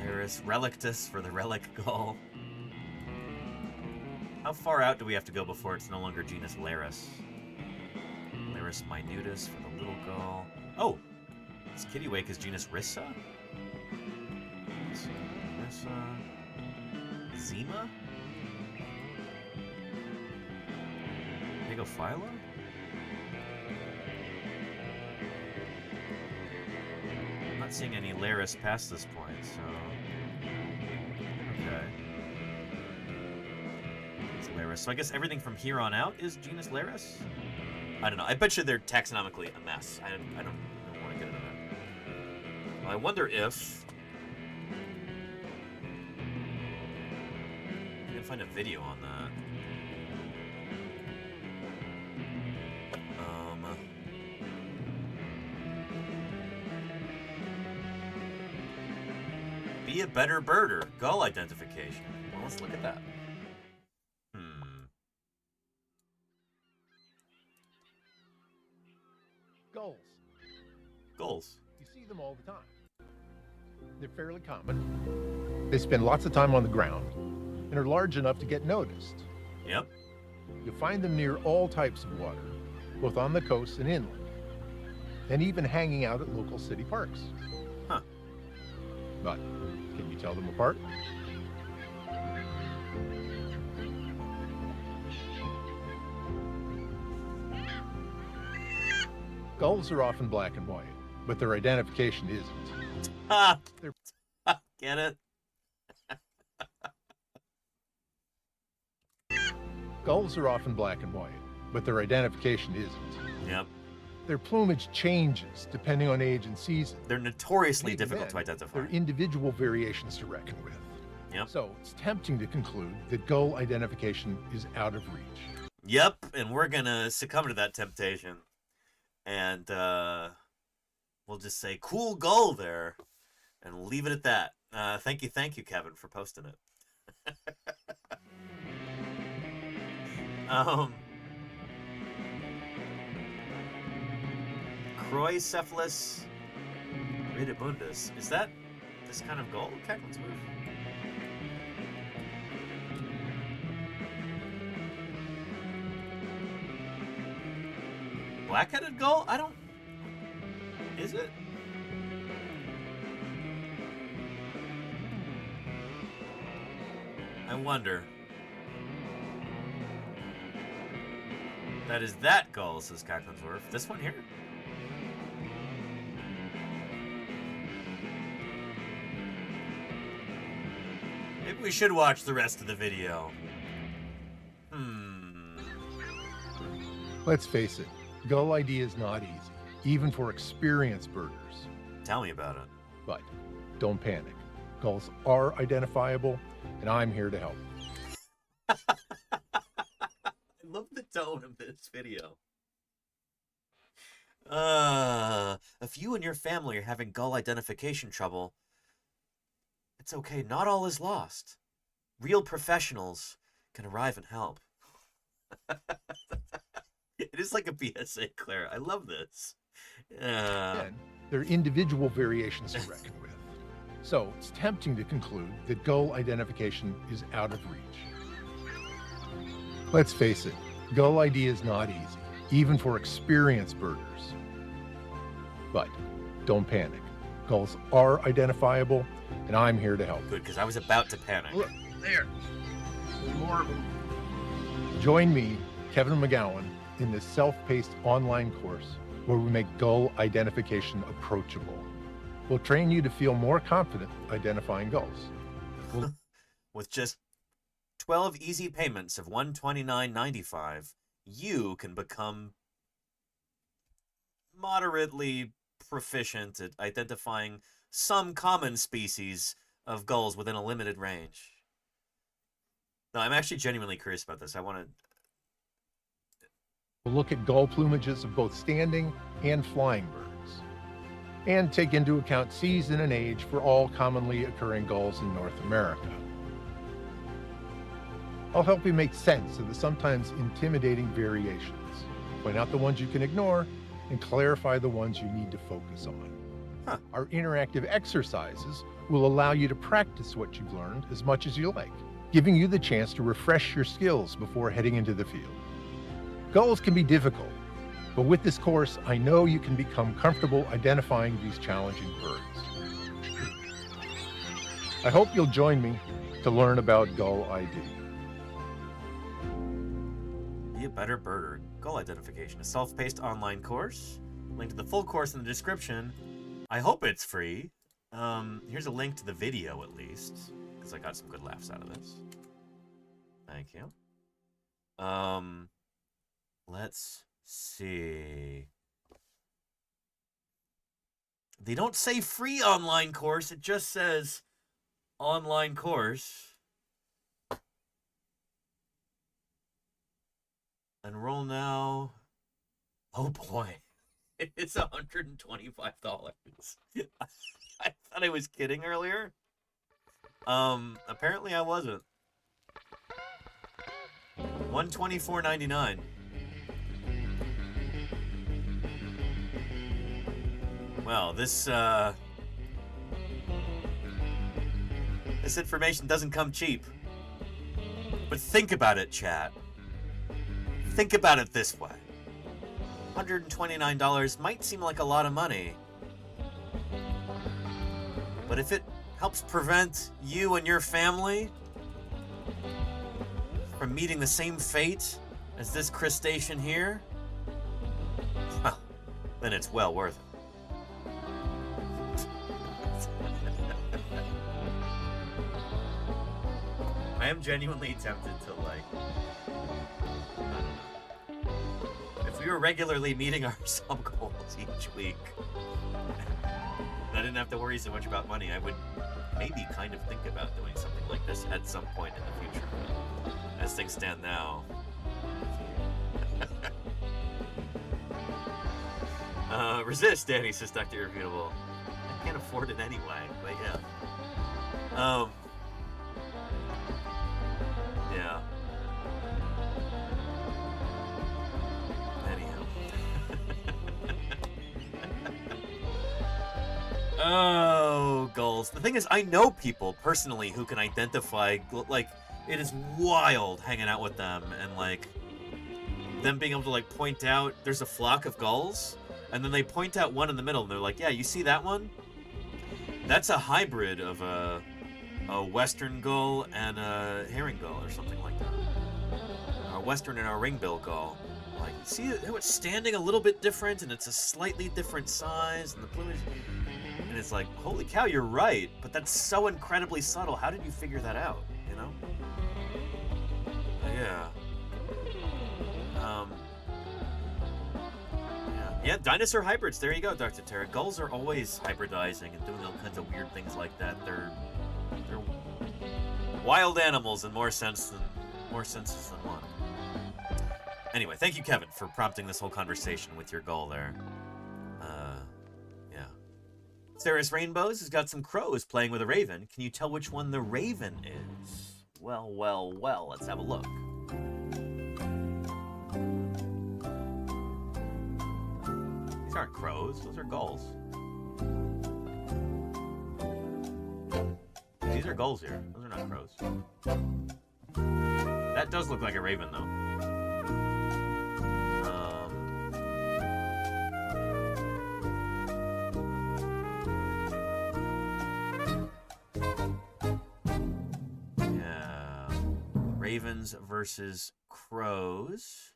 Laris, Relictus for the relic gull. How far out do we have to go before it's no longer genus Laris? Laris minutus for the little gull. Oh, this kittiwake is genus Rissa. Rissa, Zima. Phaila? I'm not seeing any Laris past this point, so... Okay. It's Laris. So I guess everything from here on out is genus Laris? I don't know. I bet you they're taxonomically a mess. I don't want to get into that. Well, I wonder if... I can find a video on that. Be a better birder. Gull identification. Well, let's look at that. Gulls. Gulls. You see them all the time. They're fairly common. They spend lots of time on the ground and are large enough to get noticed. Yep. You'll find them near all types of water, both on the coast and inland, and even hanging out at local city parks. Huh. But can you tell them apart? Gulls are often black and white, but their identification isn't. Ah! Get it? Gulls are often black and white, but their identification isn't. Yep. Their plumage changes depending on age and season. They're notoriously difficult to identify. There are individual variations to reckon with. Yep. So it's tempting to conclude that gull identification is out of reach. Yep, and we're gonna succumb to that temptation. And we'll just say, cool gull there, and leave it at that. Thank you, Kevin, for posting it. Croicephalus ridibundus. Is that this kind of gull, Cacklin's move? Black-headed gull? I don't... Is it? I wonder. That is that gull, says Cacklinsworth. This one here? Maybe we should watch the rest of the video. Let's face it, gull ID is not easy, even for experienced birders. Tell me about it. But don't panic. Gulls are identifiable, and I'm here to help. I love the tone of this video. If you and your family are having gull identification trouble, it's okay. Not all is lost. real professionals can arrive and help. It is like a PSA, Claire. I love this. Again, there are individual variations to reckon with. So it's tempting to conclude that gull identification is out of reach. Let's face it, gull ID is not easy, even for experienced birders. But don't panic. Gulls are identifiable, and I'm here to help. Good, because I was about to panic. Look, there. More of them. Join me, Kevin McGowan, in this self-paced online course where we make gull identification approachable. We'll train you to feel more confident identifying gulls. With just 12 easy payments of $129.95, you can become moderately proficient at identifying some common species of gulls within a limited range. No, I'm actually genuinely curious about this. I want to... We'll look at gull plumages of both standing and flying birds, and take into account season and age for all commonly occurring gulls in North America. I'll help you make sense of the sometimes intimidating variations, point out the ones you can ignore, and clarify the ones you need to focus on. Our interactive exercises will allow you to practice what you've learned as much as you like, giving you the chance to refresh your skills before heading into the field. Gulls can be difficult, but with this course, I know you can become comfortable identifying these challenging birds. I hope you'll join me to learn about gull ID. Be a better birder. Gull identification, a self-paced online course. Link to the full course in the description. I hope it's free. Here's a link to the video at least, because I got some good laughs out of this. Thank you. Let's see. They don't say free online course, it just says online course. Enroll now. Oh boy. It's $125. I thought I was kidding earlier. Apparently I wasn't. $124.99. Well, this information doesn't come cheap. But think about it, chat. Think about it this way. $129 might seem like a lot of money. But if it helps prevent you and your family from meeting the same fate as this crustacean here, well, then it's well worth it. I am genuinely tempted to, like, I don't know. If we were regularly meeting our sub goals each week, and I didn't have to worry so much about money, I would maybe kind of think about doing something like this at some point in the future. As things stand now. Resist, Danny, says Dr. Irrefutable. I can't afford it anyway, but yeah. Yeah. Anyhow. Oh, gulls. The thing is, I know people personally who can identify, like, it is wild hanging out with them and, like, them being able to, like, point out there's a flock of gulls, and then they point out one in the middle, and they're like, yeah, you see that one? That's a hybrid of a western gull and a herring gull or something like that. A western and a ringbill gull. Like, see how it's standing a little bit different, and it's a slightly different size, and the plumage... And it's like, holy cow, you're right, but that's so incredibly subtle. How did you figure that out, you know? Yeah. Yeah, dinosaur hybrids. There you go, Dr. Terra. Gulls are always hybridizing and doing all kinds of weird things like that. They're wild animals in more senses than one. Anyway, thank you, Kevin, for prompting this whole conversation with your gull there. Yeah. Sarah's Rainbows has got some crows playing with a raven. Can you tell which one the raven is? Well, well, well. Let's have a look. These aren't crows. Those are gulls. These are gulls here. Those are not crows. That does look like a raven, though. Yeah. Ravens versus crows.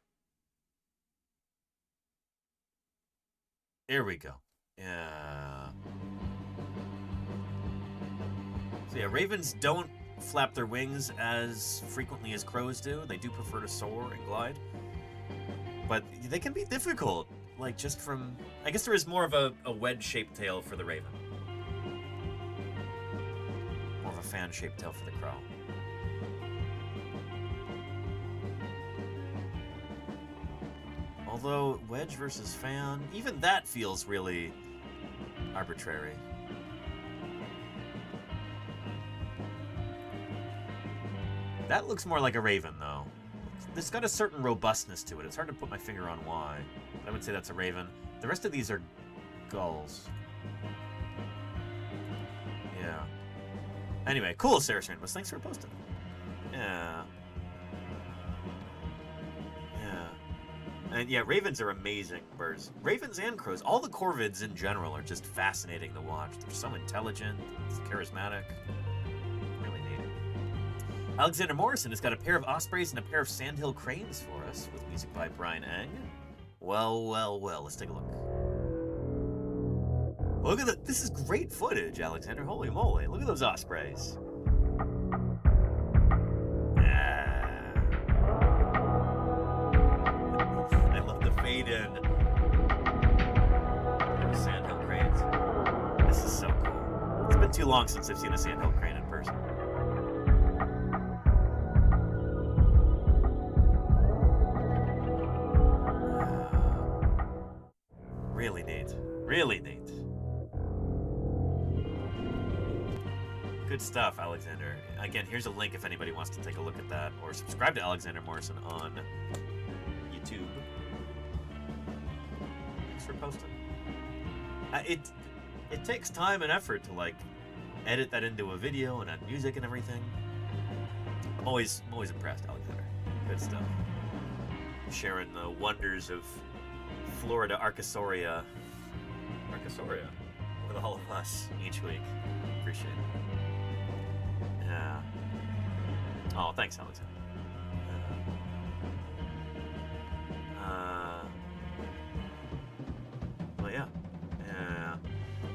There we go. Yeah. So yeah, ravens don't flap their wings as frequently as crows do. They do prefer to soar and glide. But they can be difficult. Like, just from... I guess there is more of a wedge-shaped tail for the raven. More of a fan-shaped tail for the crow. Although, wedge versus fan, even that feels really arbitrary. That looks more like a raven, though. It's got a certain robustness to it. It's hard to put my finger on why. But I would say that's a raven. The rest of these are gulls. Yeah. Anyway, cool, Sarah Sandmus. Thanks for posting. Yeah. Yeah. And yeah, ravens are amazing birds. Ravens and crows. All the corvids in general are just fascinating to watch. They're so intelligent, charismatic. Really neat. Alexander Morrison has got a pair of ospreys and a pair of sandhill cranes for us, with music by Brian Eng. Well, well, well. Let's take a look. Look at that. This is great footage, Alexander. Holy moly. Look at those ospreys. I love the fade in. Sandhill cranes. This is so cool. It's been too long since I've seen a sandhill crane in person. Really neat. Really neat. Good stuff, Alexander. Again, here's a link if anybody wants to take a look at that, or subscribe to Alexander Morrison on YouTube. Thanks for posting. It takes time and effort to like edit that into a video and add music and everything. I'm always impressed, Alexander. Good stuff. Sharing the wonders of Florida Archosaurus with all of us each week. Appreciate it. Yeah. Oh, thanks, Alexander. Well, yeah. Yeah.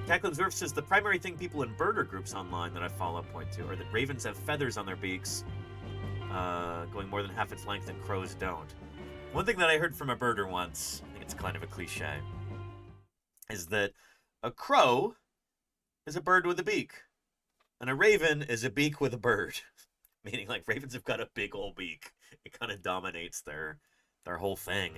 Cacklin's Earth says the primary thing people in birder groups online that I follow point to are that ravens have feathers on their beaks, going more than half its length, and crows don't. One thing that I heard from a birder once, I think it's kind of a cliche, is that a crow is a bird with a beak, and a raven is a beak with a bird. Meaning, like, ravens have got a big old beak. It kind of dominates their whole thing.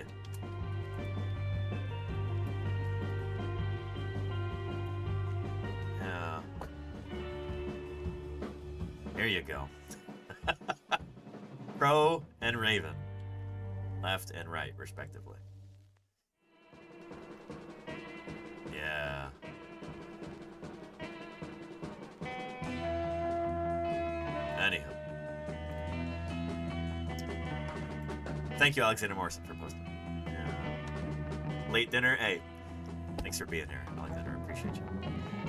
Yeah. There you go. Crow and raven. Left and right, respectively. Yeah. Anywho. Thank you, Alexander Morrison, for posting. Yeah. Late dinner? Hey, thanks for being here, Alexander. I appreciate you.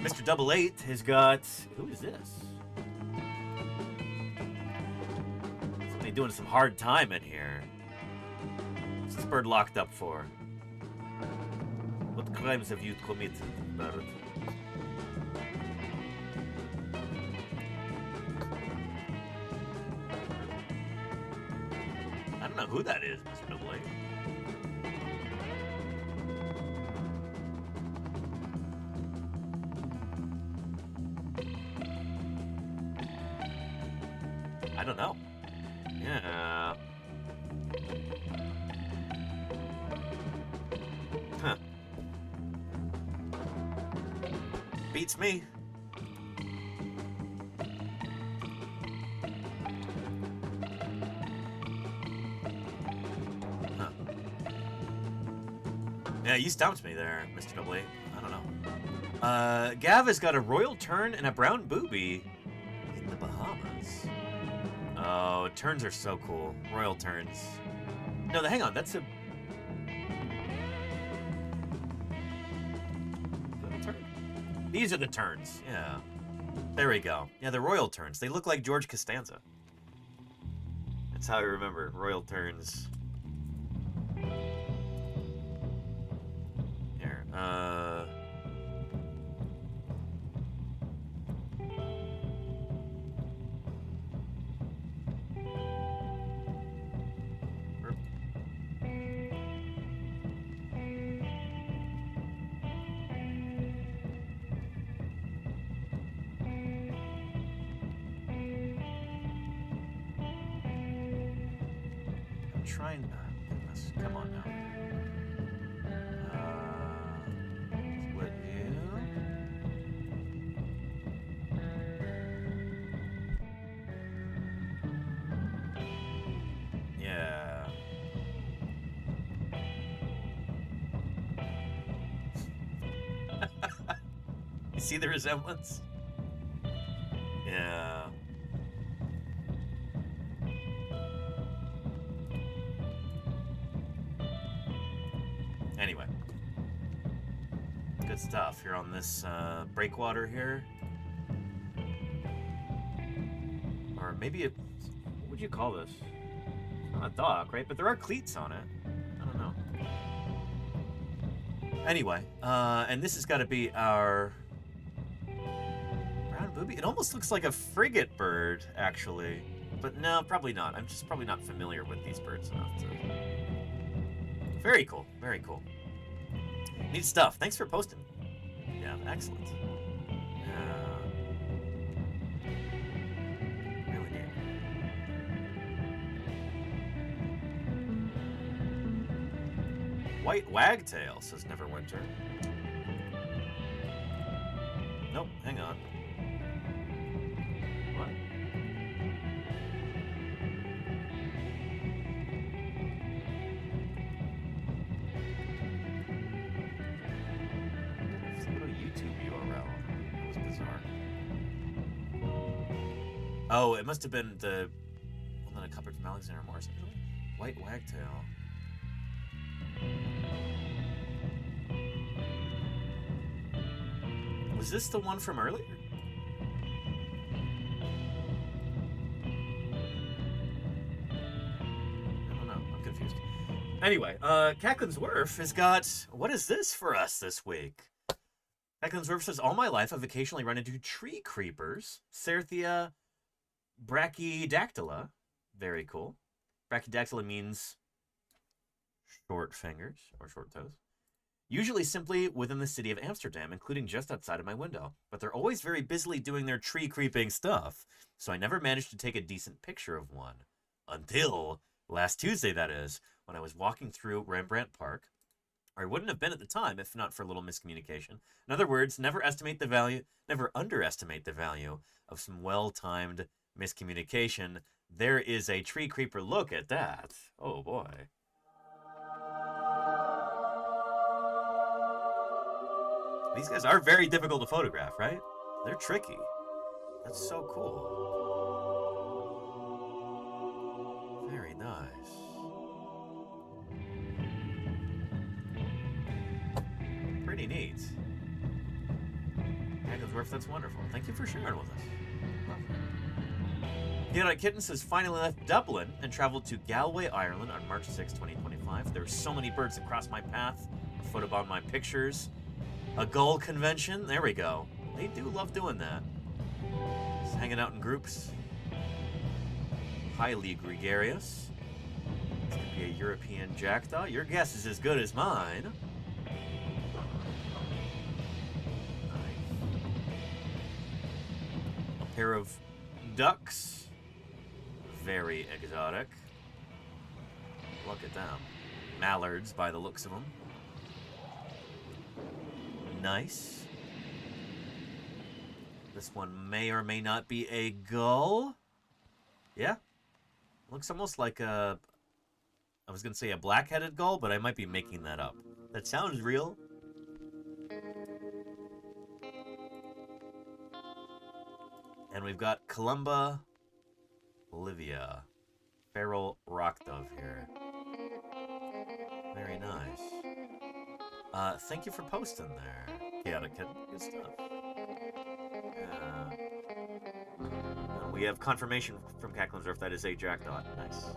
Mr. Double 8 has got... Who is this? Somebody doing some hard time in here. What's this bird locked up for? What crimes have you committed, bird? I don't know who that is, Mr. Double 8. I don't know. Yeah. Huh. Beats me. Yeah, you stumped me there, Mr. Double A. I don't know. Gav has got a royal tern and a brown booby in the Bahamas. Oh, terns are so cool. Royal terns. No, hang on. That's a... Tern? These are the terns. Yeah. There we go. Yeah, the royal terns. They look like George Costanza. That's how I remember. Royal terns. Here. Trying. Goodness, come on now. Split view. Yeah. You see the resemblance? Yeah. Anyway, good stuff here on this breakwater here, or maybe what would you call this? It's not a dock, right? But there are cleats on it. I don't know. Anyway, and this has got to be our brown booby. It almost looks like a frigate bird, actually, but no, probably not. I'm just probably not familiar with these birds enough to. Very cool. Very cool. Neat stuff. Thanks for posting. Yeah, excellent. Really neat. White wagtail, says Neverwinter. Nope, hang on. What? Oh, it must have been the one that I covered from Alexander Morris. White wagtail. Was this the one from earlier? I don't know. I'm confused. Anyway, Cacklin's Wharf has got... What is this for us this week? Cacklin's Wharf says, all my life I've occasionally run into tree creepers. Certhia brachydactyla. Very cool. Brachydactyla means short fingers or short toes. Usually simply within the city of Amsterdam, including just outside of my window. But they're always very busily doing their tree creeping stuff, so I never managed to take a decent picture of one. Until last Tuesday, that is, when I was walking through Rembrandt Park. Or I wouldn't have been at the time if not for a little miscommunication. In other words, never underestimate the value of some well-timed miscommunication. There is a tree creeper. Look at that. Oh boy. These guys are very difficult to photograph, right? They're tricky. That's so cool. Very nice. Pretty neat. Cacklin's Wharf, that's wonderful. Thank you for sharing with us. Theodite Kitten says, finally left Dublin and traveled to Galway, Ireland on March 6, 2025. There were so many birds that crossed my path, photobombed my pictures. A gull convention, there we go. They do love doing that. Just hanging out in groups. Highly gregarious. This could be a European jackdaw. Your guess is as good as mine. A pair of ducks. Very exotic. Look at them. Mallards by the looks of them. Nice. This one may or may not be a gull. Yeah. Looks almost like a... I was going to say a black-headed gull, but I might be making that up. That sounds real. And we've got Columba Olivia. Feral rock dove here. Very nice. Thank you for posting there, Chaotic Kitten. Good stuff. We have confirmation from Cacklin's that is a jackdaw. Nice.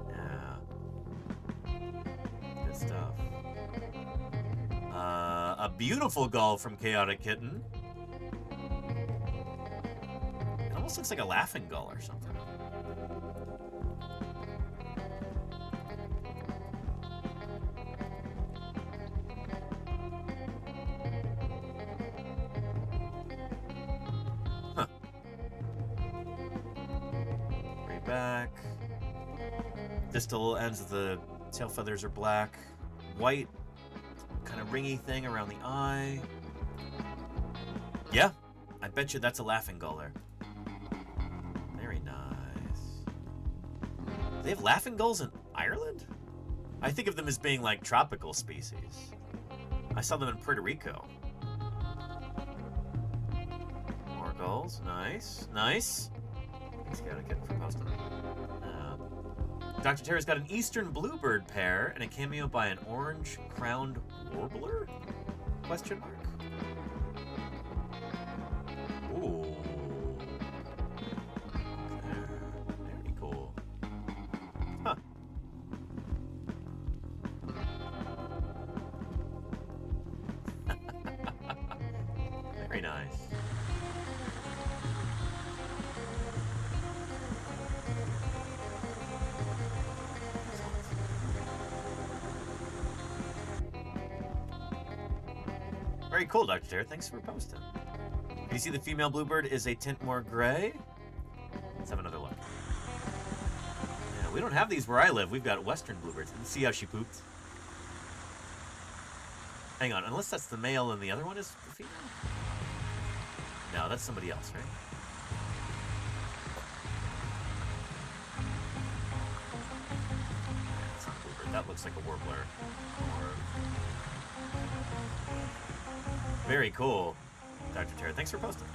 Yeah. Good stuff. A beautiful gull from Chaotic Kitten. It almost looks like a laughing gull or something. Back. Distal ends of the tail feathers are black. White, kind of ringy thing around the eye. Yeah, I bet you that's a laughing gull there. Very nice. Do they have laughing gulls in Ireland? I think of them as being like tropical species. I saw them in Puerto Rico. More gulls. Nice. Nice. Gotta get for posting. Dr. Terry's got an eastern bluebird pair and a cameo by an orange-crowned warbler? Question mark. Ooh. Very cool. Huh. Very nice. Very cool, Dr. Terry. Thanks for posting. Can you see the female bluebird is a tint more gray? Let's have another look. Yeah, we don't have these where I live. We've got western bluebirds. See how she pooped? Hang on, unless that's the male and the other one is the female? No, that's somebody else, right? Yeah, it's not a bluebird. That looks like a warbler. Very cool, Dr. Terry. Thanks for posting.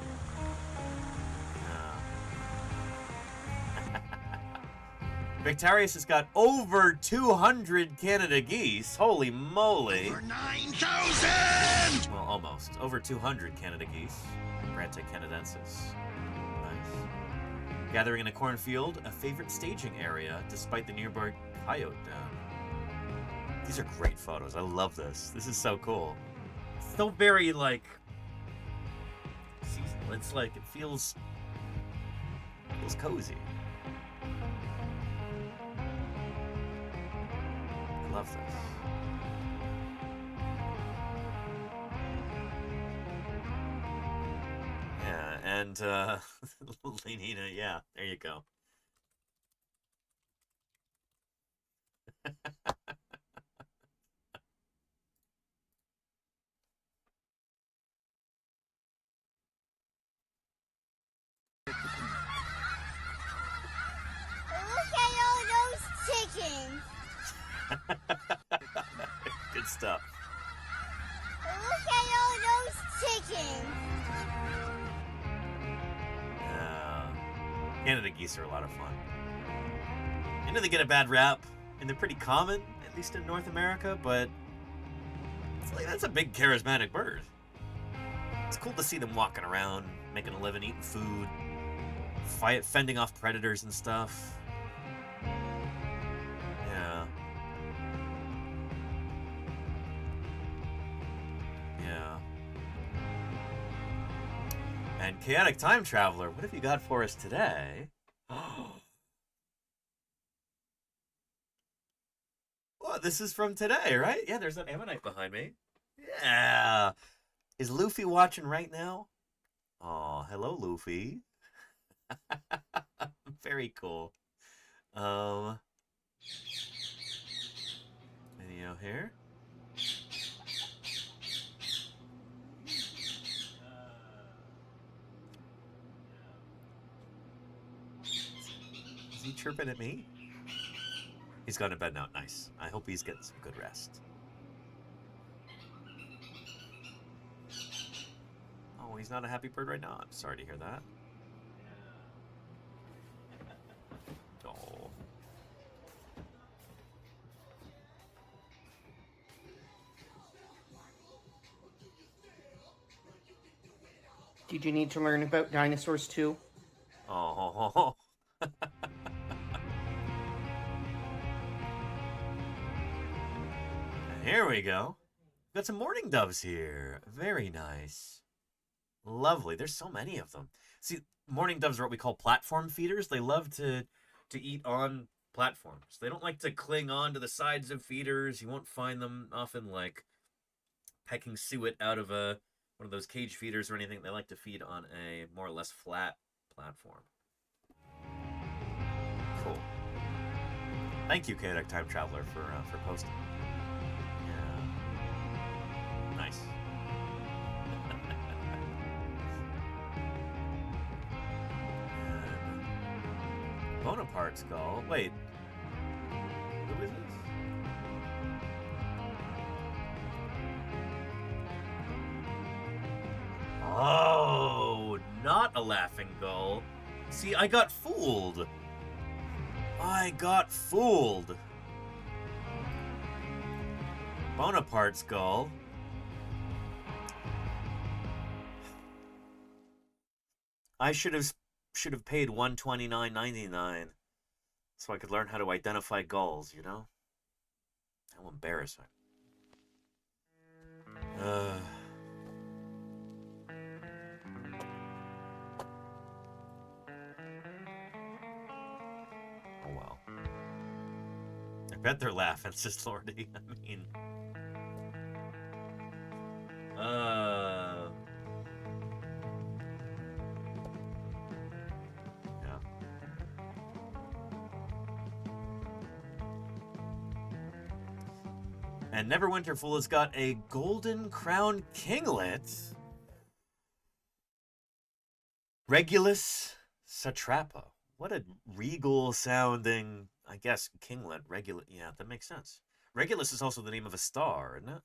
Victorious has got over 200 Canada geese. Holy moly. Over 9,000! Well, almost. Over 200 Canada geese. Branta canadensis. Nice. Gathering in a cornfield, a favorite staging area, despite the nearby coyote den. These are great photos. I love this. This is so cool. So very, like, seasonal. It's like, it feels cozy. I love this. Yeah, and, Lenina, yeah, there you go. Good stuff. Look at all those chickens. Canada geese are a lot of fun. I know they get a bad rap, and they're pretty common, at least in North America, but it's like, that's a big charismatic bird. It's cool to see them walking around, making a living, eating food, fending off predators and stuff. Yeah. Yeah. And Chaotic Time Traveler, what have you got for us today? Well, this is from today, right? Yeah, there's that ammonite behind me. Yeah. Is Luffy watching right now? Oh, hello, Luffy. Very cool. Video here. Is he chirping at me? He's gone to bed now. Nice. I hope he's getting some good rest. he's not a happy bird right now. I'm sorry to hear that. Oh. Did you need to learn about dinosaurs too? Oh. Here we go. Got some mourning doves here. Very nice. Lovely. There's so many of them. See, mourning doves are what we call platform feeders. They love to eat on platforms. They don't like to cling on to the sides of feeders. You won't find them often like pecking suet out of one of those cage feeders or anything. They like to feed on a more or less flat platform. Cool. Thank you, Chaotic Time Traveler, for posting. Yeah. Nice. Bonaparte skull. Wait. Who is this? Oh, not a laughing gull. See, I got fooled. I got fooled. Bonaparte skull. I should have paid $129.99 so I could learn how to identify gulls, you know? How embarrassing. Oh well. I bet they're laughing, says Lordy. I mean... Yeah. And Neverwinterful has got a golden crown kinglet. Regulus satrapa. What a regal sounding, I guess, kinglet. Yeah, that makes sense. Regulus is also the name of a star, isn't it?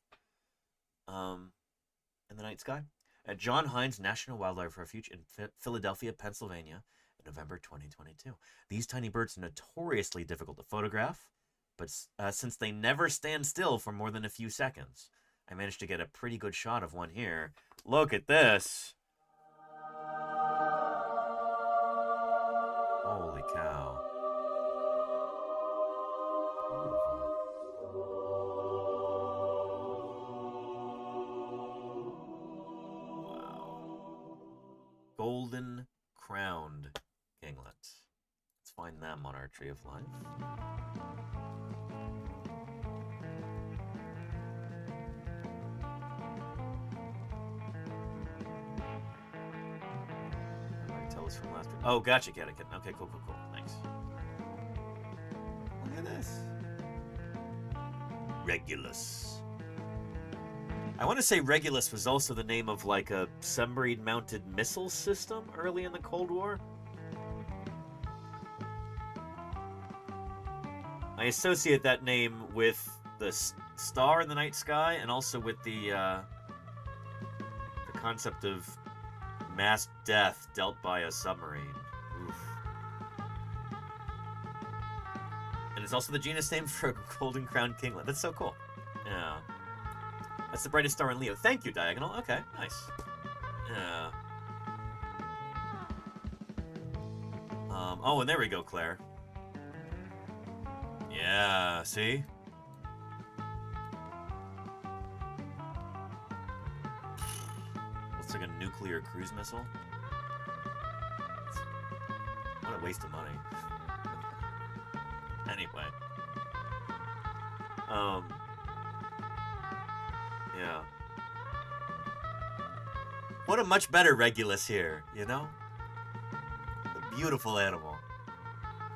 In the night sky. At John Hines National Wildlife Refuge in Philadelphia, Pennsylvania, in November 2022. These tiny birds are notoriously difficult to photograph, but since they never stand still for more than a few seconds, I managed to get a pretty good shot of one here. Look at this. Holy cow. Golden crowned kinglet. Let's find them on our tree of life. Alright, tell us from last week. Oh, gotcha, Catechin. Okay, cool. Thanks. Look at this. Regulus. I want to say Regulus was also the name of like a submarine-mounted missile system early in the Cold War. I associate that name with the star in the night sky and also with the concept of mass death dealt by a submarine. Oof. And it's also the genus name for a golden crowned kinglet. That's so cool. Yeah. That's the brightest star in Leo. Thank you, Diagonal. Okay, nice. Yeah. Oh, and there we go, Claire. Yeah, see? Looks like a nuclear cruise missile. What a waste of money. Anyway. Yeah. What a much better Regulus here, you know? A beautiful animal.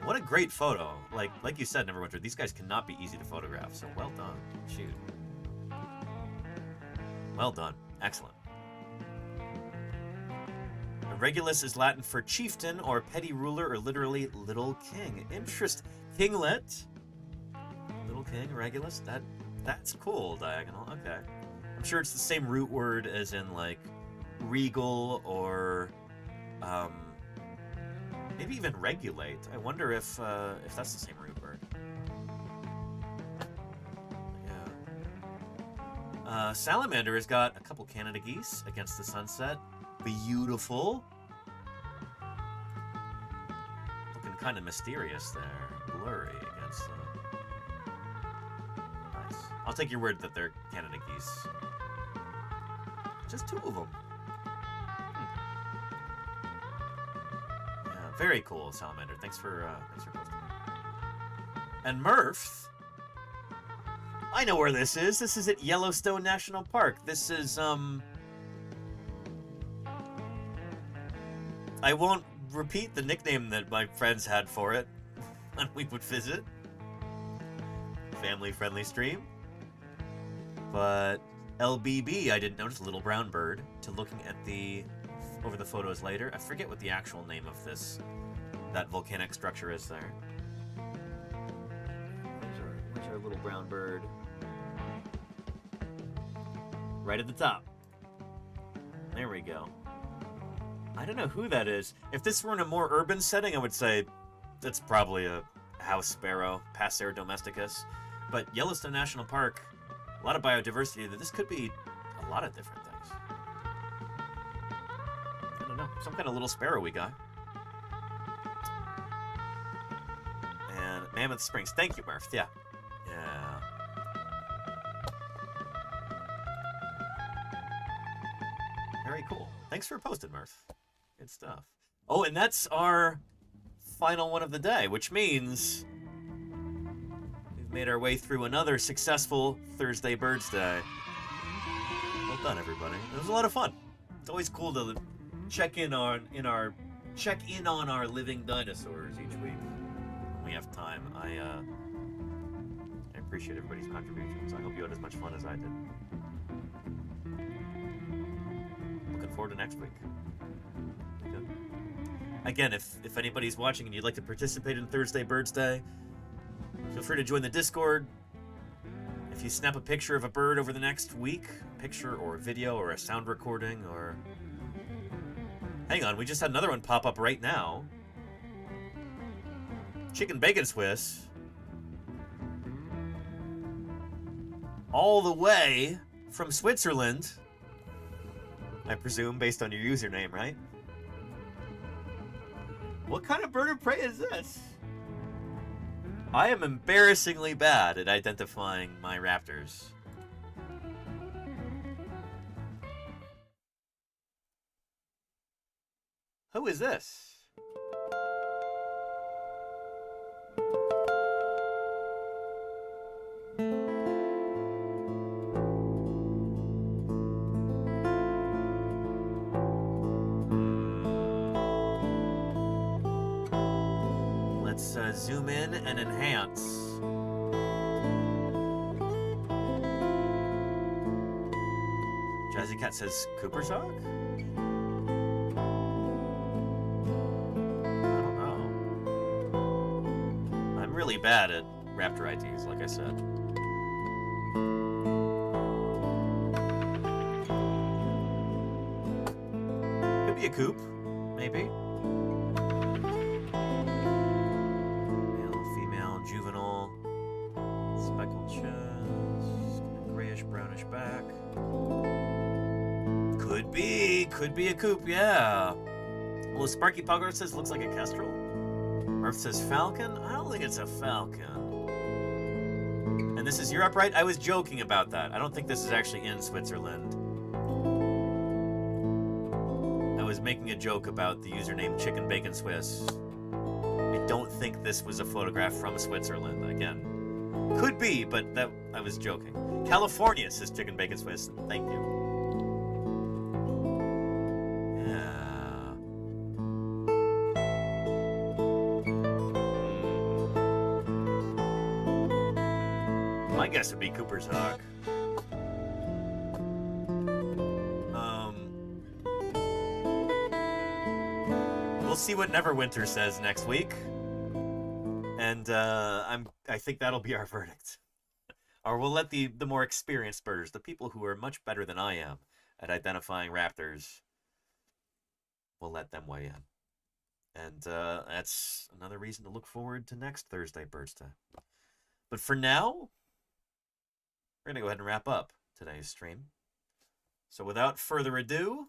What a great photo. Like you said, Neverwinter, these guys cannot be easy to photograph, so well done. Shoot. Well done. Excellent. Regulus is Latin for chieftain or petty ruler or literally little king. Interest. Kinglet. Little king, Regulus. That's cool, Diagonal. Okay. I'm sure it's the same root word as in, like, regal or maybe even regulate. I wonder if that's the same root bird. Yeah. Salamander has got a couple Canada geese against the sunset. Beautiful. Looking kind of mysterious there. Blurry against the... Nice. I'll take your word that they're Canada geese. Just two of them. Yeah, very cool, Salamander. Thanks for posting. And Murph, I know where this is. This is at Yellowstone National Park. This is I won't repeat the nickname that my friends had for it when we would visit. Family-friendly stream. But LBB, I didn't notice, little brown bird, to looking at over the photos later. I forget what the actual name of that volcanic structure is there. Where's our little brown bird? Right at the top. There we go. I don't know who that is. If this were in a more urban setting, I would say that's probably a house sparrow, Passer domesticus. But Yellowstone National Park, a lot of biodiversity. This could be a lot of different things. I don't know. Some kind of little sparrow we got. And Mammoth Springs. Thank you, Murph. Yeah. Yeah. Very cool. Thanks for posting, Murph. Good stuff. Oh, and that's our final one of the day, which means we've made our way through another successful Thursday Birds Day. Well done, everybody. It was a lot of fun. It's always cool to check in on our living dinosaurs each week when we have time. I appreciate everybody's contributions. I hope you had as much fun as I did. Looking forward to next week. Good. Again, if anybody's watching and you'd like to participate in Thursday Birds Day, feel free to join the Discord. If you snap a picture of a bird over the next week, picture or a video or a sound recording or... Hang on, we just had another one pop up right now. Chicken bacon Swiss. All the way from Switzerland. I presume, based on your username, right? What kind of bird of prey is this? I am embarrassingly bad at identifying my raptors. Who is this? Let's zoom in and enhance. Jazzy Cat says Cooper's Hawk? I don't know. I'm really bad at raptor IDs, like I said. Could be a coop, maybe. Juvenile, speckled chest, grayish brownish back. Could be a coop, yeah. Well, Sparky Pugger says looks like a kestrel. Murph says falcon. I don't think it's a falcon. And this is Europe, right? I was joking about that. I don't think this is actually in Switzerland. I was making a joke about the username Chicken Bacon Swiss. I don't think this was a photograph from Switzerland. Again, could be, but that I was joking. California says Chicken Bacon Swiss. Thank you. Yeah. My guess would be Cooper's Hawk. We'll see what Neverwinter says next week. And I think that'll be our verdict. Or we'll let the more experienced birders, the people who are much better than I am at identifying raptors, we'll let them weigh in. And that's another reason to look forward to next Thursday Birds Day. But for now, we're going to go ahead and wrap up today's stream. So without further ado,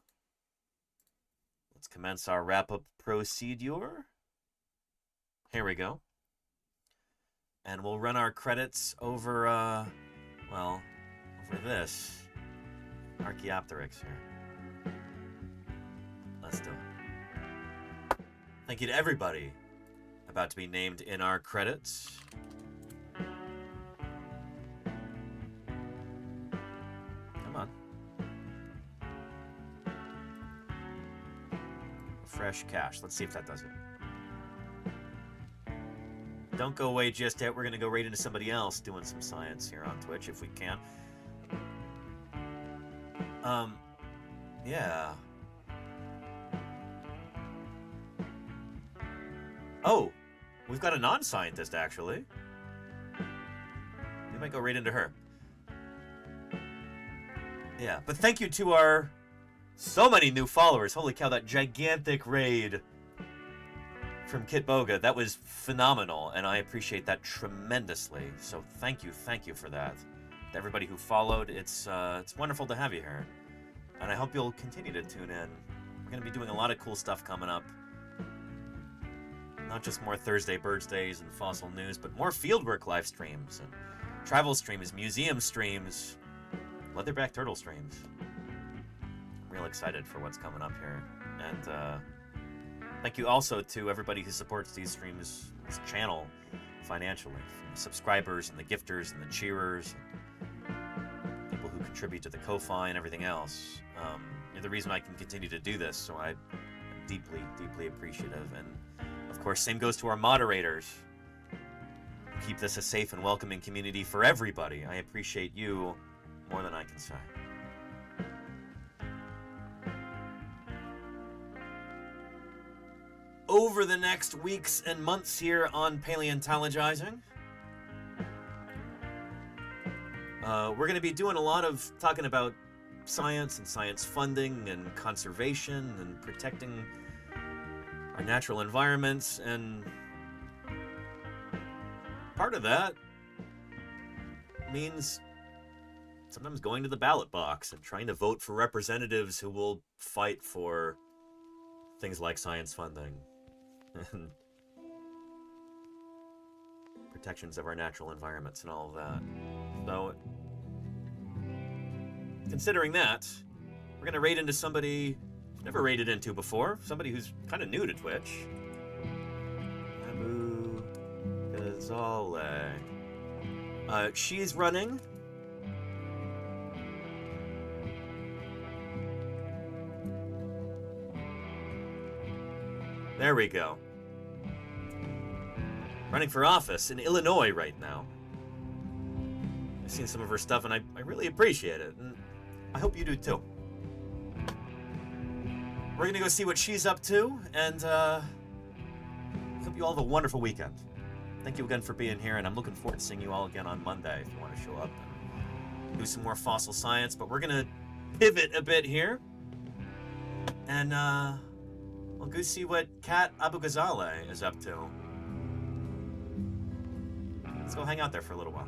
let's commence our wrap-up procedure. Here we go. And we'll run our credits over, over this Archaeopteryx here. Let's do it. Thank you to everybody about to be named in our credits. Come on. Fresh cash. Let's see if that does it. Don't go away just yet. We're going to go right into somebody else doing some science here on Twitch if we can. Yeah. Oh, we've got a non-scientist, actually. We might go right into her. Yeah, but thank you to our so many new followers. Holy cow, that gigantic raid from Kit Boga, that was phenomenal, and I appreciate that tremendously. So thank you for that. To everybody who followed, it's wonderful to have you here. And I hope you'll continue to tune in. We're going to be doing a lot of cool stuff coming up. Not just more Thursday Birds Days and fossil news, but more fieldwork live streams and travel streams, museum streams, leatherback turtle streams. I'm real excited for what's coming up here. And thank you also to everybody who supports these streams, this channel, financially. From the subscribers and the gifters and the cheerers, and people who contribute to the Ko-Fi and everything else. You're the reason I can continue to do this, so I'm deeply, deeply appreciative. And of course, same goes to our moderators. Keep this a safe and welcoming community for everybody. I appreciate you more than I can say. Over the next weeks and months here on Paleontologizing, we're going to be doing a lot of talking about science and science funding and conservation and protecting our natural environments, and part of that means sometimes going to the ballot box and trying to vote for representatives who will fight for things like science funding and protections of our natural environments and all of that. So, considering that, we're going to raid into somebody we've never raided into before, somebody who's kind of new to Twitch. Abu Ghazaleh. She's running there we go. Running for office in Illinois right now. I've seen some of her stuff and I really appreciate it. And I hope you do too. We're gonna go see what she's up to, and hope you all have a wonderful weekend. Thank you again for being here, and I'm looking forward to seeing you all again on Monday if you want to show up and do some more fossil science. But we're gonna pivot a bit here, and we'll go see what Kat Abu Ghazaleh is up to. Let's go hang out there for a little while.